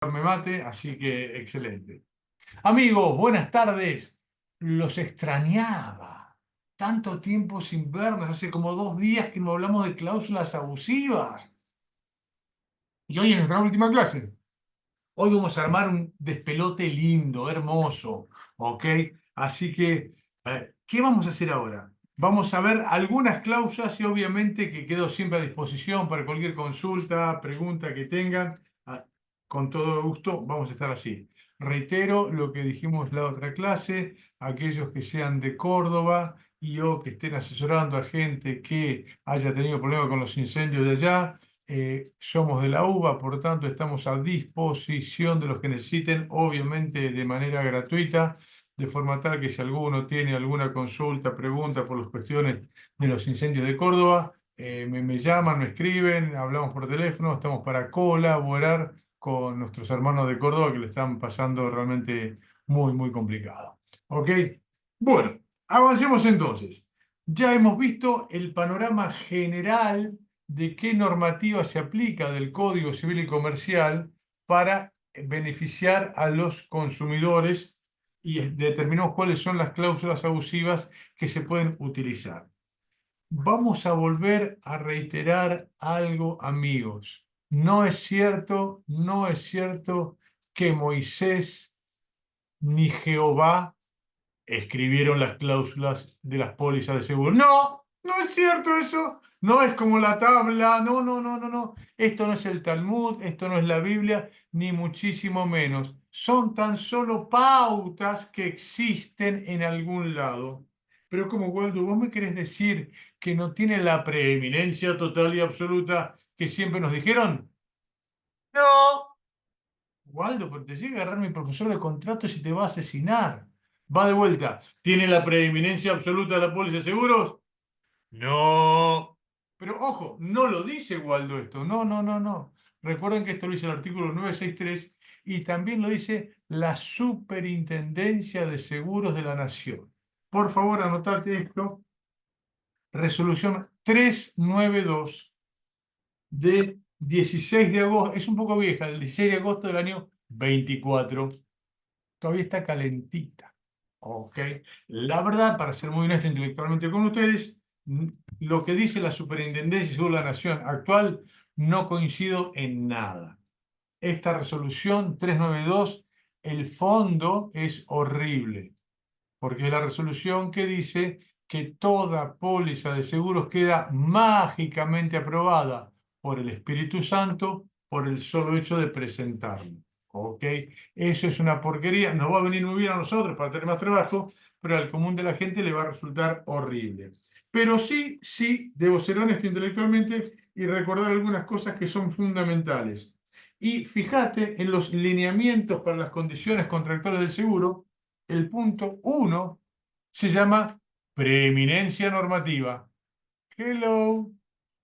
Me mate, así que excelente. Amigos, buenas tardes. Los extrañaba. Tanto tiempo sin vernos, hace como 2 días que no hablamos de cláusulas abusivas. Y hoy en nuestra última clase, hoy vamos a armar un despelote lindo, hermoso, ¿ok? Así que, ¿qué vamos a hacer ahora? Vamos a ver algunas cláusulas y obviamente que quedo siempre a disposición para cualquier consulta, pregunta que tengan. Ah, Con todo gusto, vamos a estar así. Reitero lo que dijimos la otra clase, aquellos que sean de Córdoba y o que estén asesorando a gente que haya tenido problemas con los incendios de allá, somos de la UBA, por tanto estamos a disposición de los que necesiten, obviamente de manera gratuita, de forma tal que si alguno tiene alguna consulta, pregunta por las cuestiones de los incendios de Córdoba, me llaman, me escriben, hablamos por teléfono, estamos para colaborar con nuestros hermanos de Córdoba que le están pasando realmente muy, muy complicado. ¿Ok? Bueno, avancemos entonces. Ya hemos visto el panorama general de qué normativa se aplica del Código Civil y Comercial para beneficiar a los consumidores y determinamos cuáles son las cláusulas abusivas que se pueden utilizar. Vamos a volver a reiterar algo, amigos. No es cierto que Moisés ni Jehová escribieron las cláusulas de las pólizas de seguro. No, no es cierto eso. No es como la tabla. No, no, no, no, no. Esto no es el Talmud, esto no es la Biblia, ni muchísimo menos. Son tan solo pautas que existen en algún lado. Pero como Waldo, ¿vos me querés decir que no tiene la preeminencia total y absoluta que siempre nos dijeron? No. Waldo, pero te llega a agarrar mi profesor de contratos y te va a asesinar. Va de vuelta. ¿Tiene la preeminencia absoluta de la póliza de seguros? No. Pero ojo, no lo dice Waldo esto. No, no, no, no. Recuerden que esto lo dice el artículo 963 y también lo dice la Superintendencia de Seguros de la Nación. Por favor, anotate esto. Resolución 392 de 16 de agosto. Es un poco vieja, el 16 de agosto del año 24. Todavía está calentita. ¿Ok? La verdad, para ser muy honesto intelectualmente con ustedes, lo que dice la Superintendencia de Seguros de la Nación actual, no coincido en nada. Esta resolución 392, el fondo es horrible, porque es la resolución que dice que toda póliza de seguros queda mágicamente aprobada por el Espíritu Santo por el solo hecho de presentarlo. ¿Ok? Eso es una porquería, nos va a venir muy bien a nosotros para tener más trabajo, pero al común de la gente le va a resultar horrible. Pero sí, sí, debo ser honesto intelectualmente y recordar algunas cosas que son fundamentales. Y fíjate en los lineamientos para las condiciones contractuales del seguro, el punto 1 se llama preeminencia normativa. Hello.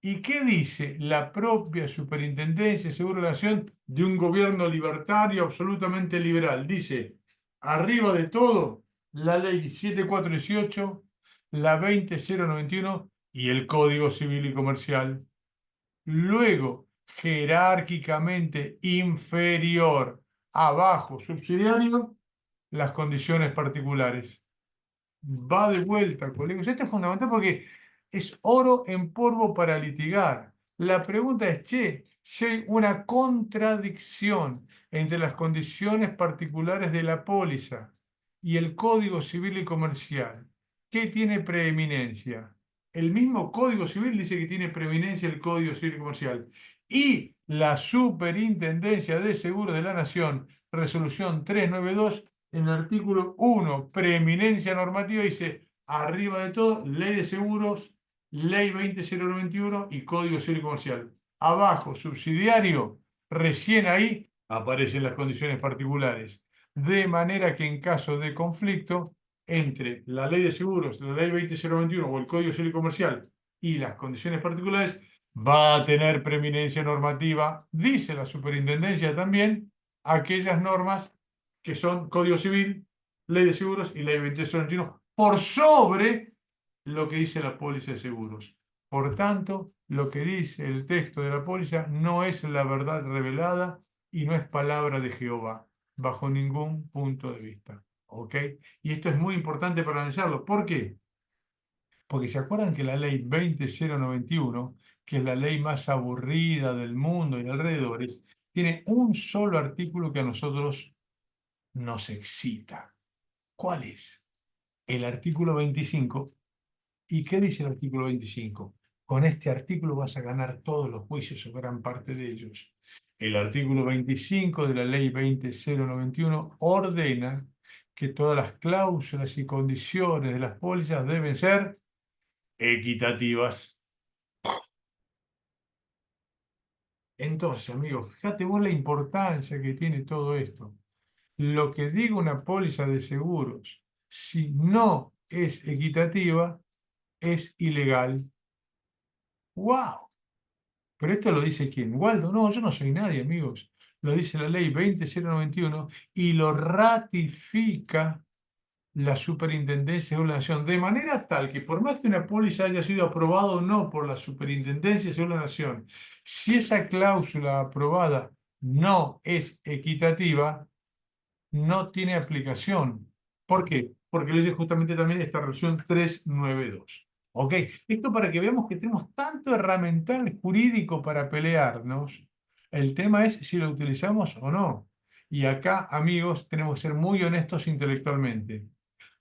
¿Y qué dice la propia Superintendencia de Seguro de la Nación de un gobierno libertario absolutamente liberal? Dice, arriba de todo, la ley 7418, la 20091 y el Código Civil y Comercial. Luego, jerárquicamente inferior, abajo, subsidiario, las condiciones particulares. Va de vuelta, colegas. Esto es fundamental porque es oro en polvo para litigar. La pregunta es, che, si hay una contradicción entre las condiciones particulares de la póliza y el Código Civil y Comercial, ¿qué tiene preeminencia? El mismo Código Civil dice que tiene preeminencia el Código Civil y Comercial. Y la Superintendencia de Seguros de la Nación, resolución 392, en el artículo 1, preeminencia normativa, dice, arriba de todo, ley de seguros, ley 20091 y Código Civil y Comercial. Abajo, subsidiario, recién ahí aparecen las condiciones particulares. De manera que en caso de conflicto entre la ley de seguros, la ley 20091 o el Código Civil y Comercial y las condiciones particulares, va a tener preeminencia normativa, dice la superintendencia también, aquellas normas que son Código Civil, Ley de Seguros y Ley 2891, por sobre lo que dice la póliza de seguros. Por tanto, lo que dice el texto de la póliza no es la verdad revelada, y no es palabra de Jehová, bajo ningún punto de vista. ¿Ok? Y esto es muy importante para analizarlo. ¿Por qué? Porque se acuerdan que la ley 20091, que es la ley más aburrida del mundo y alrededores, tiene un solo artículo que a nosotros nos excita. ¿Cuál es? El artículo 25. ¿Y qué dice el artículo 25? Con este artículo vas a ganar todos los juicios o gran parte de ellos. El artículo 25 de la ley 20091 ordena que todas las cláusulas y condiciones de las pólizas deben ser equitativas. Entonces, amigos, fíjate vos la importancia que tiene todo esto. Lo que diga una póliza de seguros, si no es equitativa, es ilegal. ¡Wow! Pero esto lo dice quién, Waldo. No, yo no soy nadie, amigos. Lo dice la ley 20091 y lo ratifica la Superintendencia de la Nación, de manera tal que por más que una póliza haya sido aprobada o no por la Superintendencia de la Nación, si esa cláusula aprobada no es equitativa, no tiene aplicación. ¿Por qué? Porque lo dice justamente también esta resolución 392. ¿Ok? Esto para que veamos que tenemos tanto herramental jurídico para pelearnos. El tema es si lo utilizamos o no. Y acá, amigos, tenemos que ser muy honestos intelectualmente.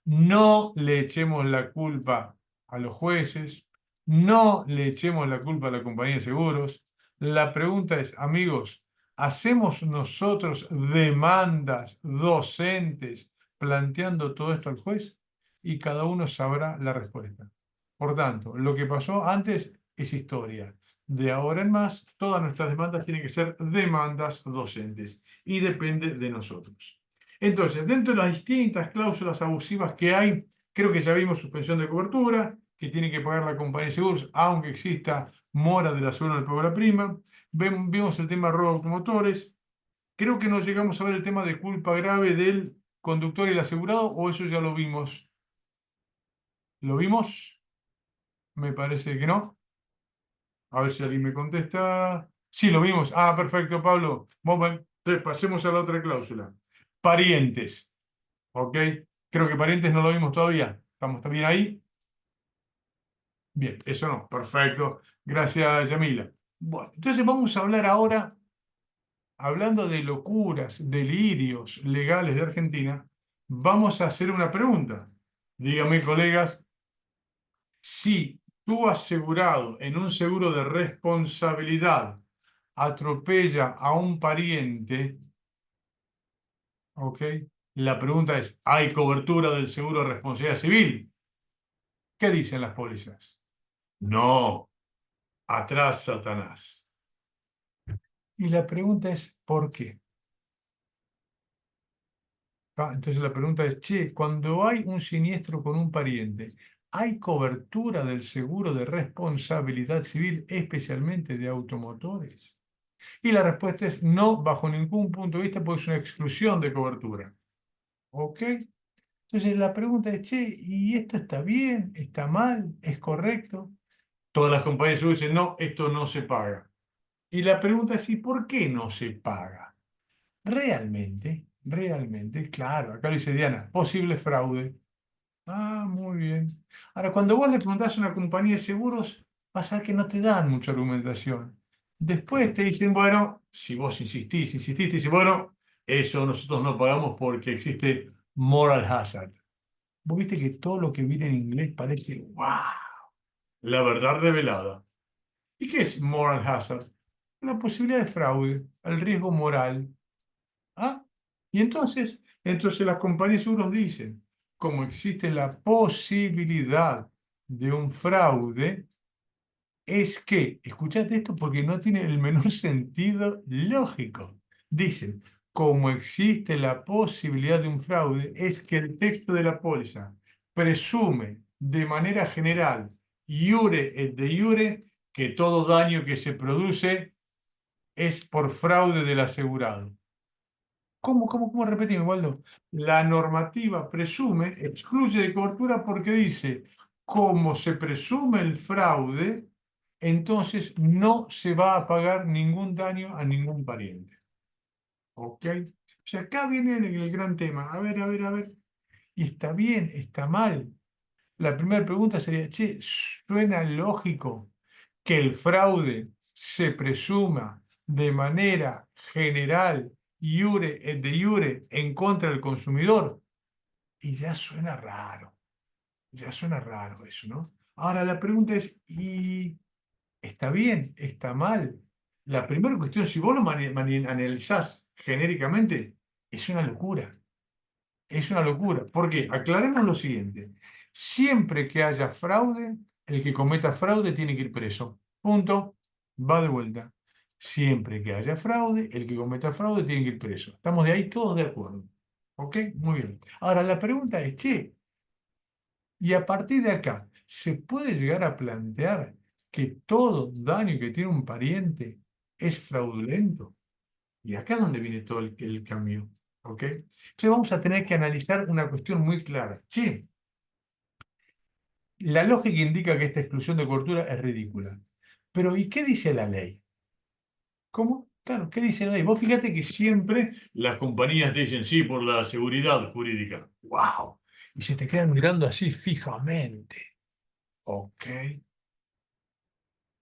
No le echemos la culpa a los jueces, no le echemos la culpa a la compañía de seguros. La pregunta es, amigos, ¿hacemos nosotros demandas docentes planteando todo esto al juez? Y cada uno sabrá la respuesta. Por tanto, lo que pasó antes es historia. De ahora en más, todas nuestras demandas tienen que ser demandas docentes y depende de nosotros. Entonces, dentro de las distintas cláusulas abusivas que hay, creo que ya vimos suspensión de cobertura, que tiene que pagar la compañía de seguros, aunque exista mora del aseguro del pago de la prima. Vimos el tema de robo de automotores. Creo que no llegamos a ver el tema de culpa grave del conductor y el asegurado, o eso ya lo vimos. ¿Lo vimos? Me parece que no. A ver si alguien me contesta. Sí, lo vimos. Ah, perfecto, Pablo. Entonces, pasemos a la otra cláusula. Parientes. ¿Ok? Creo que parientes no lo vimos todavía. ¿Estamos también ahí? Bien, eso no. Perfecto. Gracias, Yamila. Bueno, entonces vamos a hablar ahora, hablando de locuras, delirios legales de Argentina, vamos a hacer una pregunta. Dígame, colegas, si tu asegurado en un seguro de responsabilidad atropella a un pariente, ¿ok? La pregunta es, ¿hay cobertura del seguro de responsabilidad civil? ¿Qué dicen las pólizas? No, atrás Satanás. Y la pregunta es, ¿por qué? Entonces la pregunta es, che, cuando hay un siniestro con un pariente, ¿hay cobertura del seguro de responsabilidad civil, especialmente de automotores? Y la respuesta es no, bajo ningún punto de vista, porque es una exclusión de cobertura. ¿Ok? Entonces la pregunta es, che, ¿y esto está bien? ¿Está mal? ¿Es correcto? Todas las compañías de seguros dicen, no, esto no se paga. Y la pregunta es, ¿y por qué no se paga? Realmente, claro, acá lo dice Diana, posible fraude. Ah, muy bien. Ahora, cuando vos le preguntás a una compañía de seguros, vas a ver que no te dan mucha argumentación. Después te dicen, bueno, si vos insistís, dicen, bueno, eso nosotros no pagamos porque existe moral hazard. Vos viste que todo lo que viene en inglés parece, wow, la verdad revelada. ¿Y qué es moral hazard? La posibilidad de fraude, el riesgo moral. ¿Ah? Y entonces las compañías de seguros dicen, como existe la posibilidad de un fraude, es que, escuchate esto porque no tiene el menor sentido lógico. Dicen, como existe la posibilidad de un fraude, es que el texto de la póliza presume de manera general, iure et de iure, que todo daño que se produce es por fraude del asegurado. ¿Cómo? Repetime, Waldo. La normativa presume, excluye de cobertura porque dice, como se presume el fraude, entonces no se va a pagar ningún daño a ningún pariente. ¿Ok? O sea, acá viene el gran tema. A ver, a ver, a ver. ¿Y está bien? ¿Está mal? La primera pregunta sería, che, ¿suena lógico que el fraude se presuma de manera general, iure et de iure, en contra del consumidor? Y ya suena raro eso, ¿no? Ahora la pregunta es, ¿y está bien? ¿Está mal? La primera cuestión, si vos lo analizás genéricamente, es una locura. Es una locura. ¿Por qué? Aclaremos lo siguiente. Siempre que haya fraude, el que cometa fraude tiene que ir preso. Punto. Va de vuelta. Siempre que haya fraude, el que cometa fraude tiene que ir preso. Estamos de ahí todos de acuerdo. ¿Ok? Muy bien. Ahora la pregunta es, che, y a partir de acá, ¿se puede llegar a plantear que todo daño que tiene un pariente es fraudulento? Y acá es donde viene todo el cambio. ¿Ok? Entonces vamos a tener que analizar una cuestión muy clara. Sí, la lógica indica que esta exclusión de cobertura es ridícula. Pero ¿y qué dice la ley? ¿Cómo? Claro, ¿qué dice la ley? Vos fíjate que siempre las compañías te dicen sí por la seguridad jurídica. ¡Wow! Y se te quedan mirando así fijamente. ¿Ok?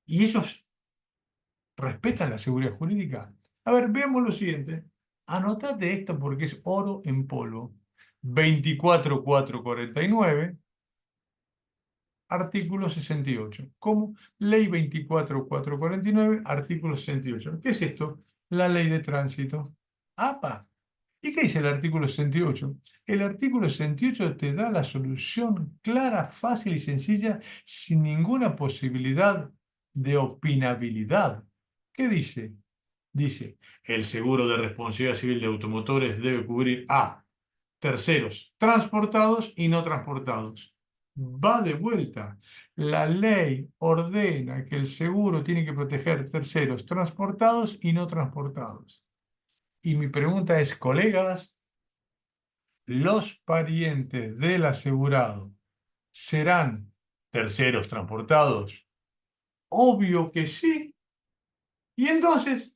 ¿Y ellos respetan la seguridad jurídica? A ver, veamos lo siguiente. Anotate esto porque es oro en polvo. 24.449, artículo 68. ¿Cómo? Ley 24.449, artículo 68. ¿Qué es esto? La ley de tránsito. ¡Apa! ¿Y qué dice el artículo 68? El artículo 68 te da la solución clara, fácil y sencilla, sin ninguna posibilidad de opinabilidad. ¿Qué dice? Dice, el seguro de responsabilidad civil de automotores debe cubrir a terceros transportados y no transportados. Va de vuelta. La ley ordena que el seguro tiene que proteger terceros transportados y no transportados. Y mi pregunta es, colegas, ¿los parientes del asegurado serán terceros transportados? Obvio que sí. Y entonces,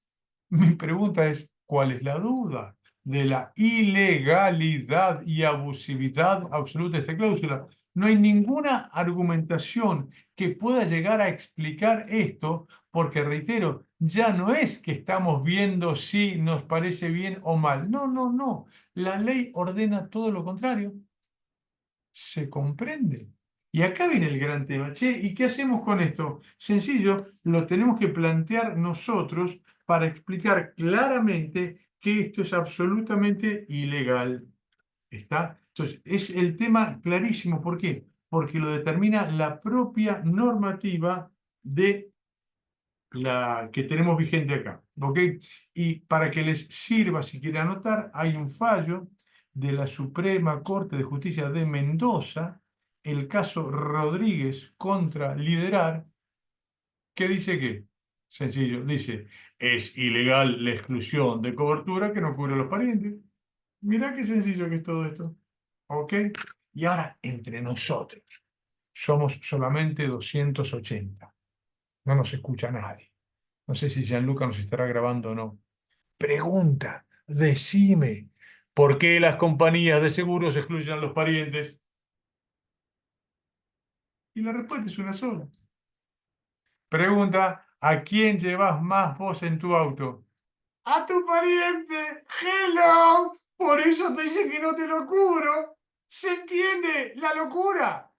mi pregunta es, ¿cuál es la duda de la ilegalidad y abusividad absoluta de esta cláusula? No hay ninguna argumentación que pueda llegar a explicar esto, porque reitero, ya no es que estamos viendo si nos parece bien o mal. No, no, no. La ley ordena todo lo contrario. ¿Se comprende? Y acá viene el gran tema. Che, ¿y qué hacemos con esto? Sencillo, lo tenemos que plantear nosotros para explicar claramente que esto es absolutamente ilegal. ¿Está? Entonces, es el tema clarísimo. ¿Por qué? Porque lo determina la propia normativa de la que tenemos vigente acá. ¿Ok? Y para que les sirva, si quieren anotar, hay un fallo de la Suprema Corte de Justicia de Mendoza, el caso Rodríguez contra Liderar, que dice que, sencillo, dice, es ilegal la exclusión de cobertura que no cubre a los parientes. Mirá qué sencillo que es todo esto. ¿Ok? Y ahora, entre nosotros, somos solamente 280. No nos escucha nadie. No sé si Gianluca nos estará grabando o no. Pregunta, decime, ¿por qué las compañías de seguros excluyen a los parientes? Y la respuesta es una sola. Pregunta, ¿a quién llevas más vos en tu auto? A tu pariente. Hello. Por eso te dicen que no te lo cubro. ¿Se entiende la locura?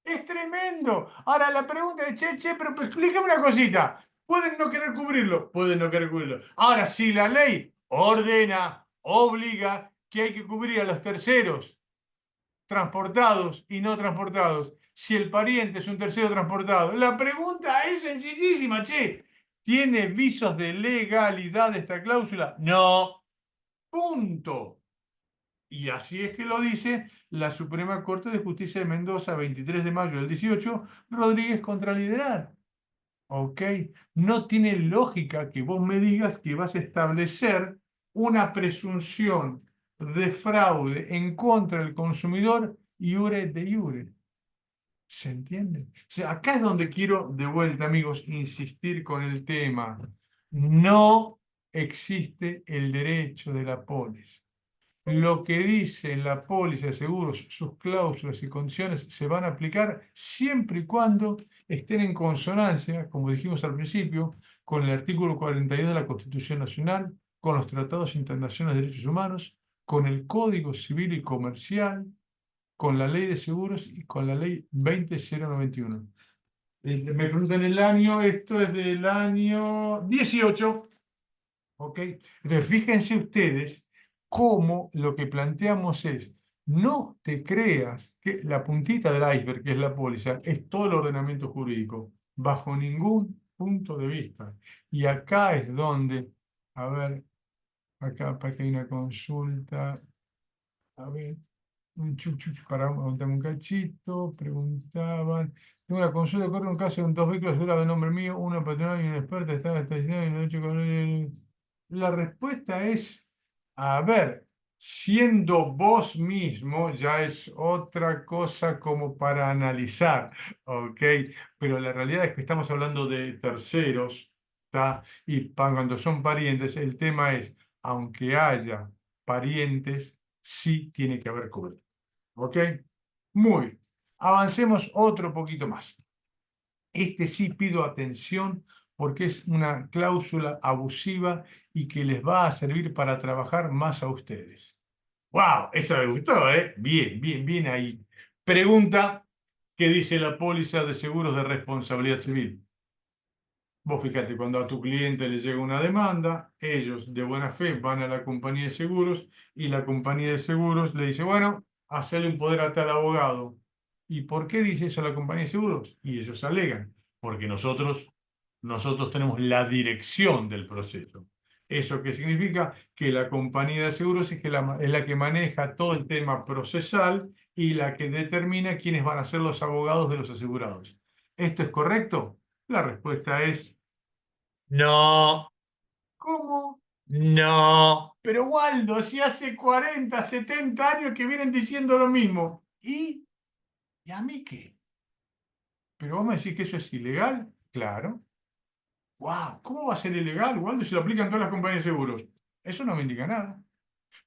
Es tremendo. Ahora la pregunta es, che, pero pues, explícame una cosita. Pueden no querer cubrirlo, pueden no querer cubrirlo. Ahora, si la ley ordena, obliga que hay que cubrir a los terceros transportados y no transportados, si el pariente es un tercero transportado, la pregunta es sencillísima, che. ¿Tiene visos de legalidad esta cláusula? No. Punto. Y así es que lo dice la Suprema Corte de Justicia de Mendoza, 23 de mayo del 18, Rodríguez contra Liderar. ¿Ok? No tiene lógica que vos me digas que vas a establecer una presunción de fraude en contra del consumidor iure de iure. ¿Se entiende? O sea, acá es donde quiero, de vuelta, amigos, insistir con el tema. No existe el derecho de la póliza. Lo que dice en la póliza de seguros, sus cláusulas y condiciones se van a aplicar siempre y cuando estén en consonancia, como dijimos al principio, con el artículo 42 de la Constitución Nacional, con los tratados internacionales de derechos humanos, con el Código Civil y Comercial, con la Ley de Seguros y con la Ley 20091. Me preguntan el año, esto es del año 18. ¿Ok? Entonces, fíjense ustedes cómo lo que planteamos es, no te creas que la puntita del iceberg, que es la póliza, es todo el ordenamiento jurídico, bajo ningún punto de vista. Y acá es donde, a ver, acá para que hay una consulta, a ver, para aguantar un cachito, preguntaban. Tengo una consulta, corre un caso de 2 vehículos asegurados de nombre mío, uno patrocinado y un experto, está estacionado y no he hecho con... La respuesta es, a ver, siendo vos mismo ya es otra cosa como para analizar, ¿ok? Pero la realidad es que estamos hablando de terceros, ¿está? Y cuando son parientes, el tema es, aunque haya parientes, sí tiene que haber cobertura. ¿Ok? Muy bien. Avancemos otro poquito más. Este sí pido atención porque es una cláusula abusiva y que les va a servir para trabajar más a ustedes. ¡Wow! Eso me gustó, ¿eh? Bien, bien, bien ahí. Pregunta, ¿qué dice la póliza de seguros de responsabilidad civil? Vos fíjate, cuando a tu cliente le llega una demanda, ellos de buena fe van a la compañía de seguros y la compañía de seguros le dice, bueno, hacele un poder a tal abogado. ¿Y por qué dice eso la compañía de seguros? Y ellos alegan, porque nosotros tenemos la dirección del proceso. ¿Eso qué significa? Que la compañía de seguros es la que maneja todo el tema procesal y la que determina quiénes van a ser los abogados de los asegurados. ¿Esto es correcto? La respuesta es no. ¿Cómo? No. Pero Waldo, si hace 40, 70 años que vienen diciendo lo mismo. ¿Y a mí qué? ¿Pero vamos a decir que eso es ilegal? Claro. ¡Wow! ¿Cómo va a ser ilegal, Waldo, si lo aplican todas las compañías de seguros? Eso no me indica nada.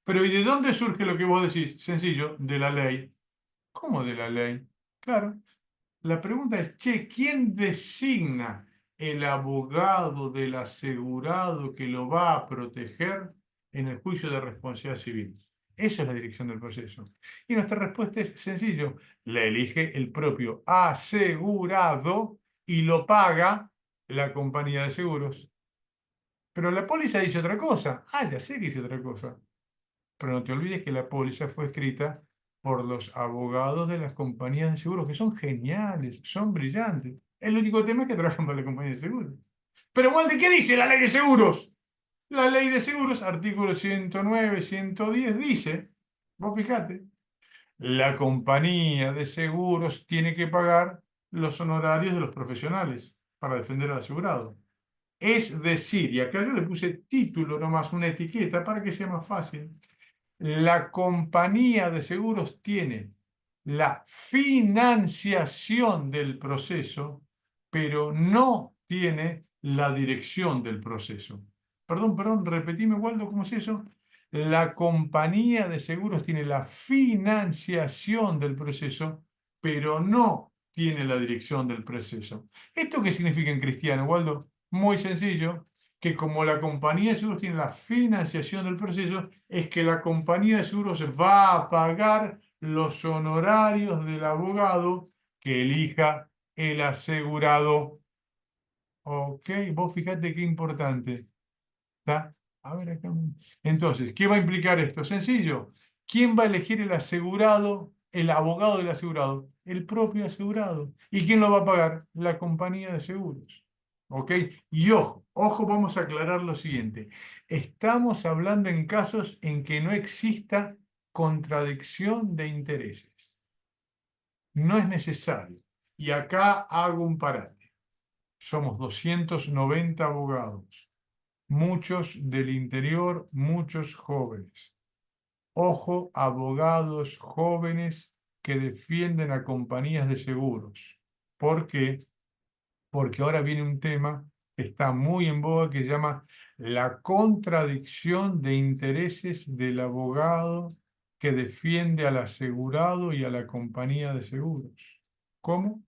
Pero ¿y de dónde surge lo que vos decís? Sencillo, de la ley. ¿Cómo de la ley? Claro. La pregunta es, che, ¿quién designa el abogado del asegurado que lo va a proteger en el juicio de responsabilidad civil? Eso es la dirección del proceso. Y nuestra respuesta es sencillo. La elige el propio asegurado y lo paga la compañía de seguros. Pero la póliza dice otra cosa. Ah, ya sé que dice otra cosa. Pero no te olvides que la póliza fue escrita por los abogados de las compañías de seguros, que son geniales, son brillantes. El único tema es que trabajan para la compañía de seguros. Pero Walde, ¿qué dice la ley de seguros? La ley de seguros, artículo 109, 110, dice, vos fijate, la compañía de seguros tiene que pagar los honorarios de los profesionales para defender al asegurado. Es decir, y acá yo le puse título nomás, una etiqueta para que sea más fácil. La compañía de seguros tiene la financiación del proceso, pero no tiene la dirección del proceso. Perdón, repetime, Waldo, ¿cómo es eso? La compañía de seguros tiene la financiación del proceso, pero no tiene la dirección del proceso. ¿Esto qué significa en cristiano, Waldo? Muy sencillo, que como la compañía de seguros tiene la financiación del proceso, es que la compañía de seguros va a pagar los honorarios del abogado que elija el asegurado. Ok, vos fíjate qué importante. ¿Está? A ver acá. Entonces, ¿qué va a implicar esto? Sencillo. ¿Quién va a elegir el asegurado, el abogado del asegurado? El propio asegurado. ¿Y quién lo va a pagar? La compañía de seguros. ¿Ok? Y ojo, ojo, vamos a aclarar lo siguiente. Estamos hablando en casos en que no exista contradicción de intereses. No es necesario. Y acá hago un parate. Somos 290 abogados, muchos del interior, muchos jóvenes. Ojo, abogados jóvenes que defienden a compañías de seguros. ¿Por qué? Porque ahora viene un tema que está muy en boga, que se llama la contradicción de intereses del abogado que defiende al asegurado y a la compañía de seguros. ¿Cómo?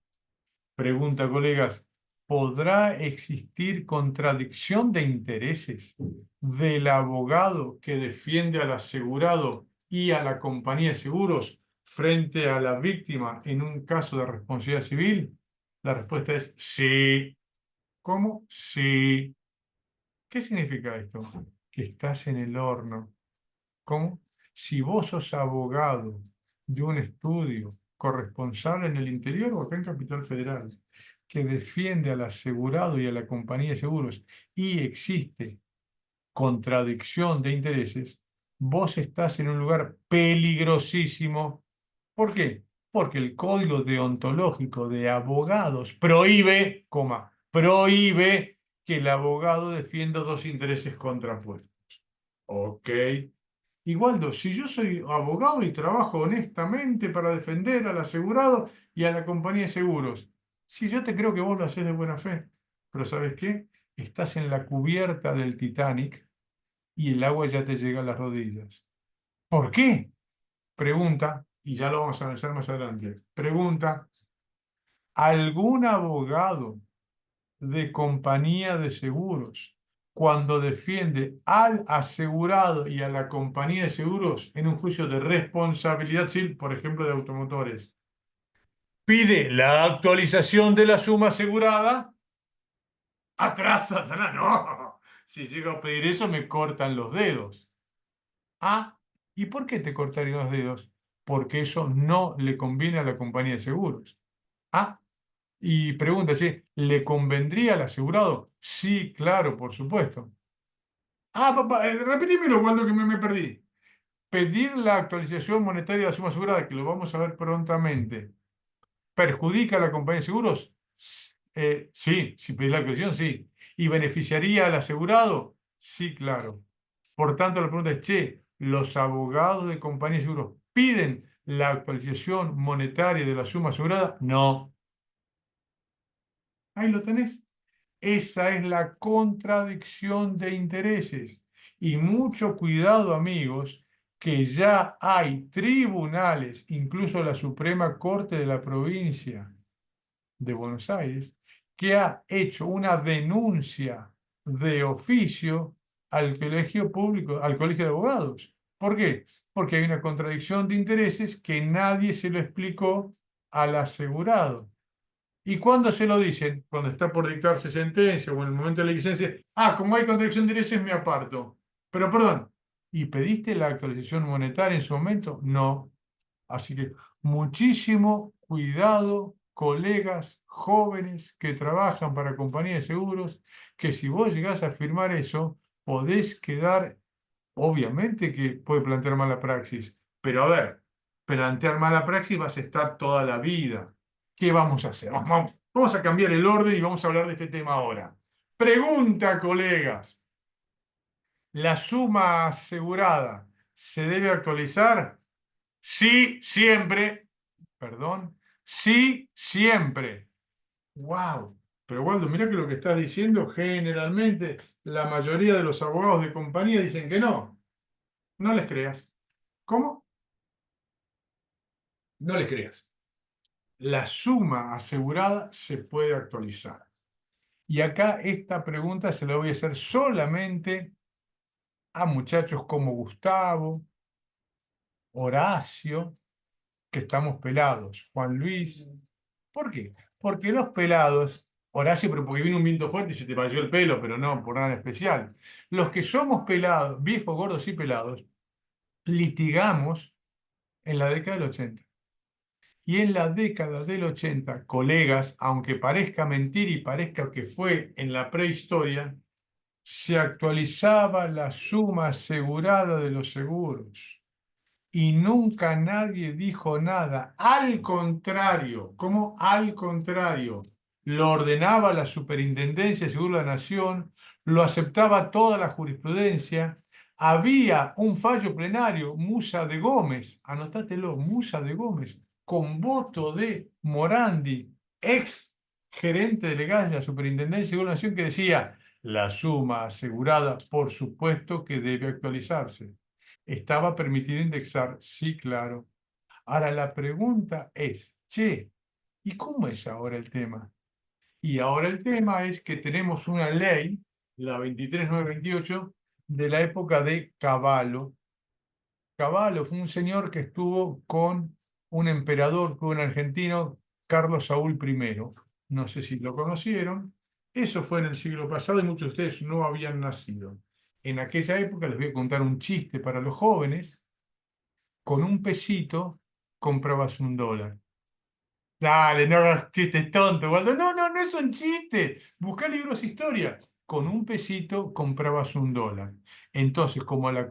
Pregunta, colegas. ¿Podrá existir contradicción de intereses del abogado que defiende al asegurado y a la compañía de seguros frente a la víctima en un caso de responsabilidad civil? La respuesta es sí. ¿Cómo? Sí. ¿Qué significa esto? Que estás en el horno. ¿Cómo? Si vos sos abogado de un estudio corresponsable en el interior o acá en Capital Federal, que defiende al asegurado y a la compañía de seguros y existe contradicción de intereses, vos estás en un lugar peligrosísimo. ¿Por qué? Porque el código deontológico de abogados prohíbe, prohíbe que el abogado defienda dos intereses contrapuestos. Ok. Igualdo, si yo soy abogado y trabajo honestamente para defender al asegurado y a la compañía de seguros, si yo te creo que vos lo haces de buena fe, pero ¿sabes qué? Estás en la cubierta del Titanic y el agua ya te llega a las rodillas. ¿Por qué? Pregunta, y ya lo vamos a analizar más adelante. Pregunta, ¿algún abogado de compañía de seguros cuando defiende al asegurado y a la compañía de seguros en un juicio de responsabilidad civil, por ejemplo, de automotores, pide la actualización de la suma asegurada? Atrás, Satanás, no. Si llego a pedir eso, me cortan los dedos. Ah, ¿y por qué te cortarían los dedos? Porque eso no le conviene a la compañía de seguros. Ah, y pregunta, ¿sí? ¿Le convendría al asegurado? Sí, claro, por supuesto. Ah, papá, repetímelo, Waldo, que me perdí. Pedir la actualización monetaria de la suma asegurada, que lo vamos a ver prontamente, ¿perjudica a la compañía de seguros? Sí, si pedís la actualización, sí. ¿Y beneficiaría al asegurado? Sí, claro. Por tanto, la pregunta es, che, ¿los abogados de compañía de seguros piden la actualización monetaria de la suma asegurada? No. Ahí lo tenés. Esa es la contradicción de intereses. Y mucho cuidado, amigos, que ya hay tribunales, incluso la Suprema Corte de la provincia de Buenos Aires, que ha hecho una denuncia de oficio al colegio público, al colegio de abogados. ¿Por qué? Porque hay una contradicción de intereses que nadie se lo explicó al asegurado. ¿Y cuándo se lo dicen? Cuando está por dictarse sentencia o en el momento de la licencia. Ah, como hay contradicción de intereses, me aparto. Pero perdón, ¿y pediste la actualización monetaria en su momento? No. Así que muchísimo cuidado, colegas jóvenes que trabajan para compañías de seguros, que si vos llegás a firmar eso, podés quedar, obviamente que puede plantear mala praxis, pero a ver, plantear mala praxis vas a estar toda la vida. ¿Qué vamos a hacer? Vamos a cambiar el orden y vamos a hablar de este tema ahora. Pregunta, colegas. ¿La suma asegurada se debe actualizar? Sí, siempre. Perdón. Sí, siempre. ¡Wow! Pero Waldo, mira que lo que estás diciendo, generalmente la mayoría de los abogados de compañía dicen que no. No les creas. ¿Cómo? No les creas. La suma asegurada se puede actualizar. Y acá esta pregunta se la voy a hacer solamente a muchachos como Gustavo, Horacio, que estamos pelados, Juan Luis. ¿Por qué? Porque los pelados, Horacio, pero porque vino un viento fuerte y se te cayó el pelo, pero no por nada en especial. Los que somos pelados, viejos, gordos y pelados, litigamos en la década del 80. Y en la década del 80, colegas, aunque parezca mentir y parezca que fue en la prehistoria, se actualizaba la suma asegurada de los seguros. Y nunca nadie dijo nada. Al contrario, ¿cómo al contrario? Lo ordenaba la Superintendencia de Seguros de la Nación, lo aceptaba toda la jurisprudencia. Había un fallo plenario, Musa de Gómez, anotátelo, Musa de Gómez, con voto de Morandi, ex gerente delegada de la Superintendencia de Seguros de la Nación, que decía, la suma asegurada, por supuesto que debe actualizarse. ¿Estaba permitido indexar? Sí, claro. Ahora la pregunta es, che, ¿y cómo es ahora el tema? Y ahora el tema es que tenemos una ley, la 23928, de la época de Cavallo. Cavallo fue un señor que estuvo con un emperador, que hubo un argentino, Carlos Saúl I. No sé si lo conocieron. Eso fue en el siglo pasado y muchos de ustedes no habían nacido. En aquella época, les voy a contar un chiste para los jóvenes, con un pesito comprabas un dólar. Dale, no hagas chistes tontos, Waldo. No, no, no es un chiste. Busca libros de historia. Con un pesito comprabas un dólar. Entonces, como la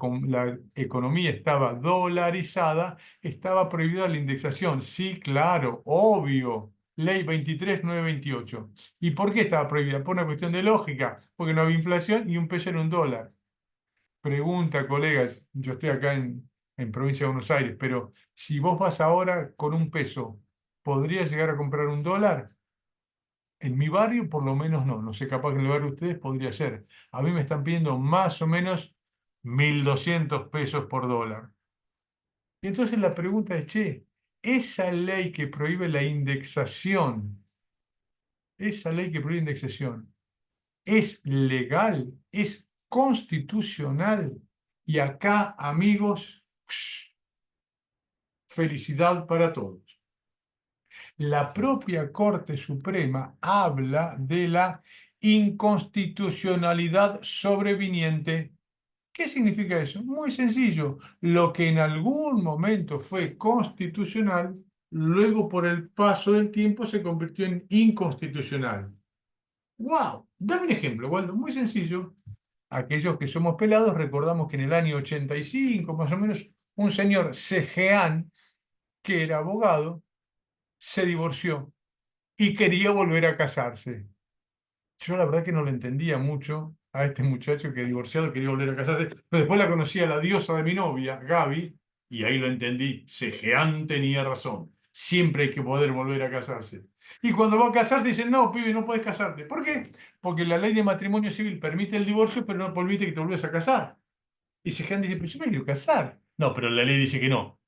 economía estaba dolarizada, estaba prohibida la indexación. Sí, claro, obvio. Ley 23928. ¿Y por qué estaba prohibida? Por una cuestión de lógica. Porque no había inflación y un peso era un dólar. Pregunta, colegas, yo estoy acá en Provincia de Buenos Aires, pero si vos vas ahora con un peso, ¿podrías llegar a comprar un dólar? En mi barrio, por lo menos no. No sé, capaz que en el barrio de ustedes podría ser. A mí me están pidiendo más o menos 1.200 pesos por dólar. Y entonces la pregunta es, che, esa ley que prohíbe la indexación, esa ley que prohíbe indexación, ¿es legal? ¿Es constitucional? Y acá, amigos, felicidad para todos. La propia Corte Suprema habla de la inconstitucionalidad sobreviniente. ¿Qué significa eso? Muy sencillo. Lo que en algún momento fue constitucional, luego por el paso del tiempo se convirtió en inconstitucional. ¡Wow! Dame un ejemplo, Waldo, muy sencillo. Aquellos que somos pelados recordamos que en el año 85, más o menos, un señor Sejean, que era abogado, se divorció y quería volver a casarse. Yo la verdad que no lo entendía mucho a este muchacho que divorciado quería volver a casarse, pero después la conocí a la diosa de mi novia, Gaby, y ahí lo entendí. Sejean tenía razón. Siempre hay que poder volver a casarse. Y cuando va a casarse dicen, no, pibe, no puedes casarte. ¿Por qué? Porque la ley de matrimonio civil permite el divorcio, pero no permite que te vuelvas a casar. Y Sejean dice, pero yo me quiero casar. No, pero la ley dice que no.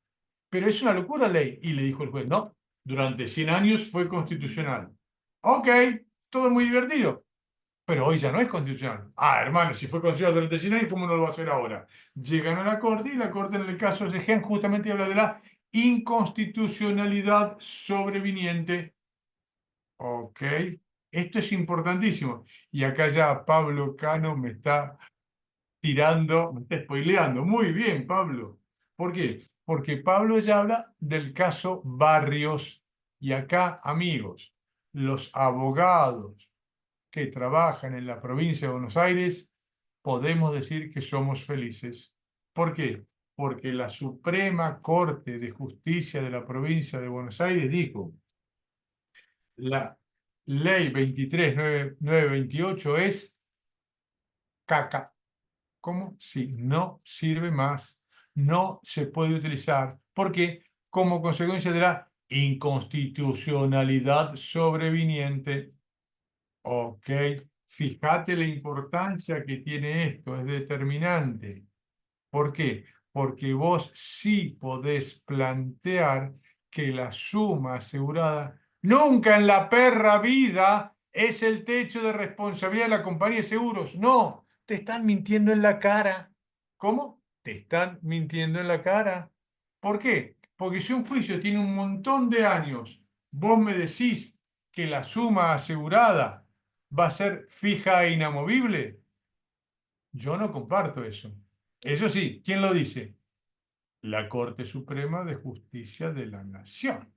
Pero es una locura ley. Y le dijo el juez, no, durante 100 años fue constitucional. Ok, todo muy divertido, pero hoy ya no es constitucional. Ah, hermano, si fue constitucional durante 100 años, ¿cómo no lo va a hacer ahora? Llegan a la Corte y la Corte en el caso de Gen justamente habla de la inconstitucionalidad sobreviniente. Ok, esto es importantísimo. Y acá ya Pablo Cano me está tirando, me está spoileando. Muy bien, Pablo. ¿Por qué? Porque Pablo ya habla del caso Barrios. Y acá, amigos, los abogados que trabajan en la provincia de Buenos Aires, podemos decir que somos felices. ¿Por qué? Porque la Suprema Corte de Justicia de la provincia de Buenos Aires dijo, la ley 23928 es caca. ¿Cómo? Sí, no sirve más, no se puede utilizar. ¿Por qué? Como consecuencia de la inconstitucionalidad sobreviniente. Ok, fíjate la importancia que tiene esto, es determinante. ¿Por qué? Porque vos sí podés plantear que la suma asegurada nunca en la perra vida es el techo de responsabilidad de la compañía de seguros. No, te están mintiendo en la cara. ¿Cómo? Te están mintiendo en la cara. ¿Por qué? Porque si un juicio tiene un montón de años, vos me decís que la suma asegurada va a ser fija e inamovible, yo no comparto eso. Eso sí, ¿quién lo dice? La Corte Suprema de Justicia de la Nación,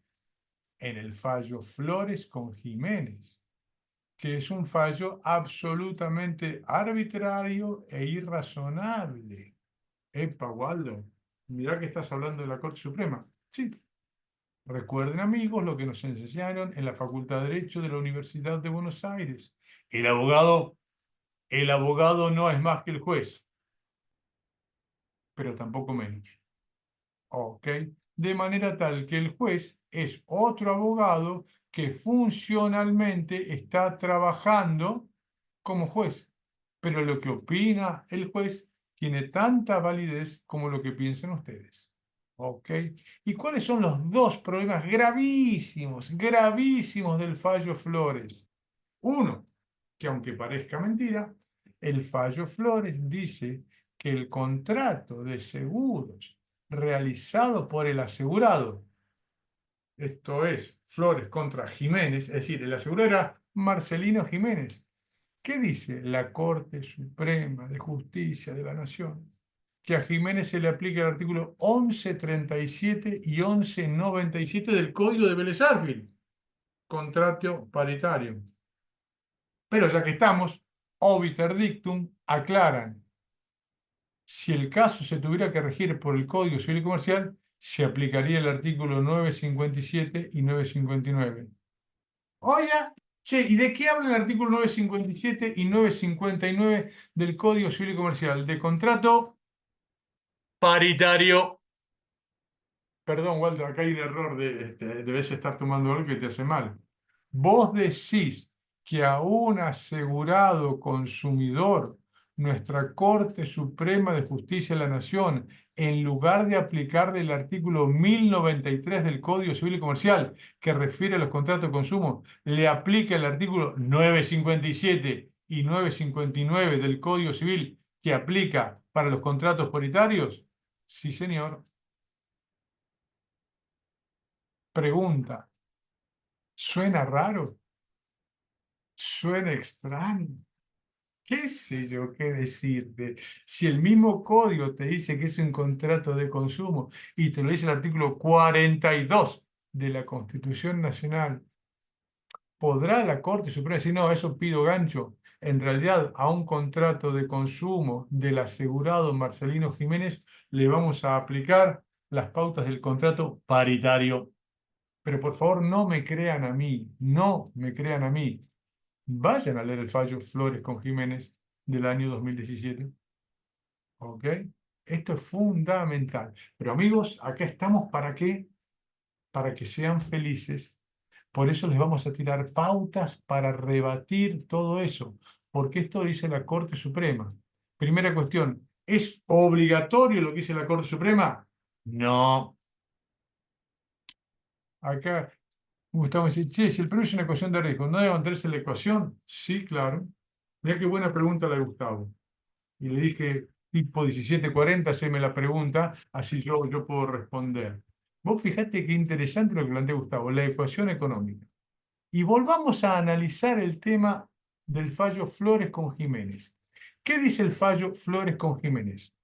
en el fallo Flores con Jiménez, que es un fallo absolutamente arbitrario e irrazonable. Epa, Waldo, mirá que estás hablando de la Corte Suprema. Sí, recuerden amigos lo que nos enseñaron en la Facultad de Derecho de la Universidad de Buenos Aires. El abogado, el abogado no es más que el juez, pero tampoco menos. ¿Ok? De manera tal que el juez es otro abogado que funcionalmente está trabajando como juez, pero lo que opina el juez tiene tanta validez como lo que piensan ustedes. ¿Ok? ¿Y cuáles son los dos problemas gravísimos, gravísimos del fallo Flores? Uno, que aunque parezca mentira, el fallo Flores dice que el contrato de seguros realizado por el asegurado, esto es, Flores contra Jiménez, es decir, el asegurado era Marcelino Jiménez. ¿Qué dice la Corte Suprema de Justicia de la Nación? Que a Jiménez se le aplica el artículo 1137 y 1197 del Código de Vélez Arfield, contrato paritario. Pero ya que estamos, obiter dictum aclaran, si el caso se tuviera que regir por el Código Civil y Comercial, se aplicaría el artículo 957 y 959. Oiga, che, ¿y de qué habla el artículo 957 y 959 del Código Civil y Comercial? De contrato paritario. Perdón, Waldo, acá hay un error, debes estar tomando algo que te hace mal. Vos decís que a un asegurado consumidor, nuestra Corte Suprema de Justicia de la Nación, en lugar de aplicarle el artículo 1093 del Código Civil y Comercial, que refiere a los contratos de consumo, le aplica el artículo 957 y 959 del Código Civil, que aplica para los contratos paritarios. Sí, señor. Pregunta, ¿suena raro? ¿Suena extraño? ¿Qué sé yo qué decirte? Si el mismo código te dice que es un contrato de consumo y te lo dice el artículo 42 de la Constitución Nacional, ¿podrá la Corte Suprema decir, no, eso pido gancho? En realidad, a un contrato de consumo del asegurado Marcelino Jiménez le vamos a aplicar las pautas del contrato paritario. Pero por favor, no me crean a mí, no me crean a mí. Vayan a leer el fallo Flores con Jiménez del año 2017. ¿Ok? Esto es fundamental. Pero amigos, acá estamos ¿para qué? Para que sean felices. Por eso les vamos a tirar pautas para rebatir todo eso. Porque esto lo dice la Corte Suprema. Primera cuestión, ¿es obligatorio lo que dice la Corte Suprema? No. Acá Gustavo dice, che, si el premio es una ecuación de riesgo, ¿no debe mantenerse la ecuación? Sí, claro. Mirá qué buena pregunta la de Gustavo. Y le dije, tipo 17:40, haceme la pregunta, así yo puedo responder. Vos fijate qué interesante lo que plantea Gustavo, la ecuación económica. Y volvamos a analizar el tema del fallo Flores con Jiménez. ¿Qué dice el fallo Flores con Jiménez?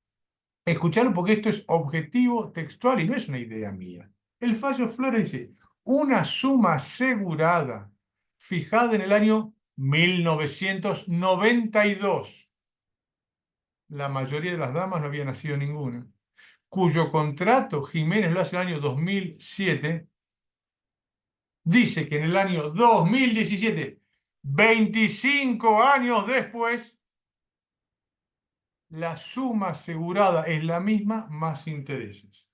Escucharon porque esto es objetivo textual y no es una idea mía. El fallo Flores dice, una suma asegurada fijada en el año 1992. La mayoría de las damas no había nacido ninguna. Cuyo contrato Jiménez lo hace en el año 2007. Dice que en el año 2017, 25 años después, la suma asegurada es la misma más intereses.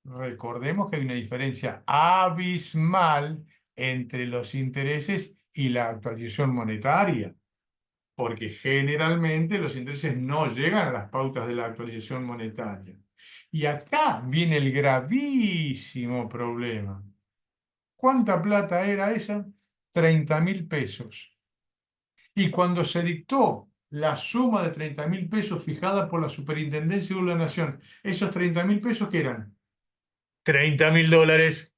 Recordemos que hay una diferencia abismal entre los intereses y la actualización monetaria, porque generalmente los intereses no llegan a las pautas de la actualización monetaria. Y acá viene el gravísimo problema. ¿Cuánta plata era esa? 30.000 pesos. Y cuando se dictó la suma de 30.000 pesos fijada por la Superintendencia de la Nación, esos 30.000 pesos, ¿qué eran? 30.000 dólares.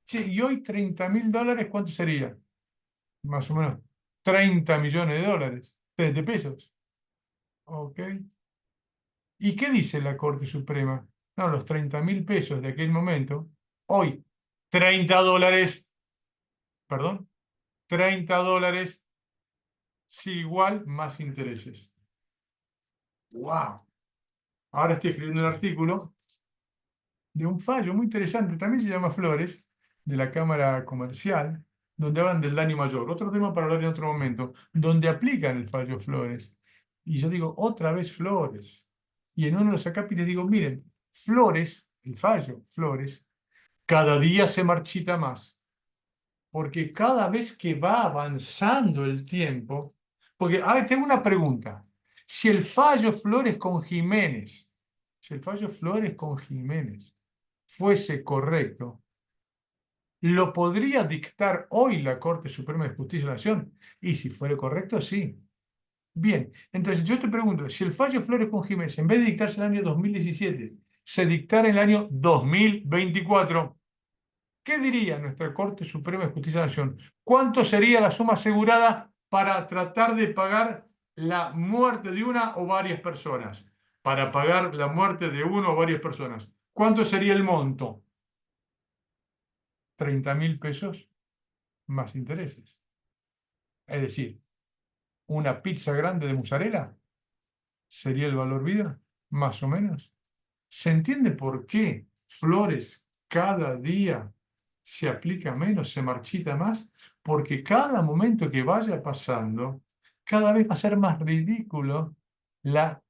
Che, y hoy 30.000 dólares, ¿cuánto sería? Más o menos 30 millones de dólares, de pesos. ¿Ok? ¿Y qué dice la Corte Suprema? No, los 30.000 pesos de aquel momento, hoy, 30 dólares, perdón, 30 dólares, sí, igual más intereses. ¡Wow! Ahora estoy escribiendo un artículo de un fallo muy interesante, también se llama Flores, de la Cámara Comercial, donde hablan del daño mayor. Otro tema para hablar en otro momento, donde aplican el fallo Flores. Y yo digo, otra vez Flores. Y en uno de los acápites digo, miren, Flores, el fallo Flores, cada día se marchita más. Porque cada vez que va avanzando el tiempo, porque, tengo una pregunta. Si el fallo Flores con Jiménez, si el fallo Flores con Jiménez fuese correcto, ¿lo podría dictar hoy la Corte Suprema de Justicia de la Nación? Y si fuera correcto, sí. Bien, entonces yo te pregunto, si el fallo Flores con Jiménez, en vez de dictarse en el año 2017, se dictara en el año 2024, ¿qué diría nuestra Corte Suprema de Justicia de la Nación? ¿Cuánto sería la suma asegurada para tratar de pagar la muerte de una o varias personas? Para pagar la muerte de una o varias personas. ¿Cuánto sería el monto? 30.000 pesos más intereses. Es decir, una pizza grande de mozzarella sería el valor vida, más o menos. ¿Se entiende por qué Flores cada día se aplica menos, se marchita más? Porque cada momento que vaya pasando, cada vez va a ser más ridículo la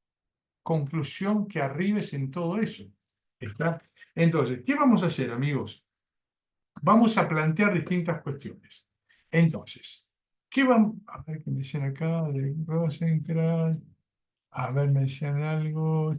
conclusión que arribes en todo eso. ¿Está? Entonces, ¿qué vamos a hacer, amigos? Vamos a plantear distintas cuestiones. Entonces, ¿qué vamos a ver qué me dicen acá de Rosenkrantz? A ver, me decían algo.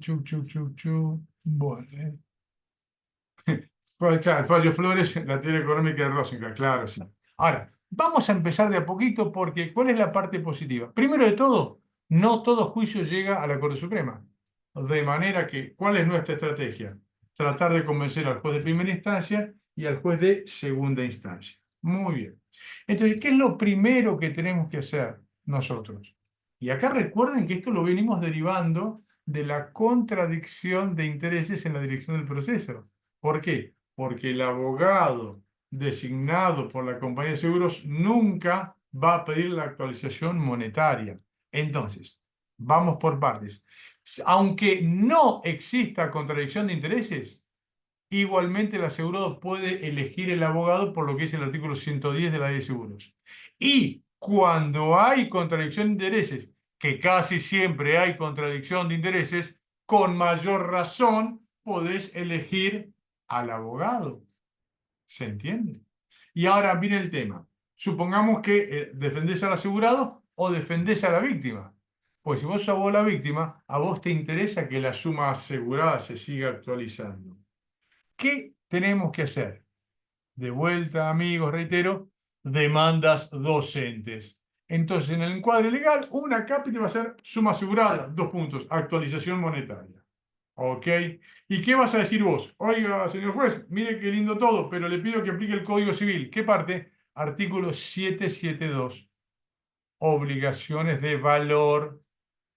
Bueno, claro, el fallo Flores, la teoría económica de Rosenkrantz, claro, sí. Ahora, vamos a empezar de a poquito porque ¿cuál es la parte positiva? Primero de todo, no todo juicio llega a la Corte Suprema. De manera que, ¿cuál es nuestra estrategia? Tratar de convencer al juez de primera instancia y al juez de segunda instancia. Muy bien. Entonces, ¿qué es lo primero que tenemos que hacer nosotros? Y acá recuerden que esto lo venimos derivando de la contradicción de intereses en la dirección del proceso. ¿Por qué? Porque el abogado designado por la compañía de seguros nunca va a pedir la actualización monetaria. Entonces, vamos por partes. Aunque no exista contradicción de intereses, igualmente el asegurado puede elegir el abogado por lo que es el artículo 110 de la ley de seguros. Y cuando hay contradicción de intereses, que casi siempre hay contradicción de intereses, con mayor razón podés elegir al abogado. ¿Se entiende? Y ahora viene el tema. Supongamos que defendés al asegurado o defendés a la víctima. Pues si vos sos vos la víctima, a vos te interesa que la suma asegurada se siga actualizando. ¿Qué tenemos que hacer? De vuelta, amigos, reitero, demandas docentes. Entonces, en el encuadre legal, una cápita va a ser suma asegurada, 2 puntos, actualización monetaria. ¿Ok? ¿Y qué vas a decir vos? Oiga, señor juez, mire qué lindo todo, pero le pido que aplique el Código Civil. ¿Qué parte? Artículo 772. Obligaciones de valor.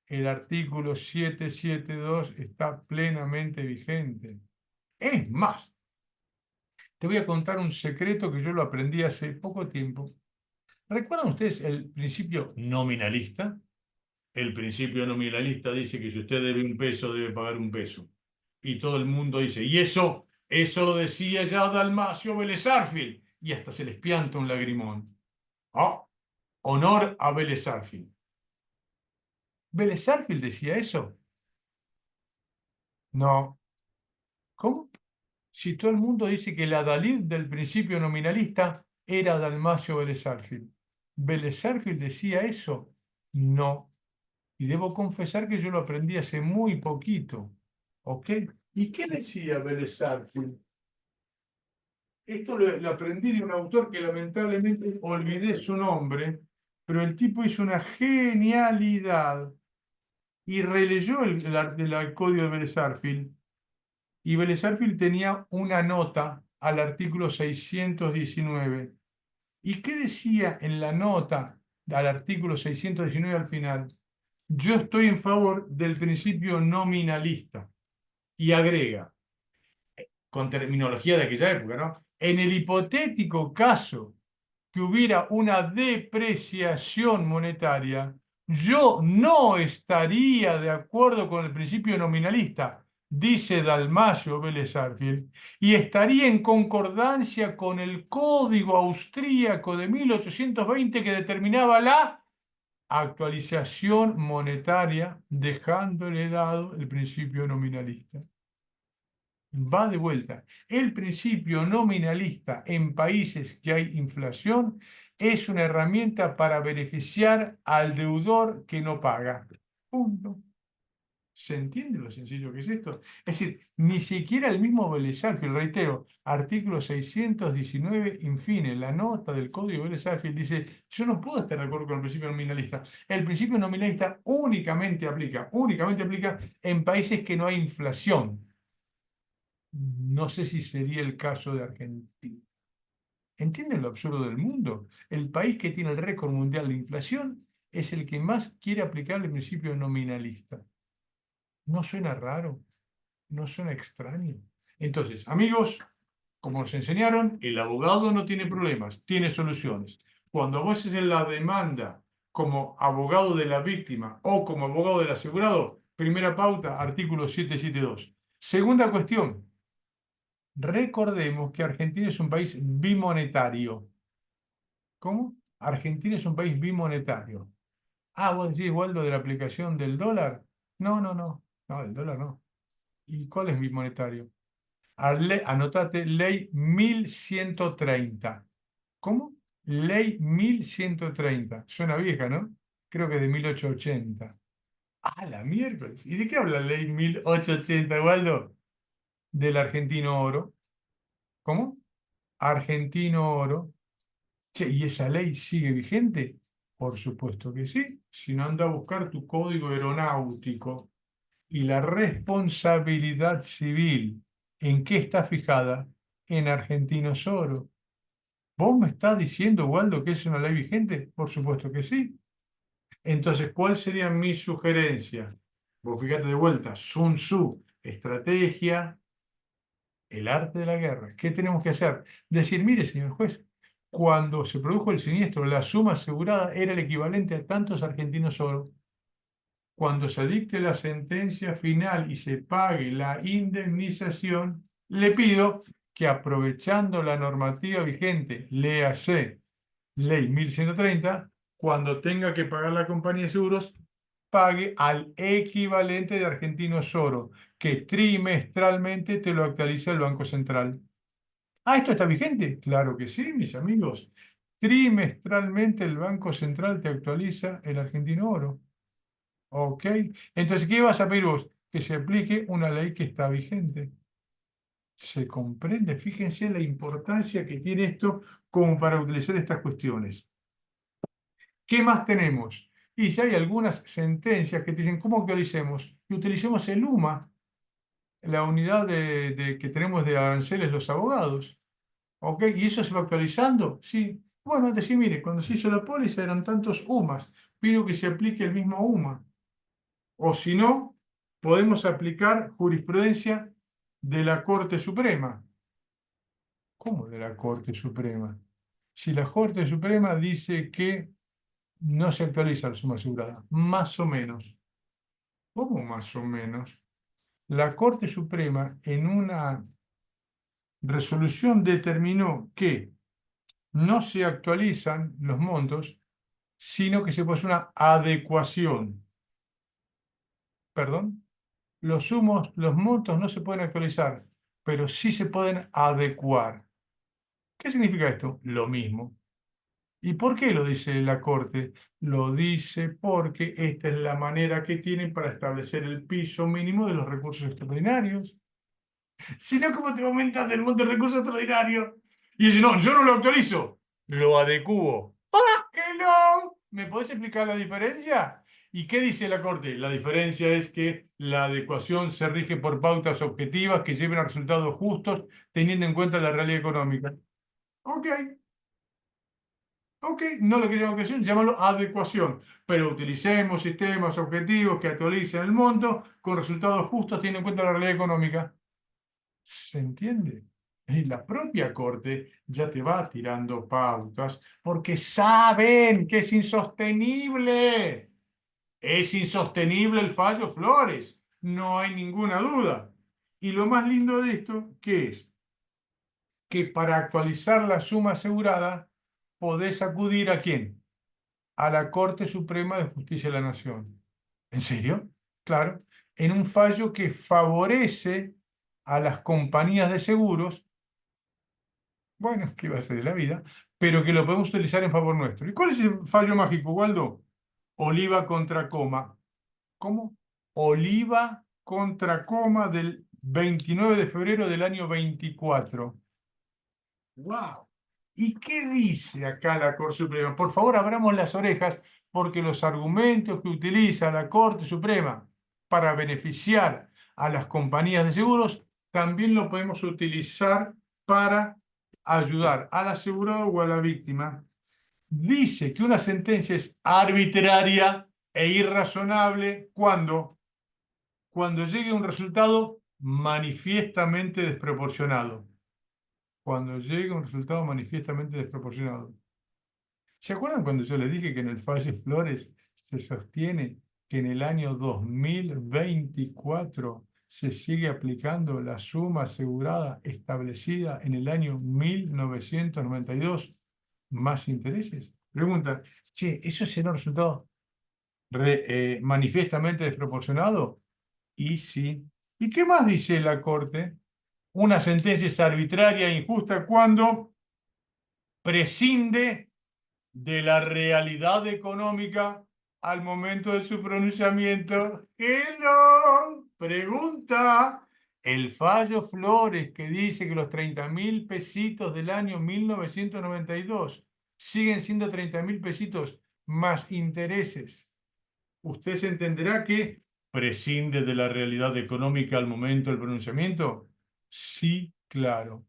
El artículo 772 está plenamente vigente. Es más, te voy a contar un secreto que yo lo aprendí hace poco tiempo. ¿Recuerdan ustedes el principio nominalista? El principio nominalista dice que si usted debe 1 peso, debe pagar 1 peso. Y todo el mundo dice, y eso lo decía ya Dalmacio Vélez Sarsfield. Y hasta se les pianta un lagrimón. ¡Oh! Honor a Vélez Sarsfield. ¿Vélez Sarsfield decía eso? No. ¿Cómo? Si todo el mundo dice que la adalid del principio nominalista era Dalmacio Vélez Sarsfield. ¿Vélez Sarsfield decía eso? No. Y debo confesar que yo lo aprendí hace muy poquito. ¿Ok? ¿Y qué decía Vélez Sarsfield? Esto lo aprendí de un autor que lamentablemente olvidé su nombre, pero el tipo hizo una genialidad y releyó el código de Vélez Sarsfield. Y Vélez Sarsfield tenía una nota al artículo 619. ¿Y qué decía en la nota al artículo 619 al final? Yo estoy en favor del principio nominalista. Y agrega, con terminología de aquella época, ¿no? En el hipotético caso que hubiera una depreciación monetaria, yo no estaría de acuerdo con el principio nominalista, dice Dalmacio Vélez Sarsfield, y estaría en concordancia con el Código Austríaco de 1820 que determinaba la actualización monetaria, dejándole dado el principio nominalista. va de vuelta. El principio nominalista en países que hay inflación es una herramienta para beneficiar al deudor que no paga. Punto. ¿Se entiende lo sencillo que es esto? Es decir, ni siquiera el mismo Vélez Sarsfield, reitero, artículo 619, infine, la nota del Código Vélez Sarsfield dice, yo no puedo estar de acuerdo con el principio nominalista. El principio nominalista únicamente aplica en países que no hay inflación. No sé si sería el caso de Argentina. ¿Entienden lo absurdo del mundo? El país que tiene el récord mundial de inflación es el que más quiere aplicar el principio nominalista. ¿No suena raro? ¿No suena extraño? Entonces, amigos, como nos enseñaron, el abogado no tiene problemas, tiene soluciones. Cuando vos haces la demanda como abogado de la víctima o como abogado del asegurado, primera pauta, artículo 772. Segunda cuestión, recordemos que Argentina es un país bimonetario. ¿Cómo? Argentina es un país bimonetario. Ah, vos decís, Waldo, de la aplicación del dólar. No, no, no. No, del dólar no. ¿Y cuál es bimonetario? Anotate, ley 1130. ¿Cómo? Ley 1130. Suena vieja, ¿no? Creo que es de 1880. Ah, la miércoles. ¿Y de qué habla la ley 1880, Waldo? Del argentino oro. ¿Cómo? Argentino oro. Che, ¿y esa ley sigue vigente? Por supuesto que sí. Si no, anda a buscar tu código aeronáutico y la responsabilidad civil. ¿En qué está fijada? En argentinos oro. ¿Vos me estás diciendo, Waldo, que es una ley vigente? Por supuesto que sí. Entonces, ¿cuál sería mi sugerencia? Vos fíjate de vuelta, Sun Tzu, estrategia, el arte de la guerra. ¿Qué tenemos que hacer? Decir, mire, señor juez, cuando se produjo el siniestro, la suma asegurada era el equivalente a tantos argentinos oro. Cuando se dicte la sentencia final y se pague la indemnización, le pido que aprovechando la normativa vigente, léase Ley 1130, cuando tenga que pagar la compañía de seguros, pague al equivalente de argentinos oro, que trimestralmente te lo actualiza el Banco Central. Ah, ¿esto está vigente? Claro que sí, mis amigos. Trimestralmente el Banco Central te actualiza el argentino oro. ¿Ok? Entonces, ¿qué vas a pedir vos? Que se aplique una ley que está vigente. ¿Se comprende? Fíjense la importancia que tiene esto como para utilizar estas cuestiones. ¿Qué más tenemos? Y ya hay algunas sentencias que dicen, ¿cómo actualicemos? Y utilicemos el UMA, la unidad que tenemos de aranceles los abogados. ¿Ok? ¿Y eso se va actualizando? Sí. Bueno, decir, mire, cuando se hizo la póliza eran tantos UMAs. Pido que se aplique el mismo UMA. O si no, podemos aplicar jurisprudencia de la Corte Suprema. ¿Cómo de la Corte Suprema? Si la Corte Suprema dice que no se actualiza la suma asegurada, más o menos. ¿Cómo más o menos? La Corte Suprema en una resolución determinó que no se actualizan los montos, sino que se puede hacer una adecuación. ¿Perdón? Los montos no se pueden actualizar, pero sí se pueden adecuar. ¿Qué significa esto? Lo mismo. ¿Y por qué lo dice la Corte? Lo dice porque esta es la manera que tienen para establecer el piso mínimo de los recursos extraordinarios. Si no, ¿cómo te aumentas del monto de recursos extraordinarios? Y dice, no, yo no lo actualizo, lo adecuo. ¡Ah, que no! ¿Me podés explicar la diferencia? ¿Y qué dice la Corte? La diferencia es que la adecuación se rige por pautas objetivas que lleven a resultados justos teniendo en cuenta la realidad económica. Ok, ok, no lo queremos actualización, llámalo adecuación, pero utilicemos sistemas objetivos que actualicen el monto con resultados justos teniendo en cuenta la realidad económica. ¿Se entiende? Y la propia Corte ya te va tirando pautas porque saben que es insostenible. Es insostenible el fallo Flores, no hay ninguna duda. Y lo más lindo de esto, ¿qué es? Que para actualizar la suma asegurada podés acudir ¿a quién? A la Corte Suprema de Justicia de la Nación. ¿En serio? Claro. En un fallo que favorece a las compañías de seguros, bueno, ¿qué va a ser de la vida? Pero que lo podemos utilizar en favor nuestro. ¿Y cuál es el fallo mágico, Waldo? Oliva contra coma. ¿Cómo? Oliva contra coma del 29 de febrero del año 24. ¡Wow! ¿Y qué dice acá la Corte Suprema? Por favor, abramos las orejas porque los argumentos que utiliza la Corte Suprema para beneficiar a las compañías de seguros también lo podemos utilizar para ayudar al asegurado o a la víctima. Dice que una sentencia es arbitraria e irrazonable cuando llegue a un resultado manifiestamente desproporcionado. Cuando llegue a un resultado manifiestamente desproporcionado. ¿Se acuerdan cuando yo les dije que en el fallo Flores se sostiene que en el año 2024 se sigue aplicando la suma asegurada establecida en el año 1992 más intereses? Pregunta, che, ¿eso será un resultado manifiestamente desproporcionado? Y sí. ¿Y qué más dice la Corte? Una sentencia es arbitraria e injusta cuando prescinde de la realidad económica al momento de su pronunciamiento. Hello, pregunta. El fallo Flores que dice que los 30.000 pesitos del año 1992 siguen siendo 30.000 pesitos más intereses. Usted se entenderá que prescinde de la realidad económica al momento del pronunciamiento. Sí, claro.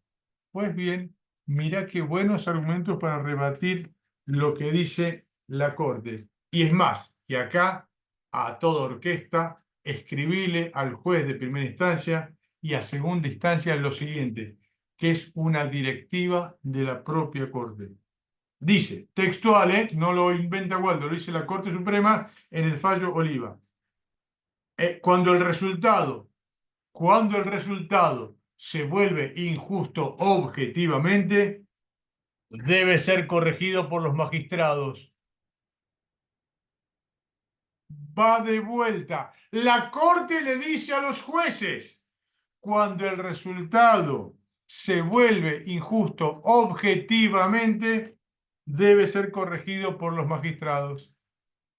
Pues bien, mira qué buenos argumentos para rebatir lo que dice la Corte. Y es más, y acá a toda orquesta, escribile al juez de primera instancia y a segunda instancia lo siguiente, que es una directiva de la propia Corte. Dice, textual, no lo inventa Waldo, lo dice la Corte Suprema en el fallo Oliva. Cuando el resultado se vuelve injusto objetivamente, debe ser corregido por los magistrados. Va de vuelta. La Corte le dice a los jueces, cuando el resultado se vuelve injusto objetivamente, debe ser corregido por los magistrados.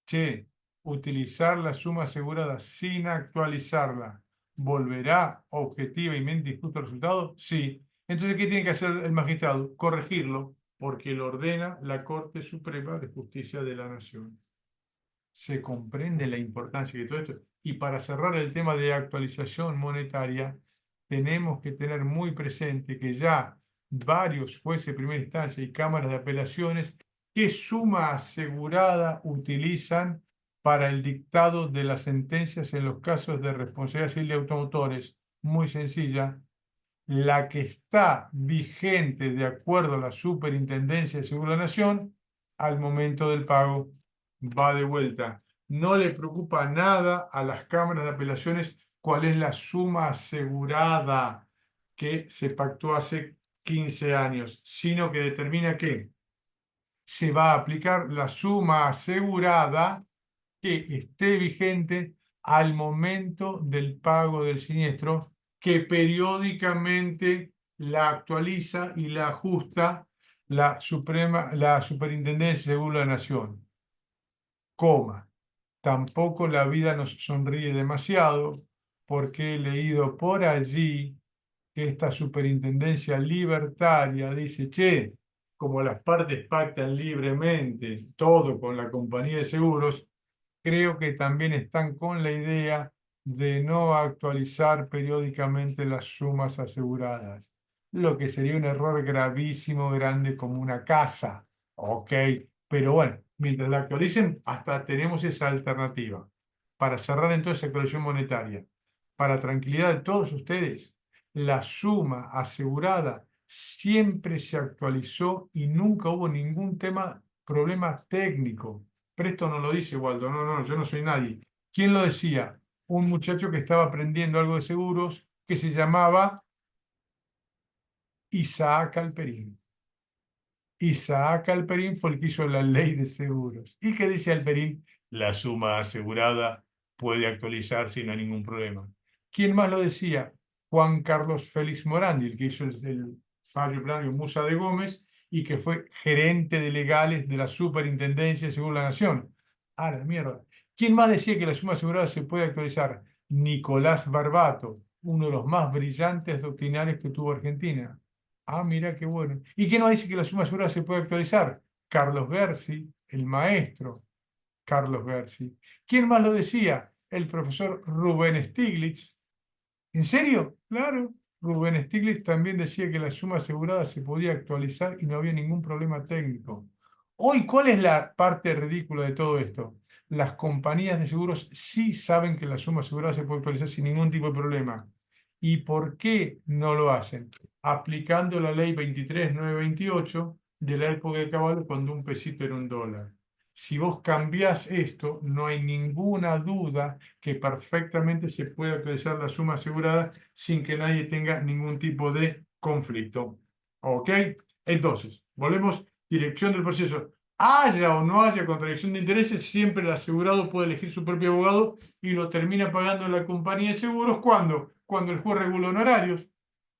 Che, utilizar la suma asegurada sin actualizarla, ¿volverá objetivamente injusto el resultado? Sí. Entonces, ¿qué tiene que hacer el magistrado? Corregirlo, porque lo ordena la Corte Suprema de Justicia de la Nación. Se comprende la importancia de todo esto. Y para cerrar el tema de actualización monetaria, tenemos que tener muy presente que ya varios jueces de primera instancia y cámaras de apelaciones, ¿qué suma asegurada utilizan para el dictado de las sentencias en los casos de responsabilidad civil de automotores? Muy sencilla, la que está vigente de acuerdo a la Superintendencia de Seguros de la Nación al momento del pago. Va de vuelta. No le preocupa nada a las cámaras de apelaciones cuál es la suma asegurada que se pactó hace 15 años, sino que determina que se va a aplicar la suma asegurada que esté vigente al momento del pago del siniestro, que periódicamente la actualiza y la ajusta la Superintendencia de Seguros de la Nación. Coma. Tampoco la vida nos sonríe demasiado, porque he leído por allí que esta superintendencia libertaria dice, che, como las partes pactan libremente todo con la compañía de seguros, creo que también están con la idea de no actualizar periódicamente las sumas aseguradas, lo que sería un error gravísimo, grande como una casa. Ok, pero bueno, mientras la actualicen, hasta tenemos esa alternativa. Para cerrar entonces actualización monetaria, para tranquilidad de todos ustedes, la suma asegurada siempre se actualizó y nunca hubo ningún problema técnico. Pero esto no lo dice Waldo, no, yo no soy nadie. ¿Quién lo decía? Un muchacho que estaba aprendiendo algo de seguros que se llamaba Isaac Alperín. Isaac Alperín fue el que hizo la ley de seguros. ¿Y qué dice Alperín? La suma asegurada puede actualizarse y no hay ningún problema. ¿Quién más lo decía? Juan Carlos Félix Morandi, el que hizo el fallo plenario Musa de Gómez y que fue gerente de legales de la Superintendencia de Seguros de la Nación. A la mierda. ¿Quién más decía que la suma asegurada se puede actualizar? Nicolás Barbato, uno de los más brillantes doctrinarios que tuvo Argentina. Ah, mira qué bueno. ¿Y quién más dice que la suma asegurada se puede actualizar? Carlos Berzi, el maestro Carlos Berzi. ¿Quién más lo decía? El profesor Rubén Stiglitz. ¿En serio? Claro. Rubén Stiglitz también decía que la suma asegurada se podía actualizar y no había ningún problema técnico. Hoy, ¿cuál es la parte ridícula de todo esto? Las compañías de seguros sí saben que la suma asegurada se puede actualizar sin ningún tipo de problema. ¿Y por qué no lo hacen? Aplicando la ley 23.928 de la época de Caballo cuando un pesito era $1. Si vos cambiás esto, no hay ninguna duda que perfectamente se puede actualizar la suma asegurada sin que nadie tenga ningún tipo de conflicto. ¿Ok? Entonces, volvemos, dirección del proceso. Haya o no haya contradicción de intereses, siempre el asegurado puede elegir su propio abogado y lo termina pagando la compañía de seguros. ¿Cuándo? Cuando el juez regula honorarios.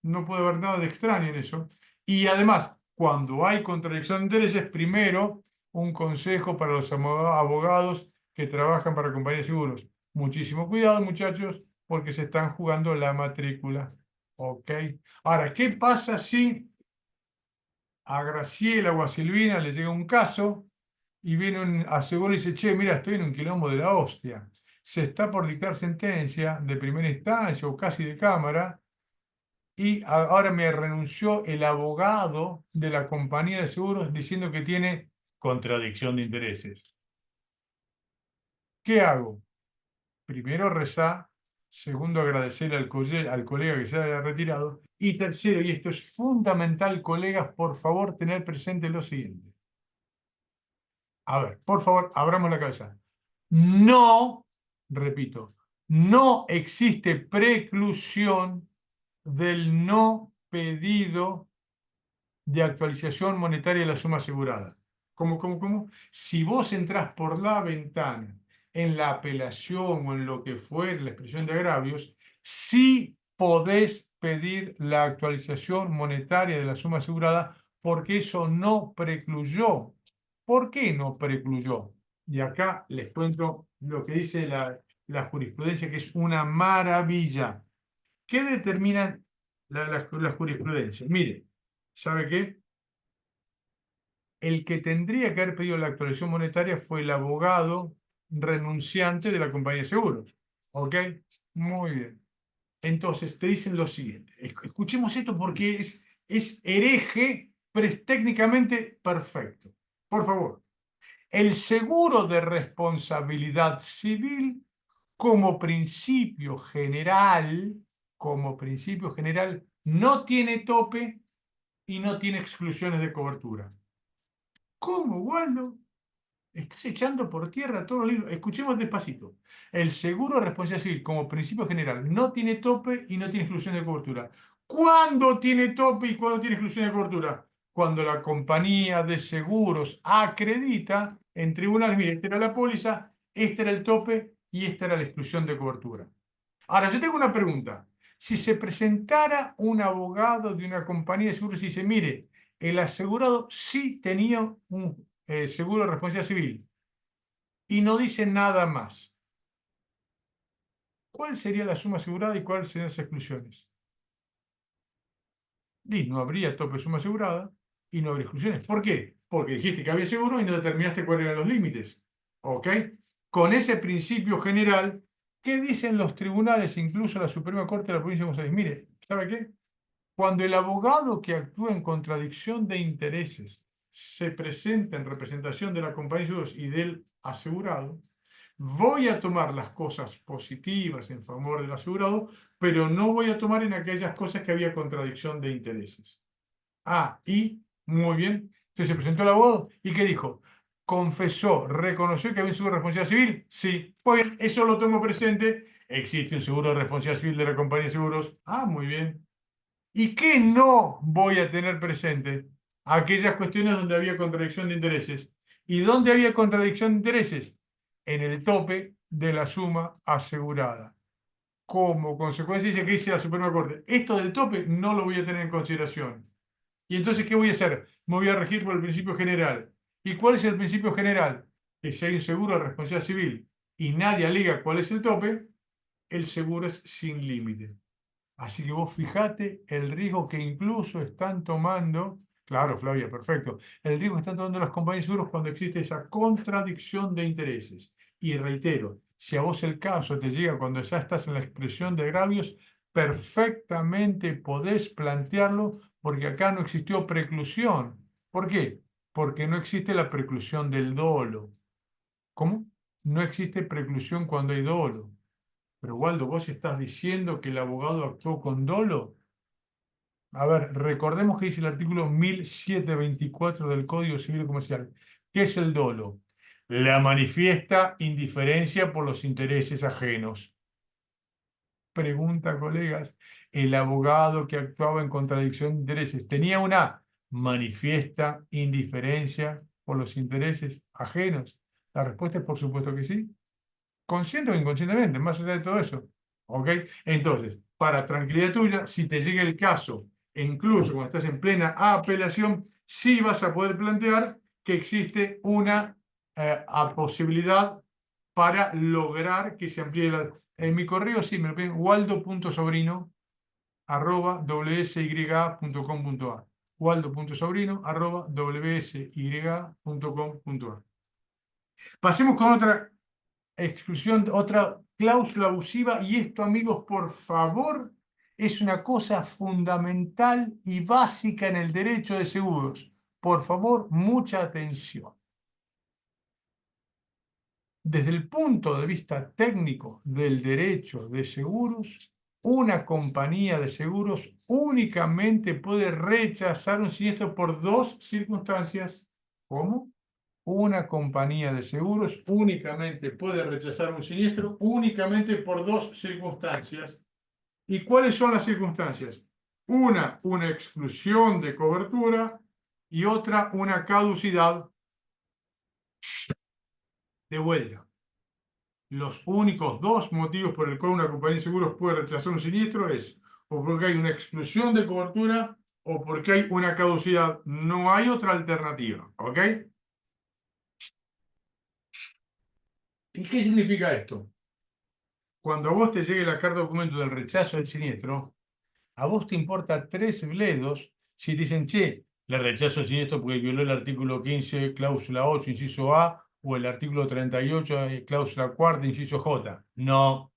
No puede haber nada de extraño en eso. Y además, cuando hay contradicción de intereses, primero, un consejo para los abogados que trabajan para compañías de seguros. Muchísimo cuidado, muchachos, porque se están jugando la matrícula. ¿Ok? Ahora, ¿qué pasa si a Graciela o a Silvina le llega un caso y viene un aseguro y dice, che, mira, estoy en un quilombo de la hostia. Se está por dictar sentencia de primera instancia o casi de cámara y ahora me renunció el abogado de la compañía de seguros diciendo que tiene contradicción de intereses. ¿Qué hago? Primero, rezar. Segundo, agradecerle al colega que se haya retirado. Y tercero, y esto es fundamental, colegas, por favor, tener presente lo siguiente. A ver, por favor, abramos la cabeza. No, repito, no existe preclusión del no pedido de actualización monetaria de la suma asegurada. ¿Cómo? Si vos entrás por la ventana en la apelación o en lo que fuere la expresión de agravios, sí podés pedir la actualización monetaria de la suma asegurada porque eso no precluyó. ¿Por qué no precluyó? Y acá les cuento lo que dice la jurisprudencia, que es una maravilla. ¿Qué determinan la jurisprudencia? Mire, ¿sabe qué? El que tendría que haber pedido la actualización monetaria fue el abogado renunciante de la compañía de seguros. ¿Ok? Muy bien. Entonces, te dicen lo siguiente. Escuchemos esto porque es hereje, pero es técnicamente perfecto. Por favor. El seguro de responsabilidad civil como principio general, no tiene tope y no tiene exclusiones de cobertura. ¿Cómo, Waldo? Estás echando por tierra todos los libros. Escuchemos despacito. El seguro de responsabilidad civil, como principio general, no tiene tope y no tiene exclusión de cobertura. ¿Cuándo tiene tope y cuándo tiene exclusión de cobertura? Cuando la compañía de seguros acredita en tribunales, mire, esta era la póliza, este era el tope y esta era la exclusión de cobertura. Ahora, yo tengo una pregunta. Si se presentara un abogado de una compañía de seguros y dice, mire, el asegurado sí tenía un seguro de responsabilidad civil y no dice nada más, ¿cuál sería la suma asegurada y cuáles serían las exclusiones? Y no habría tope de suma asegurada y no habría exclusiones. ¿Por qué? Porque dijiste que había seguro y no determinaste cuáles eran los límites. ¿Ok? Con ese principio general, ¿qué dicen los tribunales, incluso la Suprema Corte de la Provincia de Buenos Aires? Mire, ¿sabe qué? Cuando el abogado que actúa en contradicción de intereses se presenta en representación de la compañía de seguros y del asegurado, voy a tomar las cosas positivas en favor del asegurado, pero no voy a tomar en aquellas cosas que había contradicción de intereses. Ah, y muy bien. Entonces se presentó el abogado y ¿qué dijo? Confesó, reconoció que había un seguro de responsabilidad civil. Sí, pues eso lo tengo presente. Existe un seguro de responsabilidad civil de la compañía de seguros. Ah, muy bien. ¿Y qué no voy a tener presente? Aquellas cuestiones donde había contradicción de intereses. ¿Y dónde había contradicción de intereses? En el tope de la suma asegurada. como consecuencia dice que dice la Suprema Corte, esto del tope no lo voy a tener en consideración. Y entonces, ¿qué voy a hacer? Me voy a regir por el principio general. ¿Y cuál es el principio general? Que si hay un seguro de responsabilidad civil y nadie alega cuál es el tope, el seguro es sin límite. Así que vos fijate el riesgo que incluso están tomando, claro, Flavia, perfecto, el riesgo que están tomando las compañías de seguros cuando existe esa contradicción de intereses. Y reitero, si a vos el caso te llega cuando ya estás en la expresión de agravios, perfectamente podés plantearlo porque acá no existió preclusión. ¿Por qué? Porque no existe la preclusión del dolo. ¿Cómo? No existe preclusión cuando hay dolo. Pero Waldo, vos estás diciendo que el abogado actuó con dolo. A ver, recordemos que dice el artículo 1724 del Código Civil Comercial. ¿Qué es el dolo? La manifiesta indiferencia por los intereses ajenos. Pregunta, colegas, el abogado que actuaba en contradicción de intereses, ¿tenía una manifiesta indiferencia por los intereses ajenos? La respuesta es por supuesto que sí. Consciente o inconscientemente, más allá de todo eso. ¿Ok? Entonces, para tranquilidad tuya, si te llega el caso, e incluso cuando estás en plena apelación, sí vas a poder plantear que existe una posibilidad para lograr que se amplíe la... En mi correo sí, me lo piden waldo.sobrino@wsya.com.ar waldo.sobrino@wsya.com.ar. Pasemos con otra exclusión, otra cláusula abusiva, y esto, amigos, por favor, es una cosa fundamental y básica en el derecho de seguros. Por favor, mucha atención. Desde el punto de vista técnico del derecho de seguros, una compañía de seguros únicamente puede rechazar un siniestro por dos circunstancias. ¿Cómo? Una compañía de seguros únicamente puede rechazar un siniestro únicamente por dos circunstancias. ¿Y cuáles son las circunstancias? Una exclusión de cobertura y otra, una caducidad. De vuelta. Los únicos dos motivos por el cual una compañía de seguros puede rechazar un siniestro es o porque hay una exclusión de cobertura o porque hay una caducidad. No hay otra alternativa. ¿Ok? ¿Y qué significa esto? Cuando a vos te llegue la carta de documento del rechazo del siniestro, a vos te importa tres bledos si te dicen, che, le rechazo el siniestro porque violó el artículo 15, cláusula 8, inciso A, o el artículo 38, cláusula cuarta, inciso J. No.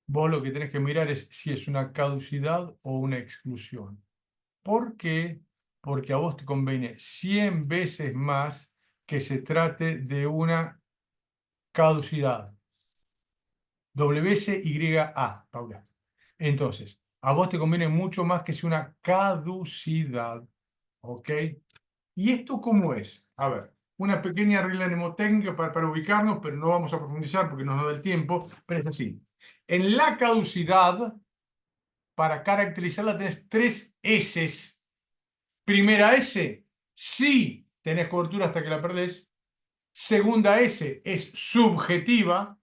Vos lo que tenés que mirar es si es una caducidad o una exclusión. ¿Por qué? Porque a vos te conviene 100 veces más que se trate de una caducidad. WSYA, Paula. Entonces, a vos te conviene mucho más que sea una caducidad. ¿Ok? ¿Y esto cómo es? A ver, una pequeña regla mnemotécnica para ubicarnos, pero no vamos a profundizar porque no nos da el tiempo, pero es así. En la caducidad, para caracterizarla tenés tres S. Primera S, sí tenés cobertura hasta que la perdés. Segunda S es subjetiva.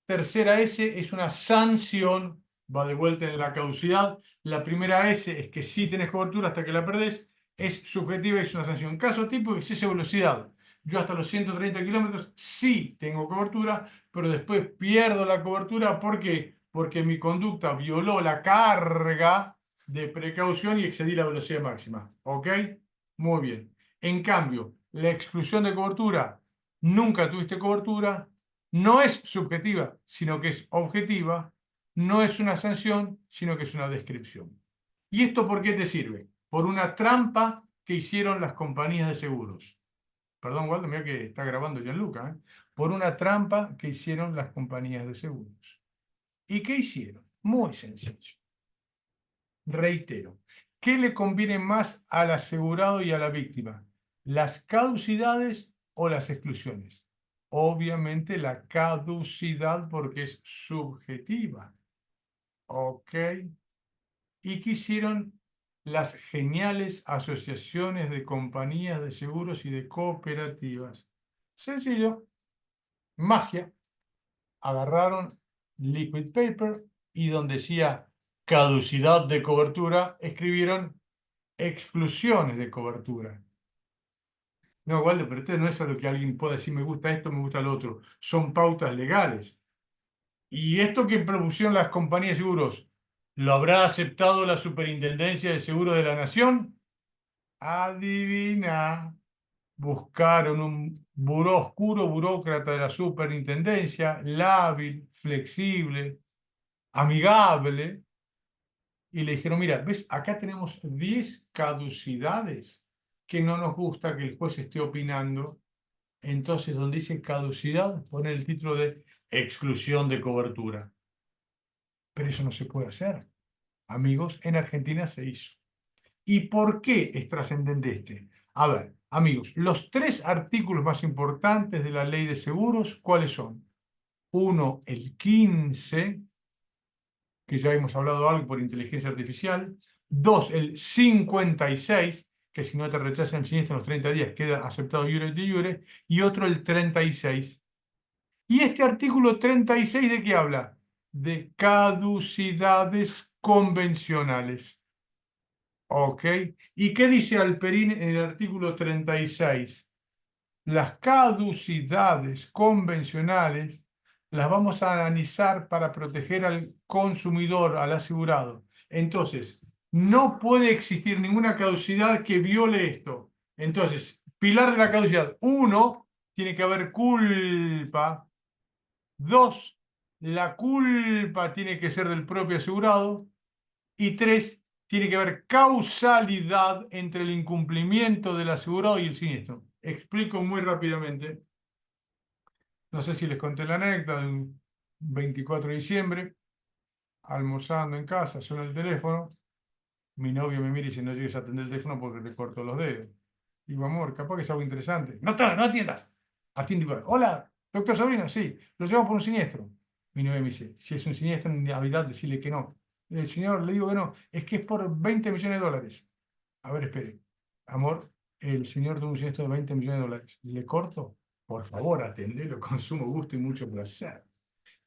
Tercera S es una sanción, va de vuelta en la caducidad. La primera S es que sí tenés cobertura hasta que la perdés, es subjetiva y es una sanción. Caso tipo, exceso de velocidad. Yo hasta los 130 kilómetros sí tengo cobertura, pero después pierdo la cobertura. ¿Por qué? Porque mi conducta violó la carga de precaución y excedí la velocidad máxima. ¿Ok? Muy bien. En cambio, la exclusión de cobertura, nunca tuviste cobertura, no es subjetiva, sino que es objetiva, no es una sanción, sino que es una descripción. ¿Y esto por qué te sirve? Por una trampa que hicieron las compañías de seguros. Perdón, Waldo, mira que está grabando Gianluca, ¿eh? Por una trampa que hicieron las compañías de seguros. ¿Y qué hicieron? Muy sencillo. Reitero, ¿qué le conviene más al asegurado y a la víctima? ¿Las caducidades o las exclusiones? Obviamente la caducidad porque es subjetiva. ¿Ok? ¿Y qué hicieron las geniales asociaciones de compañías de seguros y de cooperativas? Sencillo, magia. Agarraron liquid paper y donde decía caducidad de cobertura, escribieron exclusiones de cobertura. No, Waldo, pero esto no es a lo que alguien pueda decir me gusta esto, me gusta lo otro. Son pautas legales. Y esto que propusieron las compañías de seguros, ¿lo habrá aceptado la Superintendencia de Seguros de la Nación? Adivina. Buscaron un buró oscuro, burócrata de la superintendencia, lábil, flexible, amigable, y le dijeron, mira, ¿ves? Acá tenemos 10 caducidades que no nos gusta que el juez esté opinando. Entonces, donde dice caducidad, pone el título de exclusión de cobertura. Pero eso no se puede hacer. Amigos, en Argentina se hizo. ¿Y por qué es trascendente este? A ver, amigos, los 3 artículos más importantes de la ley de seguros, ¿cuáles son? Uno, el 15, que ya hemos hablado algo por inteligencia artificial. 2, el 56, que si no te rechazan el siniestro en los 30 días queda aceptado iure de iure. Y otro, el 36. ¿Y este artículo 36 de qué habla? De caducidades convencionales. ¿Ok? ¿Y qué dice Alperín en el artículo 36? Las caducidades convencionales las vamos a analizar para proteger al consumidor, al asegurado. Entonces, no puede existir ninguna caducidad que viole esto. Entonces, pilar de la caducidad. 1, tiene que haber culpa. 2, la culpa tiene que ser del propio asegurado. Y 3, tiene que haber causalidad entre el incumplimiento del asegurado y el siniestro. Explico muy rápidamente. No sé si les conté la anécdota de un 24 de diciembre, almorzando en casa, suena el teléfono, mi novio me mira y dice, no llegues a atender el teléfono porque te corto los dedos. Digo, amor, capaz que es algo interesante. No, no atiendas. Atiende igual. Hola, doctor Sabrina, sí, lo llevamos por un siniestro. Mi novio me dice, si es un siniestro en Navidad, decirle que no. El señor le digo que no, es que es por 20 millones de dólares. A ver, espere. Amor, el señor tuvo un siniestro de 20 millones de dólares. ¿Le corto? Por favor, atendelo con sumo gusto y mucho placer.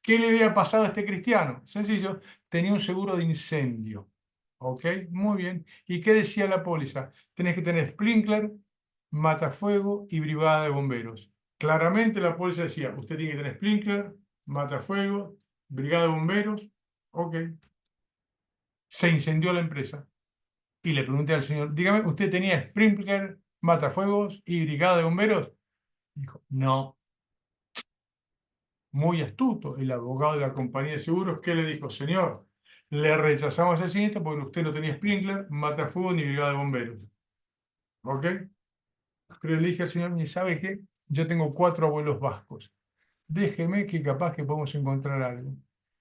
¿Qué le había pasado a este cristiano? Sencillo, tenía un seguro de incendio. ¿Ok? Muy bien. ¿Y qué decía la póliza? Tenés que tener sprinkler, matafuego y brigada de bomberos. Claramente la póliza decía, usted tiene que tener sprinkler, matafuego, brigada de bomberos. Ok. Se incendió la empresa. Y le pregunté al señor, dígame, ¿usted tenía sprinkler, matafuegos y brigada de bomberos? Dijo, no. Muy astuto, el abogado de la compañía de seguros, ¿qué le dijo? Señor, le rechazamos el siniestro porque usted no tenía sprinkler, matafuego ni brigada de bomberos. ¿Ok? Pero le dije al señor, ¿y sabe qué? Yo tengo 4 abuelos vascos. Déjeme que capaz que podemos encontrar algo.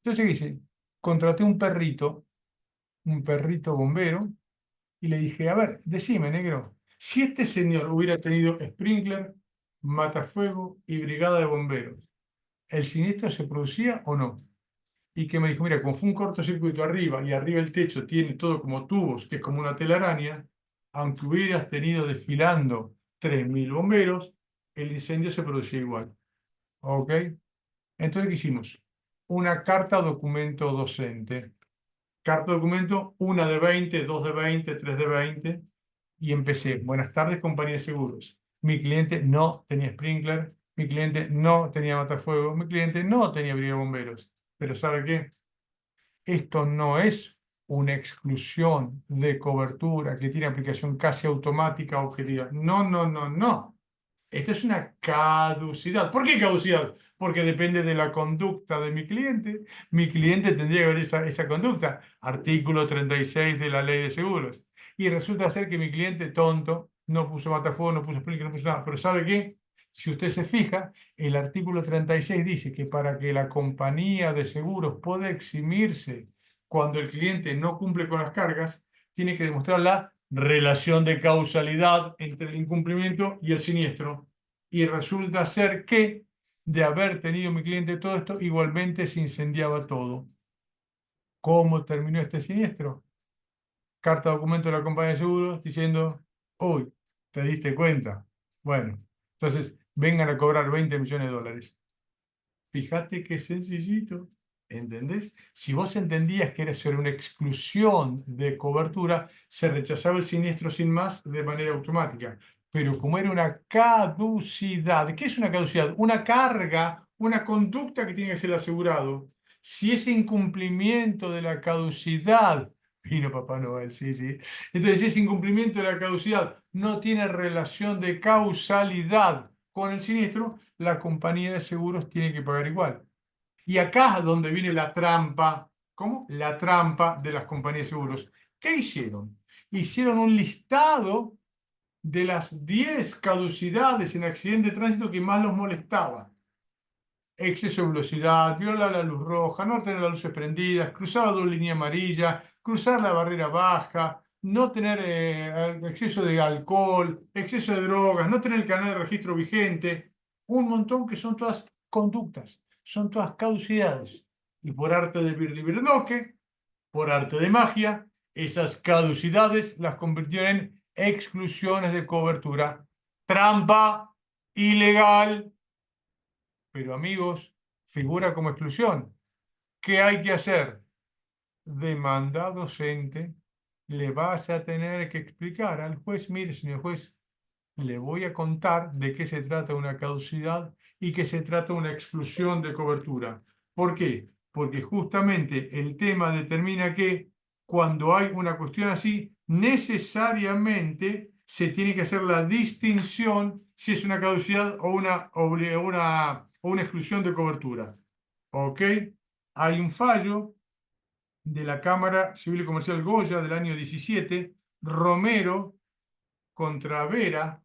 Entonces, ¿qué hice? Contraté un perrito bombero, y le dije, a ver, decime, negro, si este señor hubiera tenido sprinkler, matafuego y brigada de bomberos, ¿el siniestro se producía o no? Y que me dijo, mira, como fue un cortocircuito arriba y arriba el techo tiene todo como tubos, que es como una telaraña, aunque hubieras tenido desfilando 3.000 bomberos, el incendio se producía igual. ¿Ok? Entonces, ¿qué hicimos? Una carta documento docente. Carta documento, 1 de 20, 2 de 20, 3 de 20. Y empecé. Buenas tardes, compañía de seguros. Mi cliente no tenía sprinkler, mi cliente no tenía matafuego, mi cliente no tenía brigada de bomberos. Pero ¿sabe qué? Esto no es una exclusión de cobertura que tiene aplicación casi automática objetiva. No, no, no, no. Esto es una caducidad. ¿Por qué caducidad? Porque depende de la conducta de mi cliente. Mi cliente tendría que ver esa conducta. Artículo 36 de la ley de seguros. Y resulta ser que mi cliente tonto no puso matafuego, no puso sprinkler, no puso nada. Pero ¿sabe qué? Si usted se fija, el artículo 36 dice que para que la compañía de seguros pueda eximirse cuando el cliente no cumple con las cargas, tiene que demostrar la relación de causalidad entre el incumplimiento y el siniestro. Y resulta ser que, de haber tenido mi cliente todo esto, igualmente se incendiaba todo. ¿Cómo terminó este siniestro? Carta documento de la compañía de seguros diciendo, uy, ¿te diste cuenta? Bueno, entonces vengan a cobrar 20 millones de dólares. Fíjate qué sencillito. ¿Entendés? Si vos entendías que era sobre una exclusión de cobertura, se rechazaba el siniestro sin más de manera automática. Pero como era una caducidad, ¿qué es una caducidad? Una carga, una conducta que tiene que ser el asegurado. Si ese incumplimiento de la caducidad, vino Papá Noel, sí, sí. Entonces, si ese incumplimiento de la caducidad no tiene relación de causalidad con el siniestro, la compañía de seguros tiene que pagar igual. Y acá es donde viene la trampa. ¿Cómo? La trampa de las compañías de seguros. ¿Qué hicieron? Hicieron un listado de las 10 caducidades en accidente de tránsito que más los molestaban. Exceso de velocidad, violar la luz roja, no tener las luces prendidas, cruzar la doble línea amarilla, cruzar la barrera baja, no tener exceso de alcohol, exceso de drogas, no tener el canal de registro vigente, un montón que son todas conductas, son todas caducidades. Y por arte de Birdie, por arte de magia, esas caducidades las convirtieron en exclusiones de cobertura. Trampa, ilegal, pero amigos, figura como exclusión. ¿Qué hay que hacer? Demanda docente, le vas a tener que explicar al juez, mire, señor juez, le voy a contar de qué se trata una caducidad y qué se trata una exclusión de cobertura. ¿Por qué? Porque justamente el tema determina que cuando hay una cuestión así, necesariamente se tiene que hacer la distinción si es una caducidad o una exclusión de cobertura. ¿Ok? Hay un fallo de la Cámara Civil y Comercial Goya del año 17, Romero contra Vega,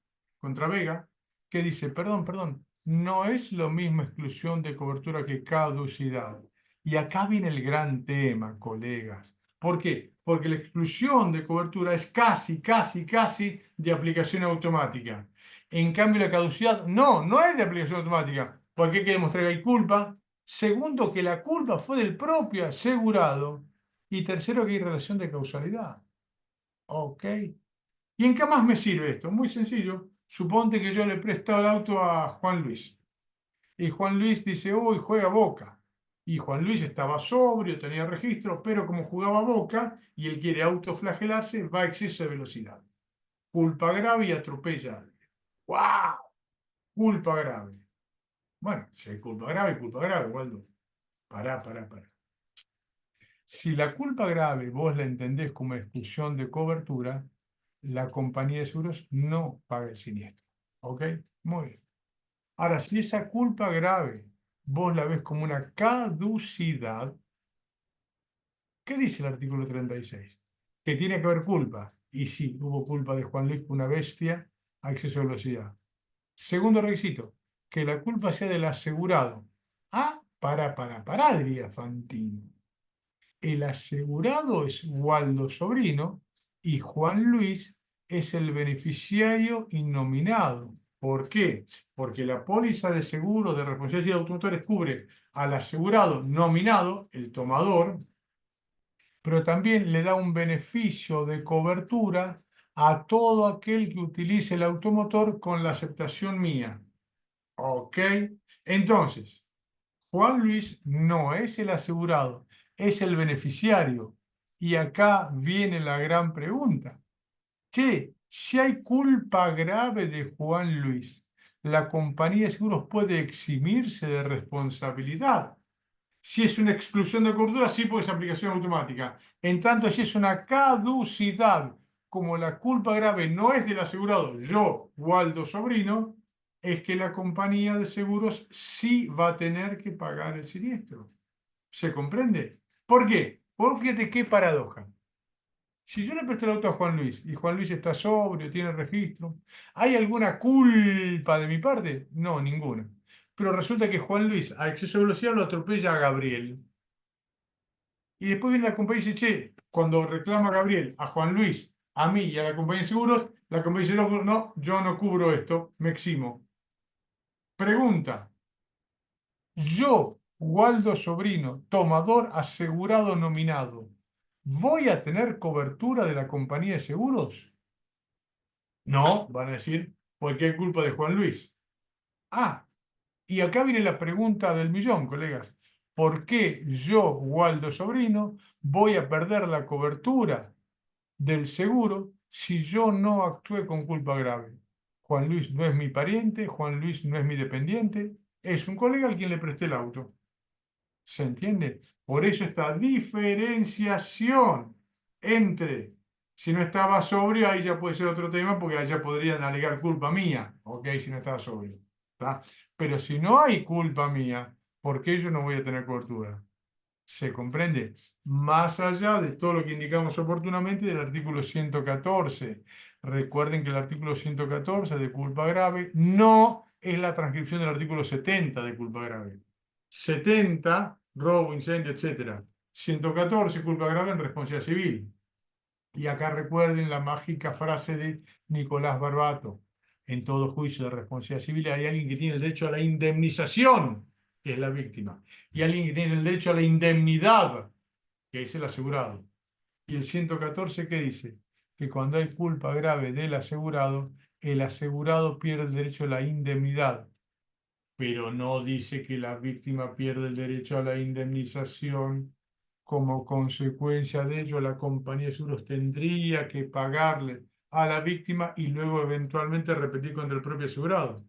que dice, perdón, no es lo mismo exclusión de cobertura que caducidad. Y acá viene el gran tema, colegas. ¿Por qué? Porque la exclusión de cobertura es casi de aplicación automática. En cambio, la caducidad no es de aplicación automática, porque hay que demostrar que hay culpa. Segundo, que la culpa fue del propio asegurado. Y tercero, que hay relación de causalidad. ¿Ok? ¿Y en qué más me sirve esto? Muy sencillo. Suponte que yo le presto el auto a Juan Luis. Y Juan Luis dice, uy, juega Boca. Y Juan Luis estaba sobrio, tenía registro, pero como jugaba Boca y él quiere autoflagelarse, va a exceso de velocidad. Culpa grave y atropella a alguien. ¡Wow! Culpa grave. Bueno, si hay culpa grave, Waldo. Pará. Si la culpa grave vos la entendés como exclusión de cobertura, la compañía de seguros no paga el siniestro. ¿Ok? Muy bien. Ahora, si esa culpa grave vos la ves como una caducidad, ¿qué dice el artículo 36? Que tiene que haber culpa. Y sí, hubo culpa de Juan Luis, una bestia, a exceso de velocidad. Segundo requisito, que la culpa sea del asegurado. Ah, pará, diría Fantino. El asegurado es Waldo Sobrino y Juan Luis es el beneficiario innominado. ¿Por qué? Porque la póliza de seguro de responsabilidad de automotores cubre al asegurado nominado, el tomador, pero también le da un beneficio de cobertura a todo aquel que utilice el automotor con la aceptación mía. ¿Ok? Entonces, Juan Luis no es el asegurado, es el beneficiario. Y acá viene la gran pregunta. Che, si hay culpa grave de Juan Luis, ¿la compañía de seguros puede eximirse de responsabilidad? Si es una exclusión de cobertura, sí, porque es aplicación automática. En tanto, si es una caducidad, como la culpa grave no es del asegurado, yo, Waldo Sobrino, es que la compañía de seguros sí va a tener que pagar el siniestro. ¿Se comprende? ¿Por qué? Porque fíjate qué paradoja. Si yo le presto el auto a Juan Luis y Juan Luis está sobrio, tiene registro, ¿hay alguna culpa de mi parte? No, ninguna. Pero resulta que Juan Luis, a exceso de velocidad, lo atropella a Gabriel. Y después viene la compañía y dice, che, cuando reclama a Gabriel, a Juan Luis, a mí y a la compañía de seguros, la compañía de seguros, no, yo no cubro esto, me eximo. Pregunta, yo, Waldo Sobrino, tomador asegurado nominado, ¿voy a tener cobertura de la compañía de seguros? No, van a decir, porque hay culpa de Juan Luis. Ah, y acá viene la pregunta del millón, colegas. ¿por qué yo, Waldo Sobrino, voy a perder la cobertura del seguro si yo no actué con culpa grave? Juan Luis no es mi pariente, Juan Luis no es mi dependiente, es un colega al quien le presté el auto. ¿Se entiende? Por eso esta diferenciación entre, si no estaba sobrio, ahí ya puede ser otro tema, porque allá podrían alegar culpa mía, ¿ok? Si no estaba sobrio, ¿está? Pero si no hay culpa mía, ¿por qué yo no voy a tener cobertura? ¿Se comprende? Más allá de todo lo que indicamos oportunamente del artículo 114. Recuerden que el artículo 114 de culpa grave no es la transcripción del artículo 70 de culpa grave. 70, robo, incendio, etc. 114, culpa grave en responsabilidad civil. Y acá recuerden la mágica frase de Nicolás Barbato. En todo juicio de responsabilidad civil hay alguien que tiene el derecho a la indemnización, que es la víctima, y alguien que tiene el derecho a la indemnidad, que es el asegurado. Y el 114, ¿qué dice? Que cuando hay culpa grave del asegurado, el asegurado pierde el derecho a la indemnidad, pero no dice que la víctima pierde el derecho a la indemnización. Como consecuencia de ello, la compañía de seguros tendría que pagarle a la víctima y luego eventualmente repetir contra el propio asegurado.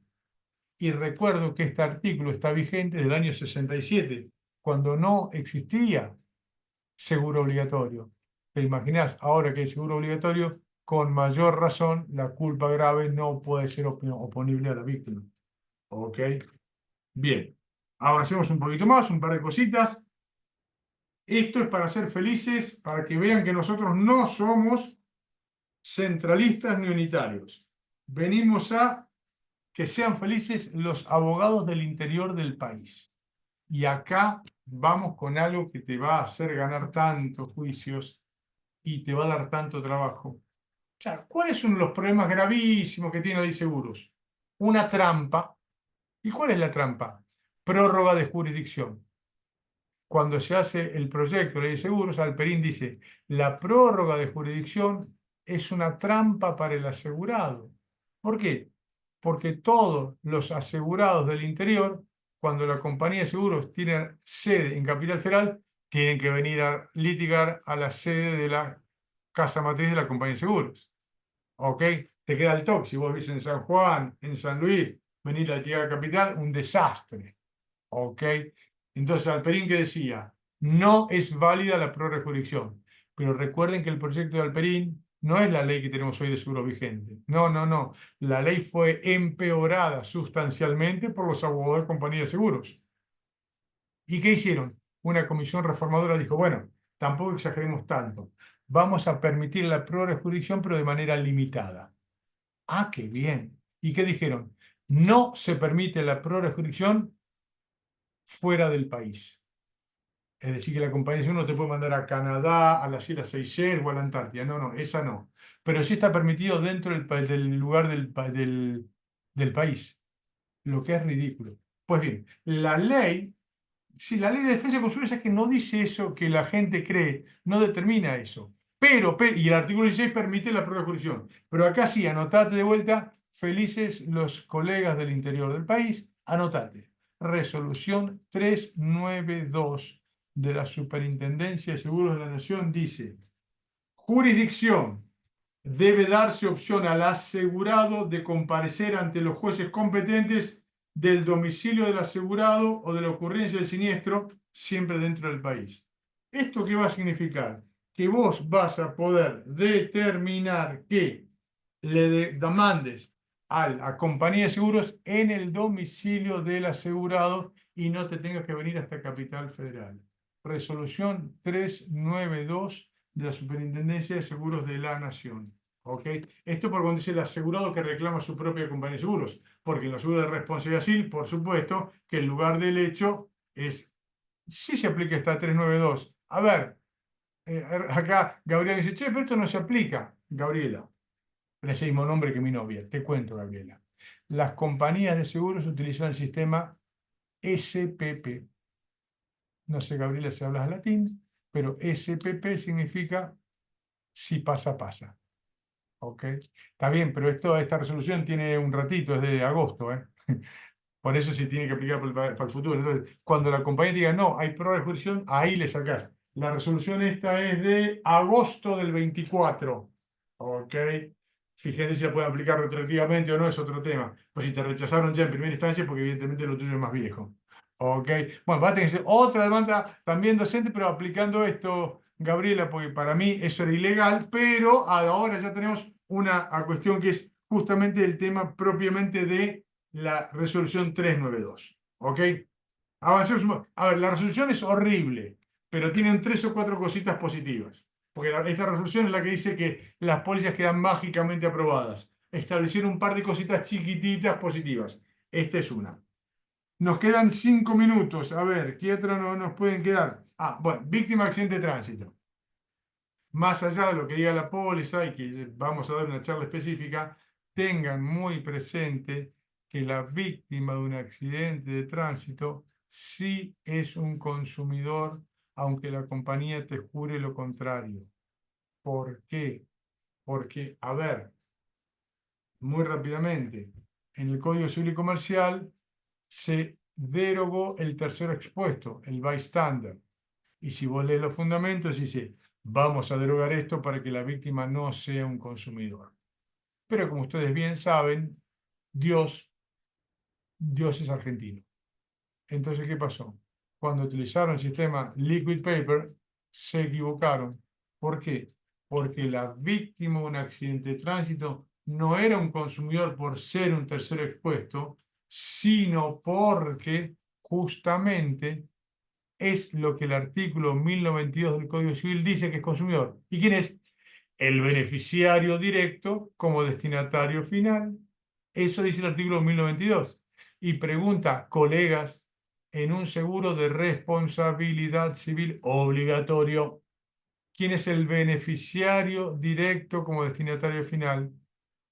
Y recuerdo que este artículo está vigente desde el año 67, cuando no existía seguro obligatorio. ¿Te imaginas? Ahora que hay seguro obligatorio, con mayor razón, la culpa grave no puede ser oponible a la víctima. ¿Ok? Bien. Ahora hacemos un poquito más, un par de cositas. Esto es para ser felices, para que vean que nosotros no somos centralistas ni unitarios. Venimos a que sean felices los abogados del interior del país. Y acá vamos con algo que te va a hacer ganar tantos juicios y te va a dar tanto trabajo. Claro, ¿cuáles son los problemas gravísimos que tiene la ley de seguros? Una trampa. ¿Y cuál es la trampa? Prórroga de jurisdicción. Cuando se hace el proyecto de ley de seguros, Alperín dice, la prórroga de jurisdicción es una trampa para el asegurado. ¿Por qué? Porque todos los asegurados del interior, cuando la compañía de seguros tiene sede en Capital Federal, tienen que venir a litigar a la sede de la casa matriz de la compañía de seguros. ¿Ok? Te queda el toque. Si vos vivís en San Juan, en San Luis, venir a litigar a Capital, un desastre. ¿Ok? Entonces, Alperín, que decía, no es válida la prórroga de jurisdicción. Pero recuerden que el proyecto de Alperín no es la ley que tenemos hoy de seguro vigente. No, no, no. La ley fue empeorada sustancialmente por los abogados de compañía de seguros. ¿Y qué hicieron? Una comisión reformadora dijo, bueno, tampoco exageremos tanto. Vamos a permitir la prórroga de jurisdicción, pero de manera limitada. Ah, qué bien. ¿Y qué dijeron? No se permite la prórroga de jurisdicción fuera del país. Es decir, que la compañía de seguros no te puede mandar a Canadá, a las Islas Seychelles o a la Antártida. No, no, esa no. Pero sí está permitido dentro del lugar del país, lo que es ridículo. Pues bien, la ley, si la ley de defensa de consumidores es que no dice eso que la gente cree, no determina eso. Y el artículo 16 permite la prórroga de jurisdicción. Pero acá sí, anotate de vuelta, felices los colegas del interior del país, anotate. Resolución 392 de la Superintendencia de Seguros de la Nación dice, jurisdicción, debe darse opción al asegurado de comparecer ante los jueces competentes del domicilio del asegurado o de la ocurrencia del siniestro, siempre dentro del país. ¿Esto qué va a significar? Que vos vas a poder determinar que le demandes a la compañía de seguros en el domicilio del asegurado y no te tengas que venir hasta Capital Federal. Resolución 392 de la Superintendencia de Seguros de la Nación. ¿Ok? Esto por cuando dice el asegurado que reclama su propia compañía de seguros, porque en los seguros de responsabilidad civil, por supuesto, que el lugar del hecho es, sí se aplica esta 392. A ver, acá Gabriela dice, che, pero esto no se aplica, Gabriela. Ese mismo nombre que mi novia. Te cuento, Gabriela. Las compañías de seguros utilizan el sistema SPP. No sé, Gabriela, si hablas latín, pero SPP significa si pasa, pasa. ¿Ok? Está bien, pero esta resolución tiene un ratito, es de agosto, ¿eh? Por eso se tiene que aplicar para el futuro. Entonces, cuando la compañía diga, no, hay prórroga de jurisdicción, ahí le sacás. La resolución esta es de agosto del 24. ¿Ok? Fíjense si la pueden aplicar retroactivamente o no, es otro tema. Pues si te rechazaron ya en primera instancia, porque evidentemente lo tuyo es más viejo. ¿Ok? Bueno, va a tener que ser otra demanda también docente, pero aplicando esto, Gabriela, porque para mí eso era ilegal, pero ahora ya tenemos una cuestión que es justamente el tema propiamente de la resolución 392. ¿Ok? Avancemos a ver, la resolución es horrible, pero tienen 3 o 4 cositas positivas. Porque esta resolución es la que dice que las pólizas quedan mágicamente aprobadas. Establecieron un par de cositas chiquititas positivas. Esta es una. Nos quedan 5 minutos. A ver, ¿qué otra no nos pueden quedar? Ah, bueno, víctima de accidente de tránsito. Más allá de lo que diga la póliza y que vamos a dar una charla específica, tengan muy presente que la víctima de un accidente de tránsito sí es un consumidor, aunque la compañía te jure lo contrario. ¿Por qué? Porque, a ver, muy rápidamente, en el Código Civil y Comercial se derogó el tercero expuesto, el bystander. Y si vos lees los fundamentos, dice, vamos a derogar esto para que la víctima no sea un consumidor. Pero como ustedes bien saben, Dios, Dios es argentino. Entonces, ¿qué pasó? Cuando utilizaron el sistema liquid paper, se equivocaron. ¿Por qué? Porque la víctima de un accidente de tránsito no era un consumidor por ser un tercero expuesto, sino porque justamente es lo que el artículo 1092 del Código Civil dice que es consumidor. ¿Y quién es? El beneficiario directo como destinatario final. Eso dice el artículo 1092. Y pregunta, colegas, en un seguro de responsabilidad civil obligatorio, ¿quién es el beneficiario directo como destinatario final?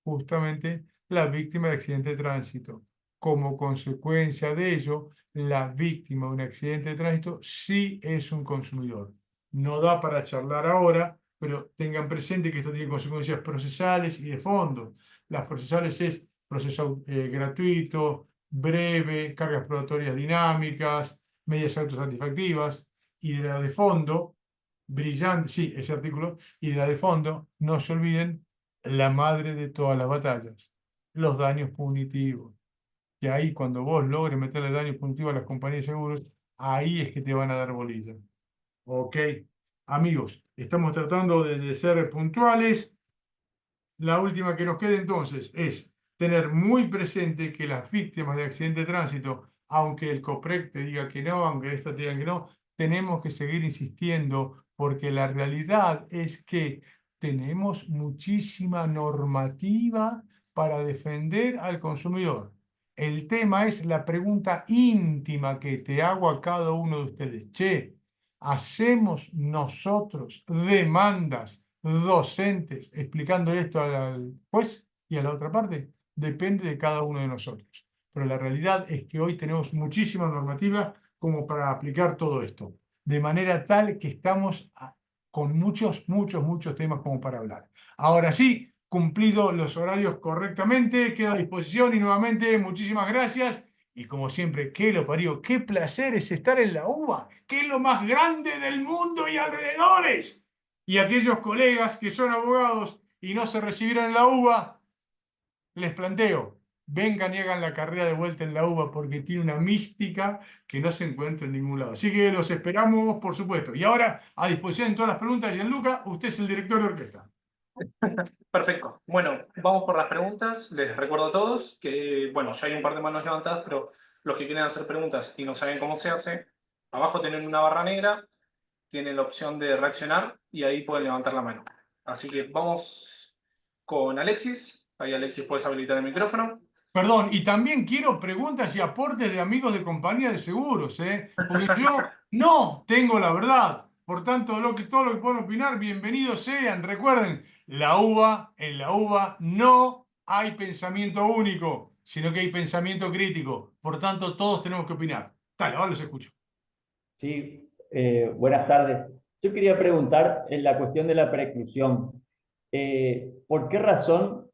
Justamente la víctima de accidente de tránsito. Como consecuencia de ello, la víctima de un accidente de tránsito sí es un consumidor. No da para charlar ahora, pero tengan presente que esto tiene consecuencias procesales y de fondo. Las procesales es proceso gratuito, breve, cargas probatorias dinámicas, medidas autosatisfactivas, y de la de fondo, brillante, sí, ese artículo, y de la de fondo, no se olviden, la madre de todas las batallas, los daños punitivos. Que ahí cuando vos logres meterle daños punitivos a las compañías de seguros, ahí es que te van a dar bolilla. ¿Ok? Amigos, estamos tratando de ser puntuales. La última que nos queda entonces es tener muy presente que las víctimas de accidente de tránsito, aunque el COPREC te diga que no, aunque esto te diga que no, tenemos que seguir insistiendo porque la realidad es que tenemos muchísima normativa para defender al consumidor. El tema es la pregunta íntima que te hago a cada uno de ustedes. Che, ¿hacemos nosotros demandas docentes explicando esto al juez y a la otra parte? Depende de cada uno de nosotros. Pero la realidad es que hoy tenemos muchísima normativa como para aplicar todo esto, de manera tal que estamos con muchos temas como para hablar. Ahora sí, cumplido los horarios correctamente, quedo a disposición y nuevamente muchísimas gracias. Y como siempre, qué lo parió, qué placer es estar en la UBA, que es lo más grande del mundo y alrededores. Y aquellos colegas que son abogados y no se recibieron en la UBA, les planteo, vengan y hagan la carrera de vuelta en la UBA porque tiene una mística que no se encuentra en ningún lado. Así que los esperamos, por supuesto. Y ahora, a disposición de todas las preguntas, Gianluca, usted es el director de orquesta. Perfecto. Bueno, vamos por las preguntas. Les recuerdo a todos que, bueno, ya hay un par de manos levantadas, pero los que quieren hacer preguntas y no saben cómo se hace, abajo tienen una barra negra, tienen la opción de reaccionar y ahí pueden levantar la mano. Así que vamos con Alexis. Ahí, Alexis, puedes habilitar el micrófono. Perdón, y también quiero preguntas y aportes de amigos de compañía de seguros, porque yo no tengo la verdad. Por tanto, todo lo que puedan opinar, bienvenidos sean. Recuerden, en la UBA no hay pensamiento único, sino que hay pensamiento crítico. Por tanto, todos tenemos que opinar. Dale, ahora los escucho. Sí, buenas tardes. Yo quería preguntar en la cuestión de la preclusión, ¿por qué razón,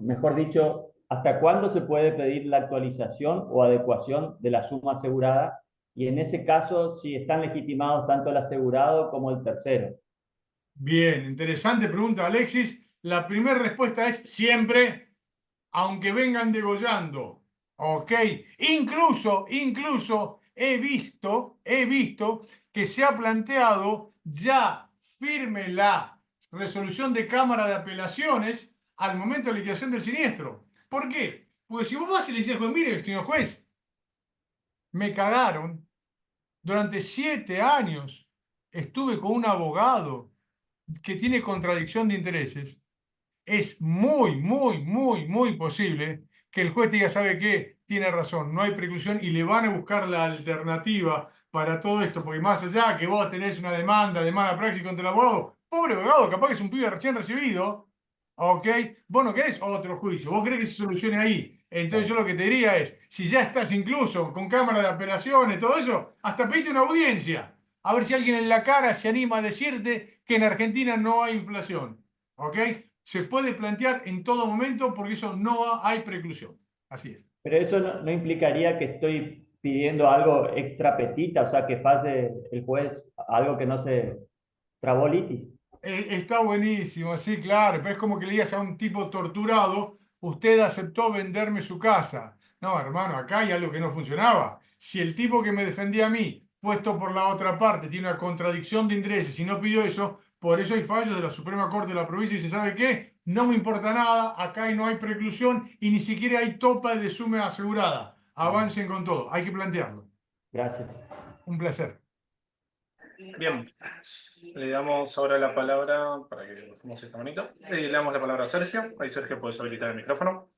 mejor dicho, ¿hasta cuándo se puede pedir la actualización o adecuación de la suma asegurada? Y en ese caso, si están legitimados tanto el asegurado como el tercero. Bien, interesante pregunta, Alexis. La primera respuesta es siempre, aunque vengan degollando. ¿Ok? Incluso he visto que se ha planteado ya firme la resolución de Cámara de Apelaciones al momento de liquidación del siniestro. ¿Por qué? Porque si vos vas y le dices al juez, mire, señor juez, me cagaron. Durante 7 años estuve con un abogado que tiene contradicción de intereses. Es muy posible que el juez diga, ¿sabe qué? Tiene razón, no hay preclusión y le van a buscar la alternativa para todo esto, porque más allá que vos tenés una demanda de mala praxis contra el abogado, pobre abogado, capaz que es un pibe recién recibido, ¿ok? Vos no querés otro juicio, vos querés que se solucione ahí. Entonces yo lo que te diría es, si ya estás incluso con cámara de apelaciones, todo eso, hasta pedite una audiencia, a ver si alguien en la cara se anima a decirte que en Argentina no hay inflación, ¿ok? Se puede plantear en todo momento porque eso no hay preclusión. Así es. Pero eso no implicaría que estoy pidiendo algo extra petita, o sea, que pase el juez algo que no se trabó litis. Está buenísimo, sí, claro, pero es como que le digas a un tipo torturado, usted aceptó venderme su casa. No, hermano, acá hay algo que no funcionaba. Si el tipo que me defendía a mí, puesto por la otra parte, tiene una contradicción de intereses y no pidió eso, por eso hay fallos de la Suprema Corte de la provincia y se sabe qué, no me importa nada, acá no hay preclusión y ni siquiera hay topa de suma asegurada. Avancen con todo, hay que plantearlo. Gracias. Un placer. Bien, le damos ahora la palabra, para que bajemos esta manito, le damos la palabra a Sergio. Ahí Sergio, puedes habilitar el micrófono.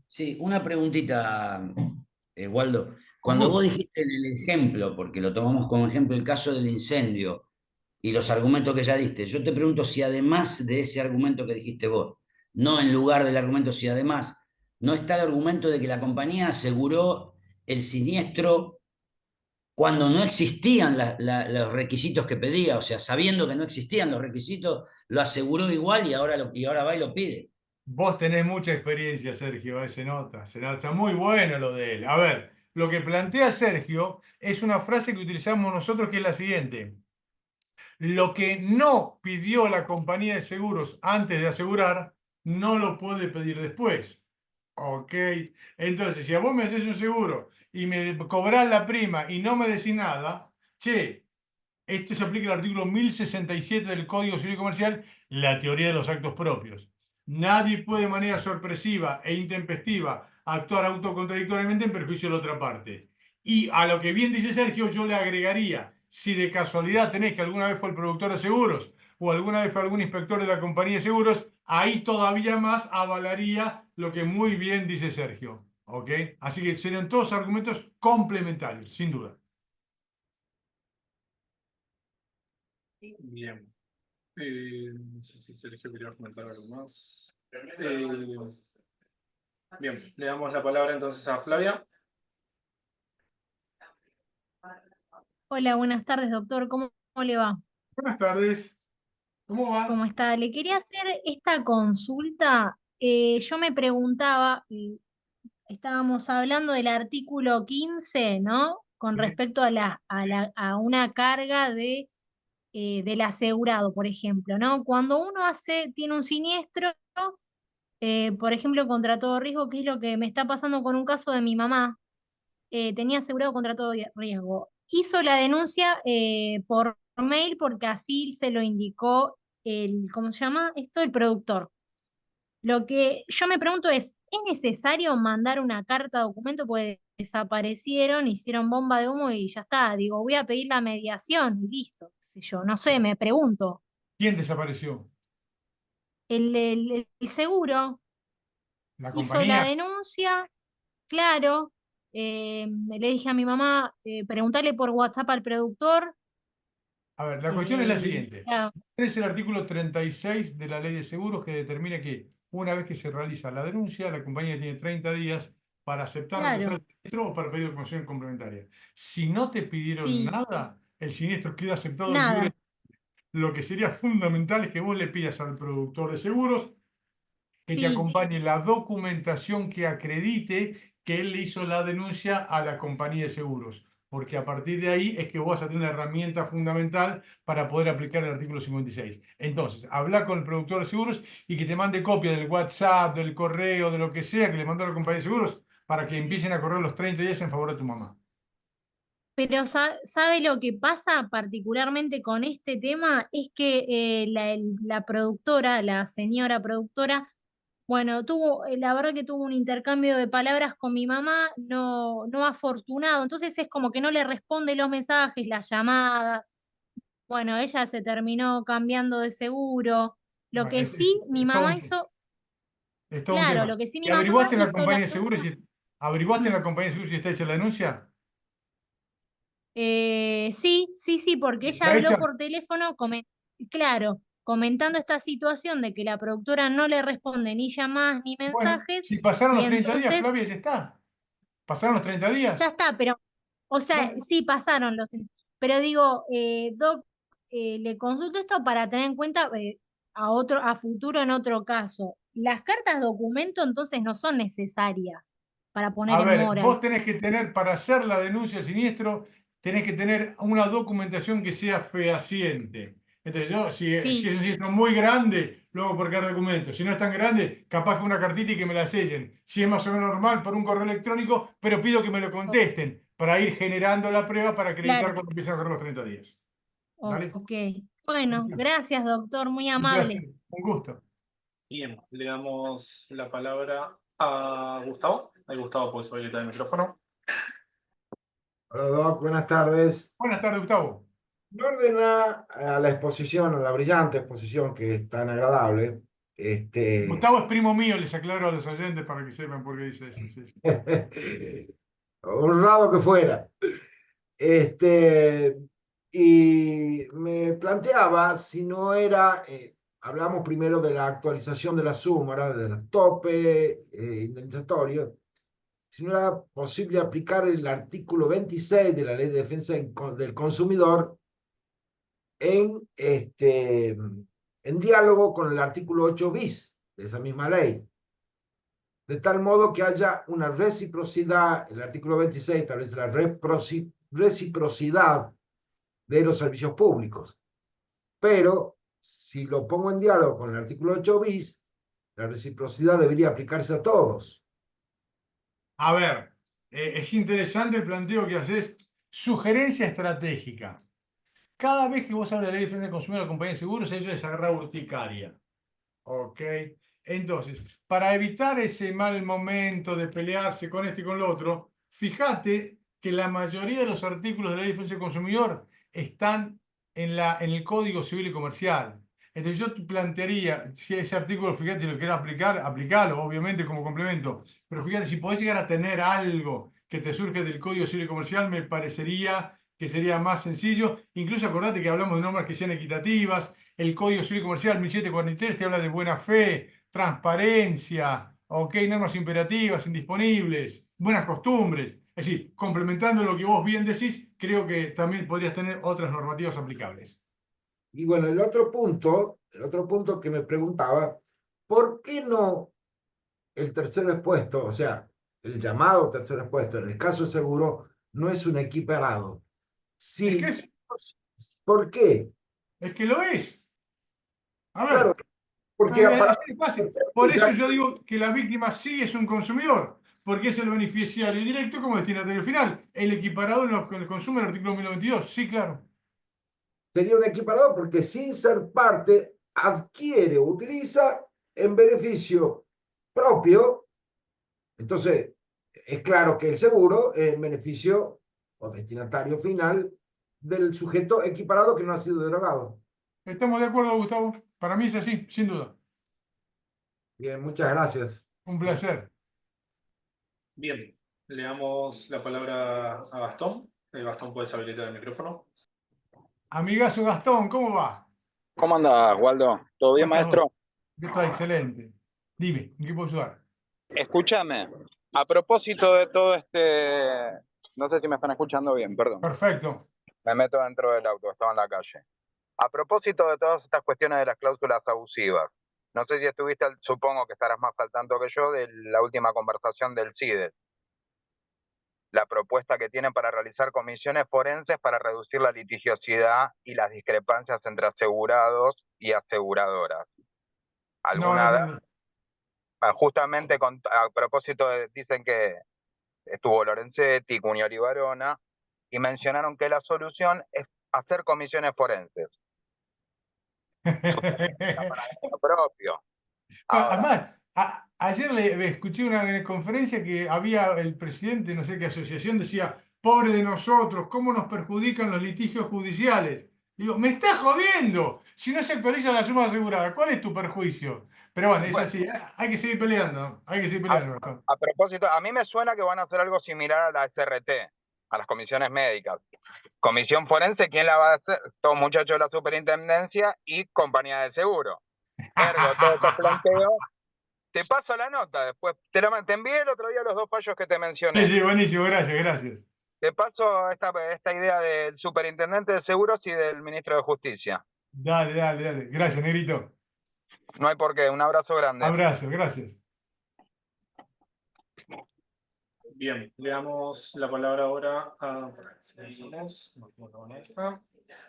Sí, una preguntita, Waldo. Con Cuando vos gusto. dijiste en el ejemplo, porque lo tomamos como ejemplo el caso del incendio y los argumentos que ya diste, yo te pregunto si además de ese argumento que dijiste vos, no en lugar del argumento, si además no está el argumento de que la compañía aseguró el siniestro cuando no existían los requisitos que pedía, o sea, sabiendo que no existían los requisitos, lo aseguró igual y ahora va y lo pide. Vos tenés mucha experiencia, Sergio, se nota muy bueno lo de él. A ver, lo que plantea Sergio es una frase que utilizamos nosotros que es la siguiente. Lo que no pidió la compañía de seguros antes de asegurar, no lo puede pedir después. ¿Ok? Entonces, si a vos me haces un seguro y me cobrás la prima y no me decís nada, che, esto se aplica al artículo 1067 del Código Civil y Comercial, la teoría de los actos propios. Nadie puede de manera sorpresiva e intempestiva actuar autocontradictoriamente en perjuicio de la otra parte. Y a lo que bien dice Sergio, yo le agregaría, si de casualidad tenés que alguna vez fue el productor de seguros o alguna vez fue algún inspector de la compañía de seguros, ahí todavía más avalaría lo que muy bien dice Sergio. ¿Ok? Así que serían todos argumentos complementarios, sin duda. Bien. No sé si Sergio quería comentar algo más. Bien, le damos la palabra entonces a Flavia. Hola, buenas tardes, doctor. ¿Cómo le va? Buenas tardes. ¿Cómo va? ¿Cómo está? Le quería hacer esta consulta. Yo me preguntaba, estábamos hablando del artículo 15, ¿no? Con Sí. respecto a una carga del asegurado, por ejemplo, ¿no? Cuando uno tiene un siniestro, por ejemplo, contra todo riesgo, que es lo que me está pasando con un caso de mi mamá, tenía asegurado contra todo riesgo. Hizo la denuncia por mail porque así se lo indicó ¿cómo se llama esto? El productor. Lo que yo me pregunto ¿es necesario mandar una carta documento? Pues desaparecieron, hicieron bomba de humo y ya está. Digo, voy a pedir la mediación y listo, qué sé yo, no sé, me pregunto. ¿Quién desapareció? El seguro ¿La hizo la compañía? denuncia. Claro, le dije a mi mamá, preguntarle por WhatsApp al productor. A ver, la cuestión es la Y siguiente. claro, Es el artículo 36 de la Ley de Seguros que determina que una vez que se realiza la denuncia, la compañía tiene 30 días para aceptar o rechazar claro, el siniestro o para pedir documentación complementaria. Si no te pidieron sí, nada, el siniestro queda aceptado libre. nada, Lo que sería fundamental es que vos le pidas al productor de seguros que te Sí, acompañe la documentación que acredite que él le hizo la denuncia a la compañía de seguros, porque a partir de ahí es que vos vas a tener una herramienta fundamental para poder aplicar el artículo 56. Entonces, habla con el productor de seguros y que te mande copia del WhatsApp, del correo, de lo que sea que le mandó a la compañía de seguros, para que empiecen a correr los 30 días en favor de tu mamá. pero ¿sabe lo que pasa particularmente con este tema? Es que la productora, la señora productora, bueno, la verdad que tuvo un intercambio de palabras con mi mamá no afortunado, entonces es como que no le responde los mensajes, las llamadas. Bueno, ella se terminó cambiando de seguro. Lo Bueno, que sí mi mamá hizo, es todo un claro, tema. lo que sí ¿Y mi mamá averiguaste en la hizo la compañía de seguros cláusula. averiguaste en la compañía de seguros si está hecha la denuncia? Sí, sí, sí, porque ella ¿Está hecha? habló por teléfono, claro, comentando esta situación de que la productora no le responde ni llamadas ni Bueno, mensajes, si pasaron y los 30 días, entonces Flavia, ya está. ¿Pasaron los 30 ya días? está, pero, o sea, Bueno, sí pasaron pero digo, Doc, le consulto esto para tener en cuenta a futuro en otro caso. Las cartas documento entonces no son necesarias para poner a en ver, mora. vos tenés que tener, para hacer la denuncia del siniestro, tenés que tener una documentación que sea fehaciente. Entonces, yo, si Sí, es un siniestro muy grande, luego por cargar documentos. Si no es tan grande, capaz que una cartita y que me la sellen. Si es más o menos normal, por un correo electrónico, pero pido que me lo contesten para ir generando la prueba para acreditar claro, cuando empiecen a correr los 30 días. ¿Vale? ok. Bueno, gracias, doctor, muy Un placer, amable. un gusto. Bien, le damos la palabra a Gustavo. Ahí Gustavo puede habilitar el micrófono. Hola Doc, buenas tardes. Buenas tardes, Gustavo. En orden a la exposición, a la brillante exposición que es tan agradable, Gustavo es primo mío, les aclaro a los oyentes para que sepan por qué dice eso. Sí, sí. honrado que fuera. Este, y me planteaba si no era, hablamos primero de la actualización de la suma, ¿verdad? De los topes indemnizatorios, si no era posible aplicar el artículo 26 de la Ley de Defensa del Consumidor en diálogo con el artículo 8 bis de esa misma ley, de tal modo que haya una reciprocidad. El artículo 26 establece la reciprocidad de los servicios públicos, pero si lo pongo en diálogo con el artículo 8 bis, la reciprocidad debería aplicarse a todos. A ver, es interesante el planteo que haces. Sugerencia estratégica. Cada vez que vos hablas de la ley de defensa del consumidor de la compañía de seguros, a ellos les agarra urticaria. ¿Ok? Entonces, para evitar ese mal momento de pelearse con este y con lo otro, fíjate que la mayoría de los artículos de la ley de defensa del consumidor están en el Código Civil y Comercial. Entonces yo te plantearía, si ese artículo, fíjate, si lo quieres aplicar, aplicalo, obviamente como complemento, pero fíjate, si podés llegar a tener algo que te surge del Código Civil y Comercial, me parecería que sería más sencillo. Incluso acordate que hablamos de normas que sean equitativas. El Código Civil y Comercial 1743 te habla de buena fe, transparencia, ok, normas imperativas, indisponibles, buenas costumbres. Es decir, complementando lo que vos bien decís, creo que también podrías tener otras normativas aplicables. Y bueno, el otro punto que me preguntaba, ¿por qué no el tercero expuesto, o sea, el llamado tercero expuesto, en el caso seguro, no es un equiparado? Es que, Sí, ¿por qué? es que lo es. A Claro, ver, porque es fácil. Por eso yo digo que la víctima sí es un consumidor, porque es el beneficiario directo como destinatario final. El equiparado en lo que le consume el artículo 1092. Sí, claro. sería un equiparado porque sin ser parte adquiere o utiliza en beneficio propio. Entonces, es claro que el seguro es en beneficio o destinatario final del sujeto equiparado que no ha sido derogado. ¿Estamos de acuerdo, Gustavo? Para mí es así, sin duda. Bien, muchas gracias. Un placer. Bien, le damos la palabra a Gastón. Gastón, puedes habilitar el micrófono. Amigazo Gastón, ¿cómo va? ¿Cómo andás, Waldo? ¿Todo ¿Cómo bien, estás vos? maestro? Yo estoy excelente. Dime, ¿en qué puedo ayudar? Escúchame, a propósito de todo no sé si me están escuchando bien, perdón. Perfecto. Me meto dentro del auto, estaba en la calle. A propósito de todas estas cuestiones de las cláusulas abusivas, No sé si estuviste, supongo que estarás más al tanto que yo, de la última conversación del CIDE. La propuesta que tienen para realizar comisiones forenses para reducir la litigiosidad y las discrepancias entre asegurados y aseguradoras. No. Justamente a propósito dicen que estuvo Lorenzetti, Cunioli Barona, y mencionaron que la solución es hacer comisiones forenses. Para lo propio. Ahora, Además, ayer le escuché una conferencia que había el presidente, no sé qué asociación, decía, pobre de nosotros, ¿cómo nos perjudican los litigios judiciales? Digo, me estás jodiendo. Si no se actualiza la suma asegurada, ¿cuál es tu perjuicio? Pero bueno, es así, hay que seguir peleando, hay que seguir peleando. Gastón. A propósito, a mí me suena que van a hacer algo similar a la SRT, a las comisiones médicas. Comisión forense, ¿quién la va a hacer? Todos muchachos de la superintendencia y compañía de seguro. Ergo, todo ese planteo. Te paso la nota después. Te envié el otro día los 2 fallos que te mencioné. Sí, buenísimo, gracias. Te paso esta idea del superintendente de seguros y del ministro de Justicia. Dale. Gracias, negrito. No hay por qué. Un abrazo grande. Abrazo, gracias. Bien, le damos la palabra ahora a... Le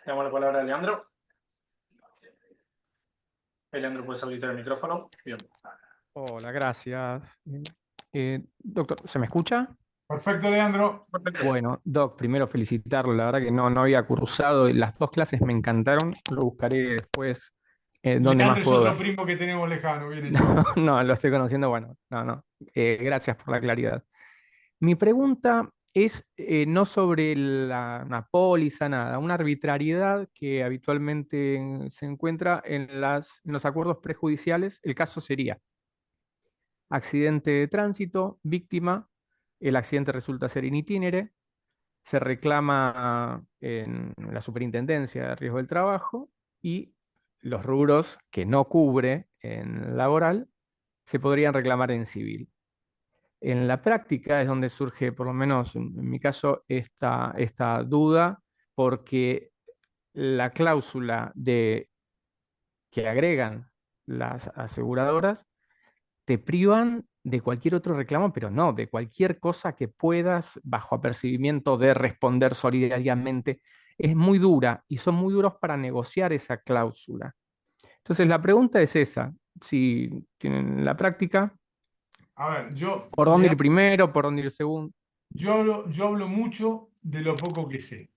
damos la palabra a Leandro. Leandro, ¿puedes habilitar el micrófono? Bien. Hola, gracias. Doctor, ¿se me escucha? Perfecto, Leandro. Perfecto. Bueno, Doc, primero felicitarlo, la verdad que no había cursado, las 2 clases me encantaron, lo buscaré después donde Leandro más es puedo otro ver. primo que tenemos lejano, viene. No, lo estoy conociendo, bueno, no. Gracias por la claridad. Mi pregunta es no sobre una póliza, nada, una arbitrariedad que habitualmente se encuentra en los acuerdos prejudiciales. El caso sería accidente de tránsito, víctima, el accidente resulta ser in itinere, se reclama en la Superintendencia de Riesgo del Trabajo y los rubros que no cubre en laboral se podrían reclamar en civil. En la práctica es donde surge, por lo menos en mi caso, esta duda, porque la cláusula que agregan las aseguradoras te privan de cualquier otro reclamo, pero no, de cualquier cosa que puedas, bajo apercibimiento de responder solidariamente. Es muy dura y son muy duros para negociar esa cláusula. Entonces, la pregunta es esa, si tienen la práctica, A ver, ¿por dónde ir primero, por dónde ir segundo? yo hablo mucho de lo poco que sé.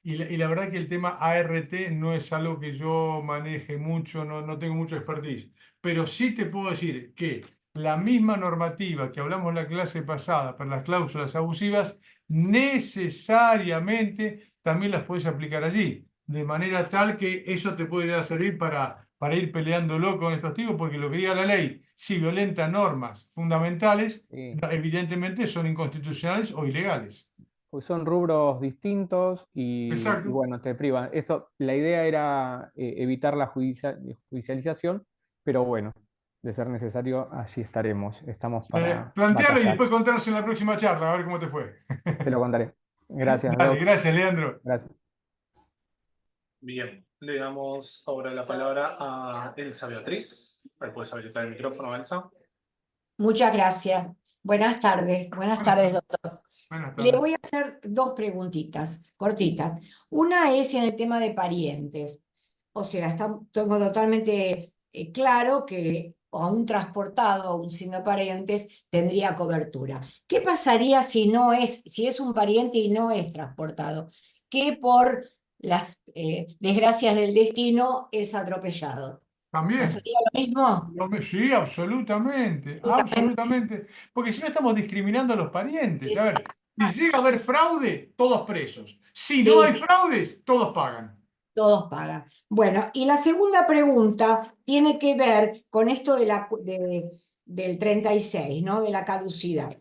Y la verdad que el tema ART no es algo que yo maneje mucho, no tengo mucho expertise. Pero sí te puedo decir que la misma normativa que hablamos en la clase pasada para las cláusulas abusivas, necesariamente también las puedes aplicar allí. De manera tal que eso te puede servir para ir peleándolo con estos tipos, porque lo que diga la ley, si violenta normas fundamentales, Sí. evidentemente son inconstitucionales o ilegales. Pues son rubros distintos y Exacto. bueno, te privan. La idea era evitar la judicialización, pero bueno, de ser necesario, allí estaremos. Estamos para Plantearlo y batallar. después contarse en la próxima charla, a ver cómo te fue. Se lo contaré. Gracias, Dale, Doc. gracias, Leandro. Gracias. Bien, le damos ahora la palabra a Elsa Beatriz. ¿Puedes habilitar el micrófono, Elsa? Muchas gracias. Buenas tardes, doctor. Buenas Le tardes. voy a hacer 2 preguntitas cortitas. Una es en el tema de parientes. O sea, tengo totalmente claro que a un transportado, aún siendo parientes, tendría cobertura. ¿Qué pasaría si es un pariente y no es transportado? Que por las desgracias del destino es atropellado. También. ¿Pasaría lo mismo? Sí, absolutamente, absolutamente. Porque si no estamos discriminando a los parientes. A ver, si llega a haber fraude, todos presos. Si no hay Sí. fraudes, todos pagan. Todos pagan. Bueno, y la segunda pregunta tiene que ver con esto del 36, ¿no? De la caducidad.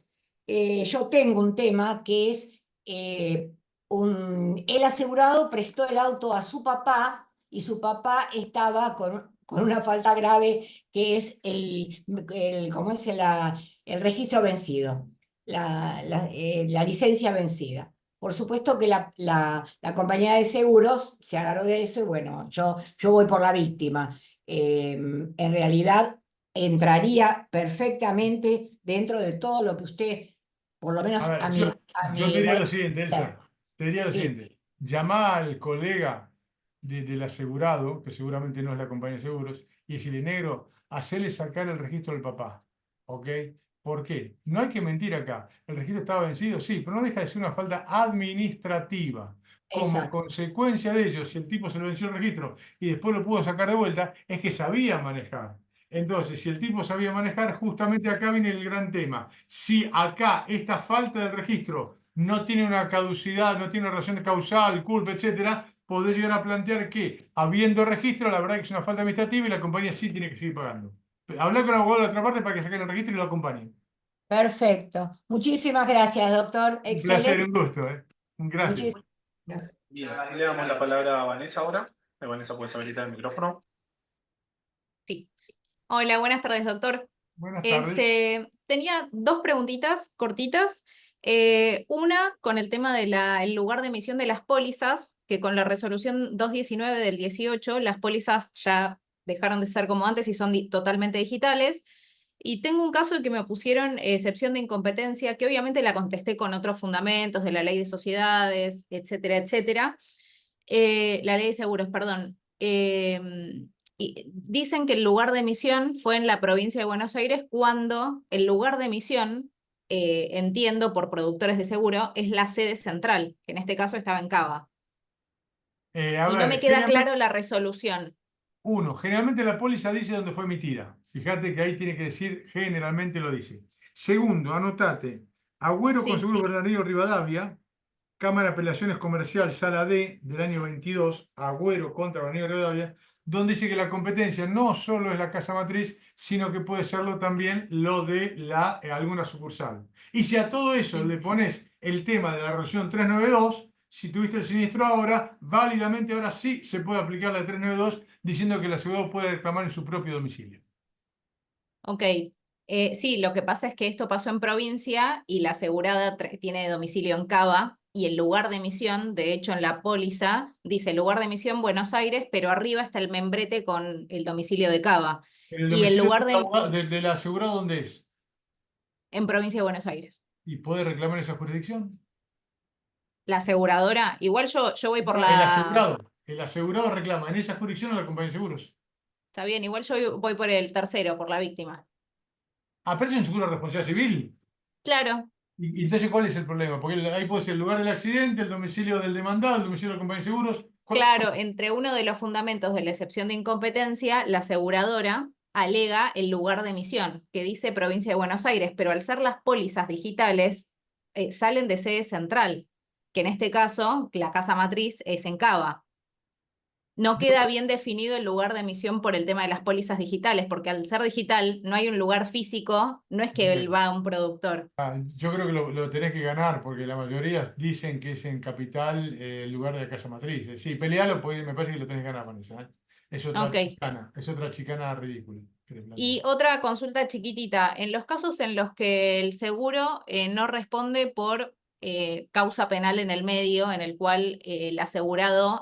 Yo tengo un tema que es, el asegurado prestó el auto a su papá y su papá estaba con una falta grave que es ¿cómo es? El registro vencido, la licencia vencida. Por supuesto que la compañía de seguros se agarró de eso y bueno, yo voy por la víctima. en realidad entraría perfectamente dentro de todo lo que usted, por lo menos A ver, a yo, mi, a yo mi te diría modo lo de siguiente, pensar. Elsa. Te diría lo Sí, siguiente. Llamá al colega del asegurado, que seguramente no es la compañía de seguros, y decirle, negro, hacele sacar el registro del papá. ¿Ok? ¿Por qué? No hay que mentir acá. ¿El registro estaba vencido? Sí, pero no deja de ser una falta administrativa. Como exacto. consecuencia de ello, si el tipo se le venció el registro y después lo pudo sacar de vuelta, es que sabía manejar. Entonces, si el tipo sabía manejar, justamente acá viene el gran tema. Si acá esta falta del registro no tiene una caducidad, no tiene una relación causal, culpa, etcétera, podés llegar a plantear que, habiendo registro, la verdad que es una falta administrativa y la compañía sí tiene que seguir pagando. Hablar con el abogado de la otra parte para que saquen el registro y lo acompañen. Perfecto. Muchísimas gracias, doctor. Un placer, Excelente. un gusto, ¿eh? Gracias. Muchísimas gracias. Bien, le damos la palabra a Vanessa ahora. Vanessa, puedes habilitar el micrófono. Sí. Hola, buenas tardes, doctor. Buenas tardes. Tenía dos preguntitas cortitas. Una con el tema del lugar de emisión de las pólizas, que con la resolución 219 del 18, las pólizas ya dejaron de ser como antes y son totalmente digitales. Y tengo un caso de que me pusieron excepción de incompetencia, que obviamente la contesté con otros fundamentos de la ley de sociedades, etcétera, etcétera. La ley de seguros, perdón. Y dicen que el lugar de emisión fue en la provincia de Buenos Aires cuando el lugar de emisión, entiendo por productores de seguro, es la sede central, que en este caso estaba en Cava. A Y no me ver, queda generalmente, claro la resolución. generalmente la póliza dice dónde fue emitida. Fíjate que ahí tiene que decir, generalmente lo dice. Segundo, anotate, Agüero con Sí, Seguro Bernardino Rivadavia, Cámara de Apelaciones Comercial, Sala D, del año 22, Agüero contra Bernardino Rivadavia, donde dice que la competencia no solo es la casa matriz, sino que puede serlo también lo de alguna sucursal. Y si a todo eso sí. le pones el tema de la resolución 392, si tuviste el siniestro ahora, válidamente ahora sí se puede aplicar la de 392, diciendo que el asegurado puede reclamar en su propio domicilio. Ok. Sí, lo que pasa es que esto pasó en provincia y la asegurada tiene domicilio en Cava y el lugar de emisión, de hecho en la póliza, dice lugar de emisión Buenos Aires, pero arriba está el membrete con el domicilio de Cava. ¿El Y el domicilio lugar de del asegurado dónde es? en provincia de Buenos Aires. ¿Y puede reclamar esa jurisdicción? La aseguradora, igual yo voy por No, la, el asegurado reclama en esa jurisdicción a la compañía de seguros. está bien, igual yo voy por el tercero, por la víctima. Ah, pero es un seguro de responsabilidad civil. Claro, Y entonces, ¿cuál es el problema? Porque ahí puede ser el lugar del accidente, el domicilio del demandado, el domicilio de la compañía de seguros. claro, entre uno de los fundamentos de la excepción de incompetencia, la aseguradora alega el lugar de emisión, que dice provincia de Buenos Aires, pero al ser las pólizas digitales, salen de sede central, que en este caso la casa matriz es en Cava. No Yo, queda bien definido el lugar de emisión por el tema de las pólizas digitales, porque al ser digital no hay un lugar físico, no es que él va a un productor. yo creo que lo tenés que ganar, porque la mayoría dicen que es en capital el lugar de la casa matriz. Sí, pelealo, pues me parece que lo tenés que ganar, Vanessa. ¿Eh? Ok. Es otra chicana ridícula que te Y planteo. otra consulta chiquitita, en los casos en los que el seguro no responde por causa penal en el medio, en el cual el asegurado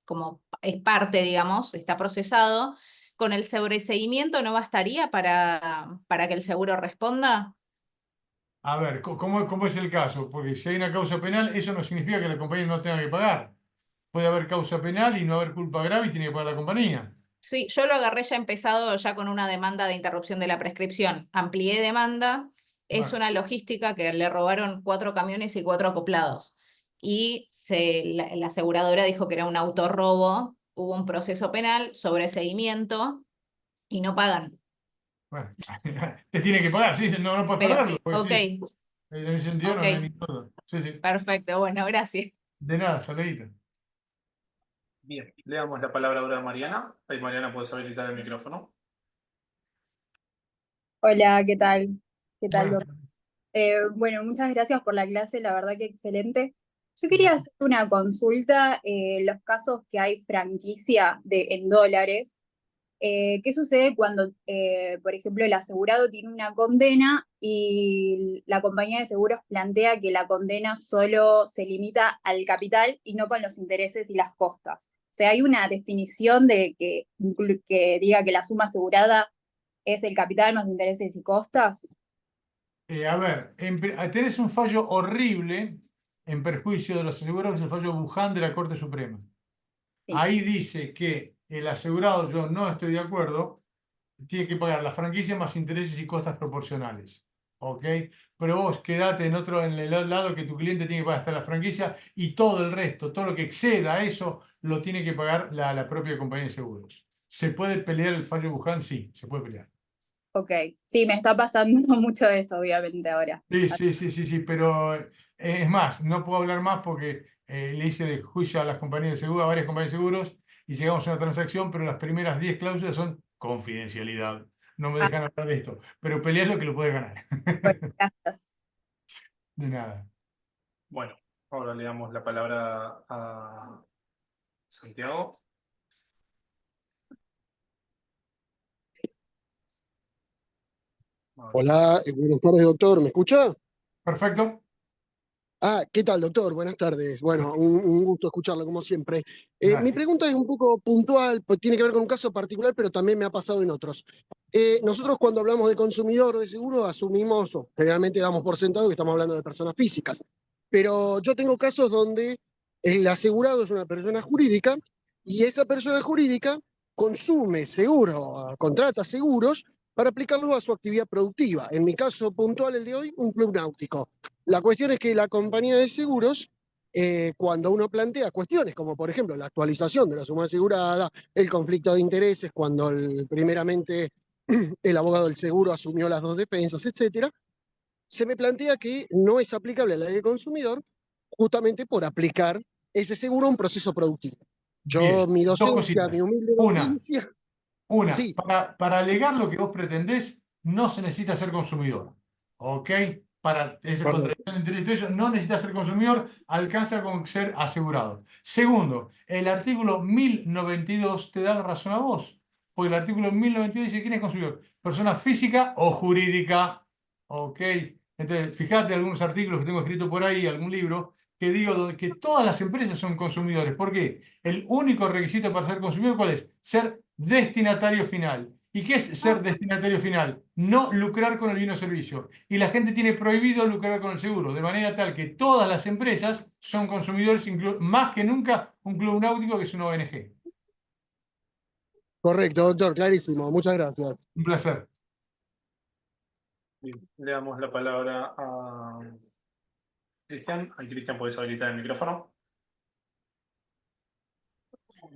como es parte, digamos, está procesado, ¿con el sobreseguimiento no bastaría para que el seguro responda? A ver, ¿cómo es el caso? Porque si hay una causa penal, eso no significa que la compañía no tenga que pagar. Puede haber causa penal y no haber culpa grave y tiene que pagar la compañía. Sí, yo lo agarré ya empezado ya con una demanda de interrupción de la prescripción. Amplié demanda, es Bueno, una logística que le robaron 4 camiones y 4 acoplados. Y la aseguradora dijo que era un autorrobo, hubo un proceso penal, sobreseguimiento y no pagan. bueno, te tiene que pagar, sí, no puedes Pero, perderlo, porque ok, sí, en ese sentido ok, no hay ningún duda. Sí, sí, perfecto, bueno, gracias. de nada, saladita. Bien, le damos la palabra ahora a Mariana. Ahí, Mariana, puedes habilitar el micrófono. Hola, ¿qué tal? ¿Qué tal, Buenas Doc? tardes. Bueno, muchas gracias por la clase, la verdad que excelente. Yo quería Gracias. hacer una consulta, los casos que hay franquicia en dólares. ¿Qué sucede cuando, por ejemplo, el asegurado tiene una condena y la compañía de seguros plantea que la condena solo se limita al capital y no con los intereses y las costas? sea, ¿hay una definición de que diga que la suma asegurada es el capital más intereses y costas? A ver, tenés un fallo horrible en perjuicio de los asegurados, que es el fallo Buján de la Corte Suprema. Sí. Ahí dice que el asegurado, yo no estoy de acuerdo, tiene que pagar la franquicia más intereses y costas proporcionales. ¿Ok? Pero vos quedate en el lado que tu cliente tiene que pagar hasta la franquicia y todo el resto, todo lo que exceda a eso, lo tiene que pagar la propia compañía de seguros. ¿Se puede pelear el fallo Buján? Sí, se puede pelear. Ok, sí, me está pasando mucho eso, obviamente, ahora. Sí, pero es más, no puedo hablar más porque le hice de juicio a las compañías de seguros, a varias compañías de seguros, y llegamos a una transacción, pero las primeras 10 cláusulas son confidencialidad. No me Ah, dejan hablar de esto, pero pelear lo que lo puede ganar. bueno, gracias. De nada. Bueno, ahora le damos la palabra a Santiago. A ver si- Hola, buenas tardes, doctor. ¿Me escucha? Perfecto. ¿Qué tal, doctor? Buenas tardes. Bueno, un gusto escucharlo, como siempre. Mi Gracias. pregunta es un poco puntual, pues tiene que ver con un caso particular, pero también me ha pasado en otros. Nosotros cuando hablamos de consumidor de seguro asumimos, o generalmente damos por sentado que estamos hablando de personas físicas. Pero yo tengo casos donde el asegurado es una persona jurídica y esa persona jurídica consume seguro, contrata seguros para aplicarlo a su actividad productiva. En mi caso puntual, el de hoy, un club náutico. La cuestión es que la compañía de seguros, cuando uno plantea cuestiones como, por ejemplo, la actualización de la suma asegurada, el conflicto de intereses, cuando primeramente el abogado del seguro asumió las dos defensas, etcétera, se me plantea que no es aplicable la ley del consumidor justamente por aplicar ese seguro a un proceso productivo. Yo, Bien, mi dos docencia, mi cositas. humilde Una, docencia, Una, sí, para alegar lo que vos pretendés, no se necesita ser consumidor. ¿Ok? Para esa correcto. contradicción entre esto y eso, no necesita ser consumidor, alcanza con ser asegurado. Segundo, el artículo 1092 te da la razón a vos. Porque el artículo 1092 dice quién es consumidor. Persona física o jurídica. ¿Ok? Entonces, fíjate algunos artículos que tengo escrito por ahí, algún libro, que digo que todas las empresas son consumidores. ¿Por qué? El único requisito para ser consumidor, ¿cuál es? Ser destinatario final. ¿Y qué es ser destinatario final? No lucrar con el bien o servicio. Y la gente tiene prohibido lucrar con el seguro, de manera tal que todas las empresas son consumidores, más que nunca un club náutico que es una ONG. Correcto, doctor, clarísimo. Muchas gracias. Un placer. Bien, le damos la palabra a Cristian. Ahí, Cristian, puedes habilitar el micrófono.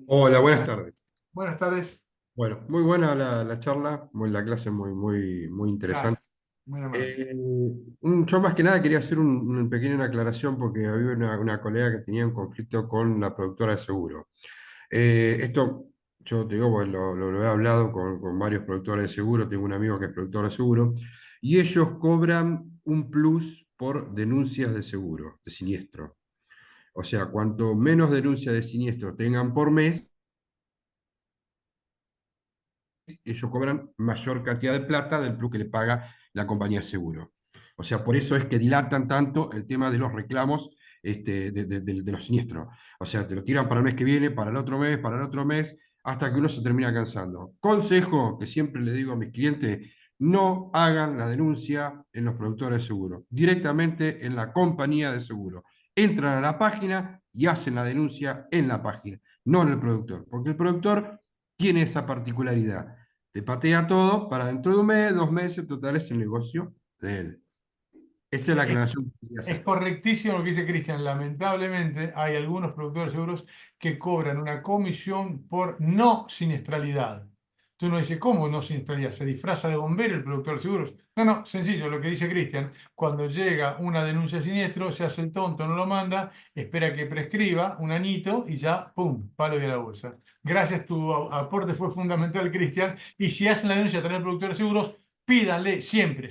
Hola, buenas tardes. Buenas tardes. Bueno, muy buena la charla, la clase muy interesante. Gracias. Muy amable. Yo más que nada quería hacer una pequeña aclaración porque había una colega que tenía un conflicto con la productora de seguro. Esto, yo te digo, pues lo he hablado con varios productores de seguro, tengo un amigo que es productor de seguro, y ellos cobran un plus por denuncias de seguro, de siniestro. O sea, cuanto menos denuncias de siniestro tengan por mes, ellos cobran mayor cantidad de plata del plus que le paga la compañía de seguro. O sea, por eso es que dilatan tanto el tema de los reclamos de los siniestros. O sea, te lo tiran para el mes que viene, para el otro mes, para el otro mes, hasta que uno se termina cansando. Consejo que siempre le digo a mis clientes, no hagan la denuncia en los productores de seguro, directamente en la compañía de seguro. Entran a la página y hacen la denuncia en la página, no en el productor, porque el productor tiene esa particularidad. Te patea todo para dentro de un mes, 2 meses, total es el negocio de él. Esa es la aclaración que quería Es hacer. correctísimo lo que dice Cristian. Lamentablemente hay algunos productores de seguros que cobran una comisión por no siniestralidad. Tú no dices, ¿cómo no siniestralidad? ¿Se disfraza de bombero el productor de seguros? No, sencillo, lo que dice Cristian. Cuando llega una denuncia de siniestro, se hace el tonto, no lo manda, espera que prescriba un añito y ya, ¡pum!, palo de la bolsa. Gracias, tu aporte fue fundamental, Cristian. Y si hacen la denuncia a través del productor de seguros, pídanle siempre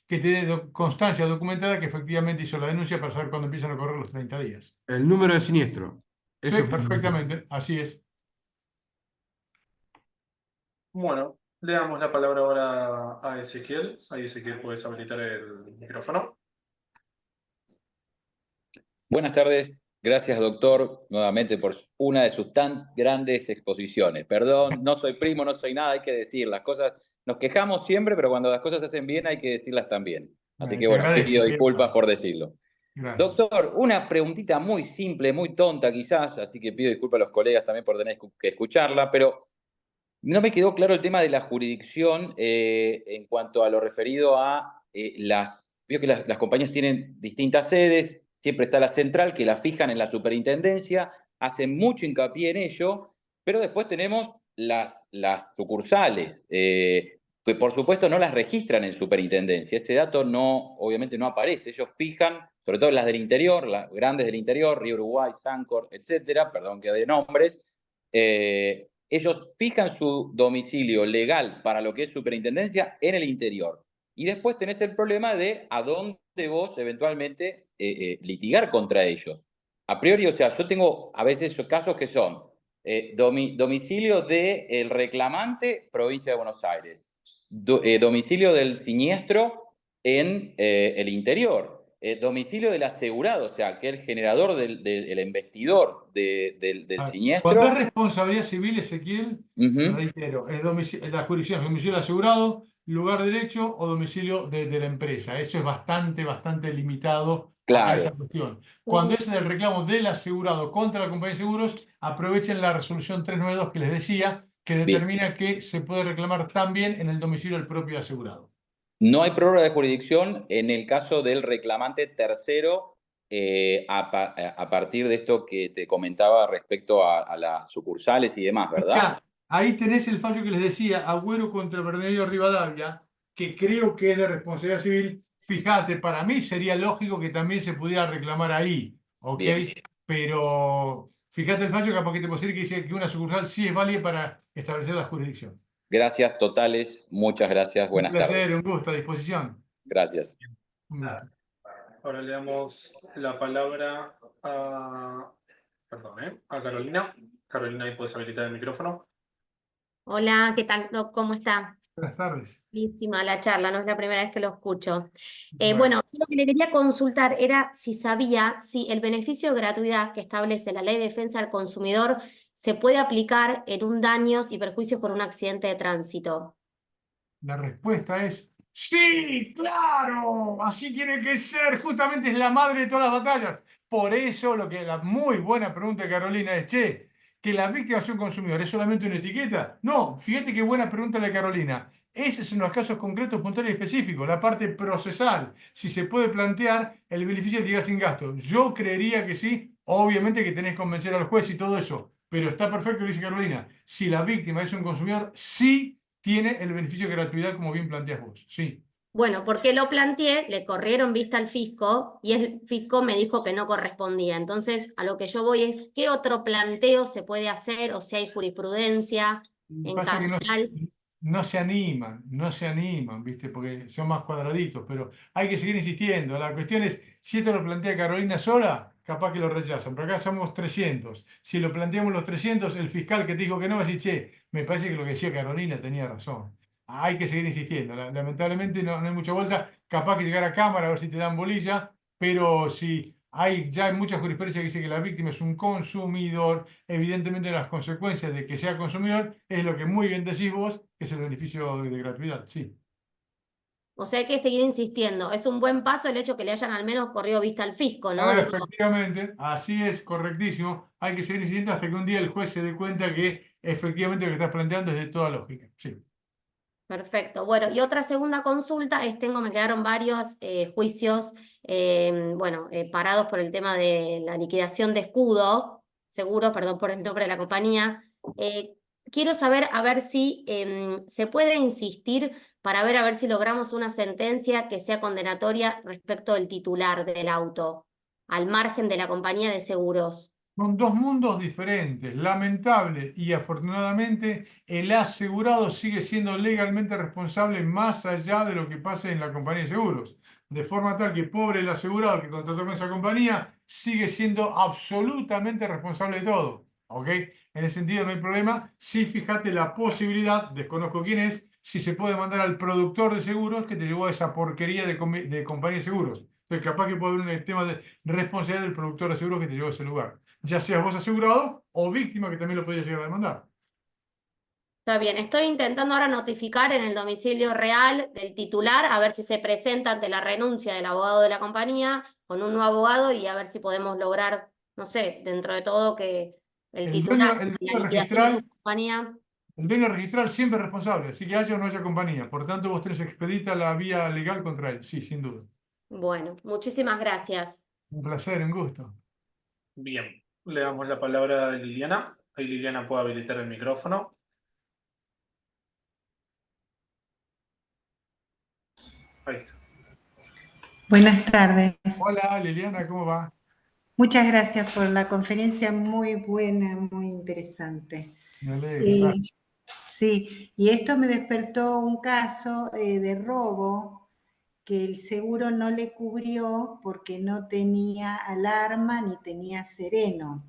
que te dé constancia documentada que efectivamente hizo la denuncia para saber cuándo empiezan a correr los 30 días. El número de siniestro. Sí, Eso es fundamental. perfectamente, así es. Bueno, le damos la palabra ahora a Ezequiel. Ahí, Ezequiel, puedes habilitar el micrófono. Buenas tardes. Gracias, doctor, nuevamente por una de sus tan grandes exposiciones. Perdón, no soy primo, no soy nada, hay que decir las cosas. Nos quejamos siempre, pero cuando las cosas se hacen bien hay que decirlas también. Así que Te bueno, agradezco, pido qué disculpas amable. por decirlo. Gracias. Doctor, una preguntita muy simple, muy tonta quizás, así que pido disculpas a los colegas también por tener que escucharla, pero no me quedó claro el tema de la jurisdicción en cuanto a lo referido a veo que las compañías tienen distintas sedes, siempre está la central que la fijan en la superintendencia, hacen mucho hincapié en ello, pero después tenemos las sucursales, que por supuesto no las registran en superintendencia. Ese dato no, obviamente no aparece. Ellos fijan, sobre todo las del interior, las grandes del interior, Río Uruguay, Sancor, etcétera, perdón que dé nombres, ellos fijan su domicilio legal para lo que es superintendencia en el interior. Y después tenés el problema de a dónde vos eventualmente litigar contra ellos. A priori, o sea, yo tengo a veces casos que son domicilio del reclamante, provincia de Buenos Aires, domicilio del siniestro en el interior, domicilio del asegurado, o sea, aquel generador el investidor del Cuando es siniestro. responsabilidad civil, Ezequiel, reitero, es la jurisdicción es domicilio del asegurado, lugar derecho o domicilio de la empresa. Eso es bastante limitado a esa Claro. cuestión. Cuando es el reclamo del asegurado contra la compañía de seguros, aprovechen la resolución 392 que les decía, que determina que se puede reclamar también en el domicilio del propio asegurado. No hay prórroga de jurisdicción en el caso del reclamante tercero a partir de esto que te comentaba respecto a las sucursales y demás, ¿verdad? Ahí tenés el fallo que les decía, Agüero contra Bernardo Rivadavia, que creo que es de responsabilidad civil. Fíjate, para mí sería lógico que también se pudiera reclamar ahí, ¿ok? Bien. Pero fíjate el fallo, capaz que te puedo decir que dice que una sucursal sí es válida para establecer la jurisdicción. Gracias totales, muchas gracias, Un buenas placer, tardes. un gusto, a disposición. Gracias. Ahora le damos la palabra a Carolina. Carolina, ahí puedes habilitar el micrófono. Hola, ¿qué tal, Doc? ¿Cómo está? Buenas tardes. Buenísima la charla, no es la primera vez que lo escucho. Bueno. Bueno, lo que le quería consultar era si sabía si el beneficio de gratuidad que establece la Ley de Defensa del Consumidor se puede aplicar en un daños y perjuicios por un accidente de tránsito. La respuesta es ¡sí! ¡Claro! Así tiene que ser. Justamente es la madre de todas las batallas. Por eso la muy buena pregunta de Carolina es, che, ¿que la víctima sea un consumidor es solamente una etiqueta? No, fíjate qué buena pregunta la de Carolina. Esos son los casos concretos, puntuales y específicos, la parte procesal, si se puede plantear el beneficio de litigar sin gasto. Yo creería que sí, obviamente que tenés que convencer al juez y todo eso, pero está perfecto lo que dice Carolina. Si la víctima es un consumidor, sí tiene el beneficio de gratuidad, como bien planteas vos. Sí. Bueno, porque lo planteé, le corrieron vista al fisco y el fisco me dijo que no correspondía. Entonces, a lo que yo voy es, ¿qué otro planteo se puede hacer o si hay jurisprudencia en Pasa que capital? no se animan, ¿viste? Porque son más cuadraditos, pero hay que seguir insistiendo. La cuestión es, si esto lo plantea Carolina sola, capaz que lo rechazan, pero acá somos 300. Si lo planteamos los 300, el fiscal que te dijo que no va a decir, che, me parece que lo que decía Carolina tenía razón. Hay que seguir insistiendo. Lamentablemente no hay mucha vuelta. Capaz que llegar a cámara a ver si te dan bolilla, pero si ya hay mucha jurisprudencia que dice que la víctima es un consumidor, evidentemente las consecuencias de que sea consumidor es lo que muy bien decís vos, que es el beneficio de gratuidad, sí. O sea, hay que seguir insistiendo. Es un buen paso el hecho que le hayan al menos corrido vista al fisco, ¿no? Digo, Efectivamente, así es, correctísimo. Hay que seguir insistiendo hasta que un día el juez se dé cuenta que efectivamente lo que estás planteando es de toda lógica. Sí. perfecto. Bueno, y otra segunda consulta es, me quedaron varios juicios, parados por el tema de la liquidación de seguro, perdón por el nombre de la compañía. Quiero saber, a ver si se puede insistir para ver a ver si logramos una sentencia que sea condenatoria respecto del titular del auto, al margen de la compañía de seguros. Son dos mundos diferentes. Lamentable y afortunadamente, el asegurado sigue siendo legalmente responsable más allá de lo que pase en la compañía de seguros. De forma tal que pobre el asegurado que contrató con esa compañía sigue siendo absolutamente responsable de todo. ¿Ok? En ese sentido no hay problema. Sí, fíjate la posibilidad, desconozco quién es, si se puede mandar al productor de seguros que te llevó a esa porquería de compañía de seguros. Entonces, capaz que puede haber un tema de responsabilidad del productor de seguro que te llevó a ese lugar. Ya seas vos asegurado o víctima que también lo podría llegar a demandar. Está bien, estoy intentando ahora notificar en el domicilio real del titular a ver si se presenta ante la renuncia del abogado de la compañía con un nuevo abogado y a ver si podemos lograr, no sé, dentro de todo que el titular, El la dueño liquidación de la registral, compañía. el dueño registral siempre es responsable, así que haya o no haya compañía. Por tanto, vos tenés expedita la vía legal contra él. Sí, sin duda. Bueno, muchísimas gracias. Un placer, un gusto. Bien, le damos la palabra a Liliana. Ahí Liliana puede habilitar el micrófono. Ahí está. Buenas tardes. Hola Liliana, ¿cómo va? Muchas gracias por la conferencia, muy buena, muy interesante. Me alegro, gracias. Sí, y esto me despertó un caso de robo que el seguro no le cubrió porque no tenía alarma ni tenía sereno.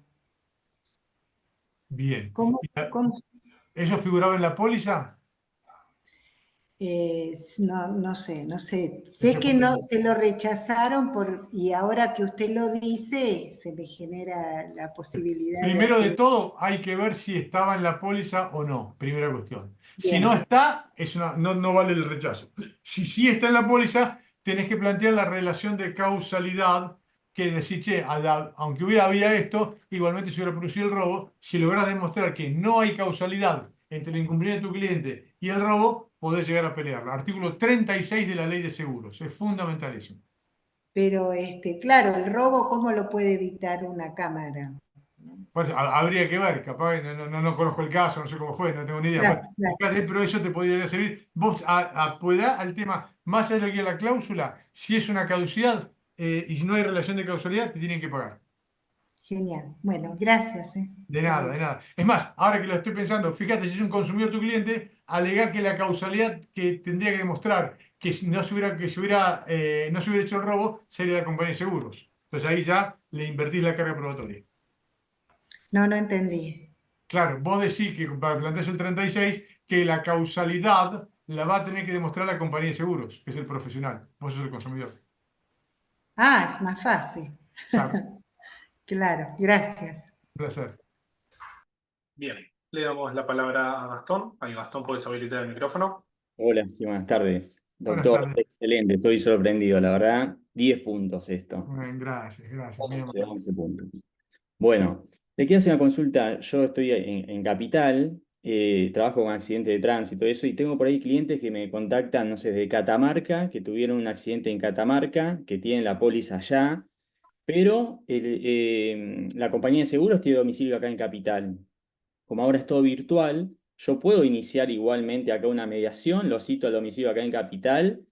Bien. ¿Cómo? ¿Eso figuraba en la póliza? No sé. Sé que no se lo rechazaron y ahora que usted lo dice, se me genera la posibilidad de Primero de hacer. todo, hay que ver si estaba en la póliza o no. Primera cuestión. Si Bien. no está, no vale el rechazo. Si sí está en la póliza, tenés que plantear la relación de causalidad, que decir, che, aunque había esto, igualmente se hubiera producido el robo. Si lográs demostrar que no hay causalidad entre el incumplimiento de tu cliente y el robo, podés llegar a pelear. Artículo 36 de la Ley de Seguros. Es fundamental eso. Pero, claro, el robo, ¿cómo lo puede evitar una cámara? Pues habría que ver, capaz no conozco el caso, no sé cómo fue, no tengo ni idea. Claro, Bueno, fíjate, pero eso te podría servir. Vos apoderá al tema, más allá de lo que es la cláusula, si es una caducidad y no hay relación de causalidad, te tienen que pagar. Genial. Bueno, gracias. De nada, de nada. Es más, ahora que lo estoy pensando, fíjate, si es un consumidor tu cliente, alegá que la causalidad que tendría que demostrar que no se hubiera hecho el robo sería la compañía de seguros. Entonces ahí ya le invertís la carga probatoria. No entendí. Claro, vos decís que para plantearse el 36, que la causalidad la va a tener que demostrar la compañía de seguros, que es el profesional, vos sos el consumidor. Ah, es más fácil. Claro, Claro, gracias. un placer. Bien, le damos la palabra a Gastón. Ahí, Gastón, puedes habilitar el micrófono. Hola, sí, buenas tardes. Buenas Doctor, tardes. excelente, estoy sorprendido, la verdad. 10 puntos esto. Gracias, muy 11, amable. 11 puntos. Bueno, le quiero hacer una consulta. Yo estoy en Capital, trabajo con accidentes de tránsito, eso, y tengo por ahí clientes que me contactan, no sé, de Catamarca, que tuvieron un accidente en Catamarca, que tienen la póliza allá, pero la compañía de seguros tiene domicilio acá en Capital. Como ahora es todo virtual, yo puedo iniciar igualmente acá una mediación, lo cito al domicilio acá en Capital,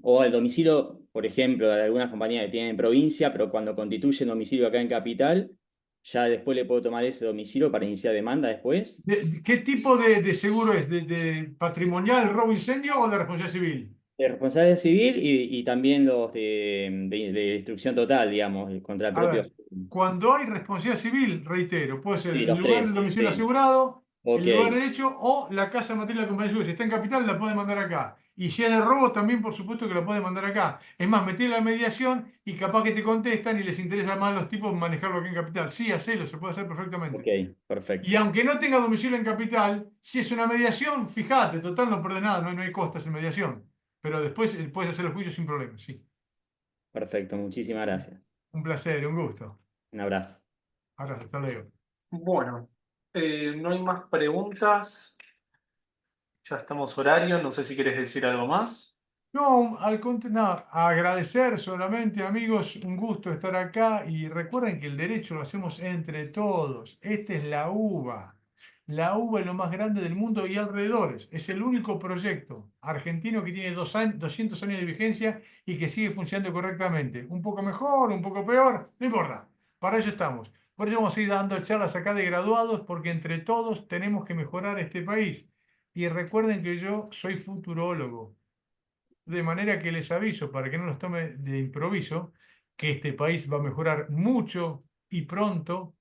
o al domicilio, por ejemplo, de alguna compañía que tiene en provincia, pero cuando constituye domicilio acá en Capital, ya después le puedo tomar ese domicilio para iniciar demanda después. ¿Qué tipo de seguro es? ¿De patrimonial, robo, incendio o de responsabilidad civil? De responsabilidad civil y también los de destrucción total, digamos, contra el A propio. ver, cuando hay responsabilidad civil, reitero, puede ser Sí, el los lugar tres. del domicilio Sí. asegurado, Ok, el lugar derecho o la casa matriz de la compañía de seguros. Si está en capital, la puede mandar acá. Y si es de robo, también por supuesto que la puede mandar acá. Es más, metí la mediación y capaz que te contestan y les interesa más a los tipos manejarlo aquí en capital. Sí, hacelo, se puede hacer perfectamente. ok, perfecto. Y aunque no tenga domicilio en capital, si es una mediación, fíjate, total no pierde nada, no hay costas en mediación. Pero después puedes hacer el juicio sin problema, sí. Perfecto, muchísimas gracias. Un placer, un gusto. Un abrazo. Ahora, hasta luego. Bueno, no hay más preguntas. Ya estamos horario, no sé si quieres decir algo más. No, nada, agradecer solamente, amigos, un gusto estar acá y recuerden que el derecho lo hacemos entre todos. Esta es la UBA. La UBA es lo más grande del mundo y alrededores. Es el único proyecto argentino que tiene 200 años de vigencia y que sigue funcionando correctamente. Un poco mejor, un poco peor, no importa. Para eso estamos. Por eso vamos a ir dando charlas acá de graduados porque entre todos tenemos que mejorar este país. Y recuerden que yo soy futurólogo. De manera que les aviso, para que no los tome de improviso, que este país va a mejorar mucho y pronto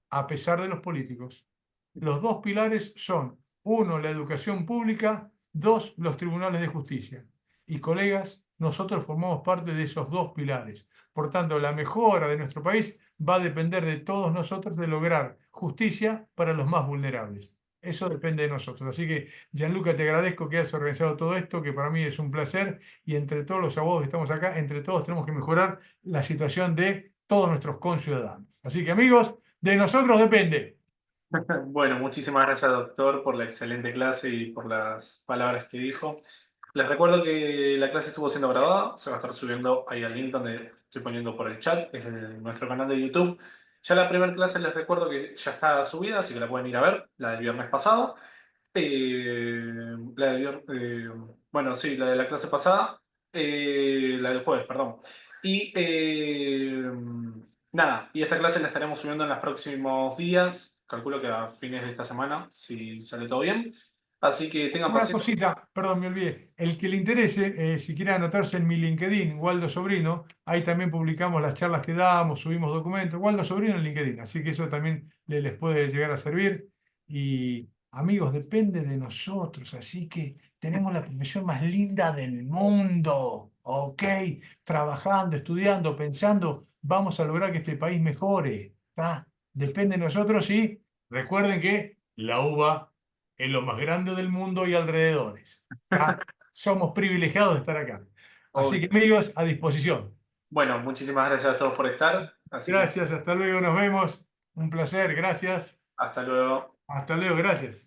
a pesar de los políticos. Los dos pilares son, uno, la educación pública, dos, los tribunales de justicia. Y colegas, nosotros formamos parte de esos dos pilares. Por tanto, la mejora de nuestro país va a depender de todos nosotros de lograr justicia para los más vulnerables. Eso depende de nosotros. Así que, Gianluca, te agradezco que hayas organizado todo esto, que para mí es un placer, y entre todos los abogados que estamos acá, entre todos tenemos que mejorar la situación de todos nuestros conciudadanos. Así que, amigos, de nosotros depende. Bueno, muchísimas gracias, doctor, por la excelente clase y por las palabras que dijo. Les recuerdo que la clase estuvo siendo grabada, se va a estar subiendo ahí al link donde estoy poniendo por el chat, es en nuestro canal de YouTube. Ya la primera clase les recuerdo que ya está subida, así que la pueden ir a ver, la del viernes pasado. Bueno, sí, la de la clase pasada, la del jueves, perdón. Y nada, y esta clase la estaremos subiendo en los próximos días, calculo que a fines de esta semana, si sale todo bien. Así que tengan Una paciencia. cosita, perdón, me olvidé. El que le interese, si quiere anotarse en mi LinkedIn, Waldo Sobrino, ahí también publicamos las charlas que damos, subimos documentos. Waldo Sobrino en LinkedIn, así que eso también les puede llegar a servir. Y amigos, depende de nosotros, así que tenemos la profesión más linda del mundo, ¿ok? Trabajando, estudiando, pensando, vamos a lograr que este país mejore, ¿está? Depende de nosotros y recuerden que la uva es lo más grande del mundo y alrededores. ¿Ah? Somos privilegiados de estar acá. Así que, amigos, a disposición. Bueno, muchísimas gracias a todos por estar. Así que Gracias, hasta luego, nos vemos. Un placer, gracias. hasta luego. Hasta luego, gracias.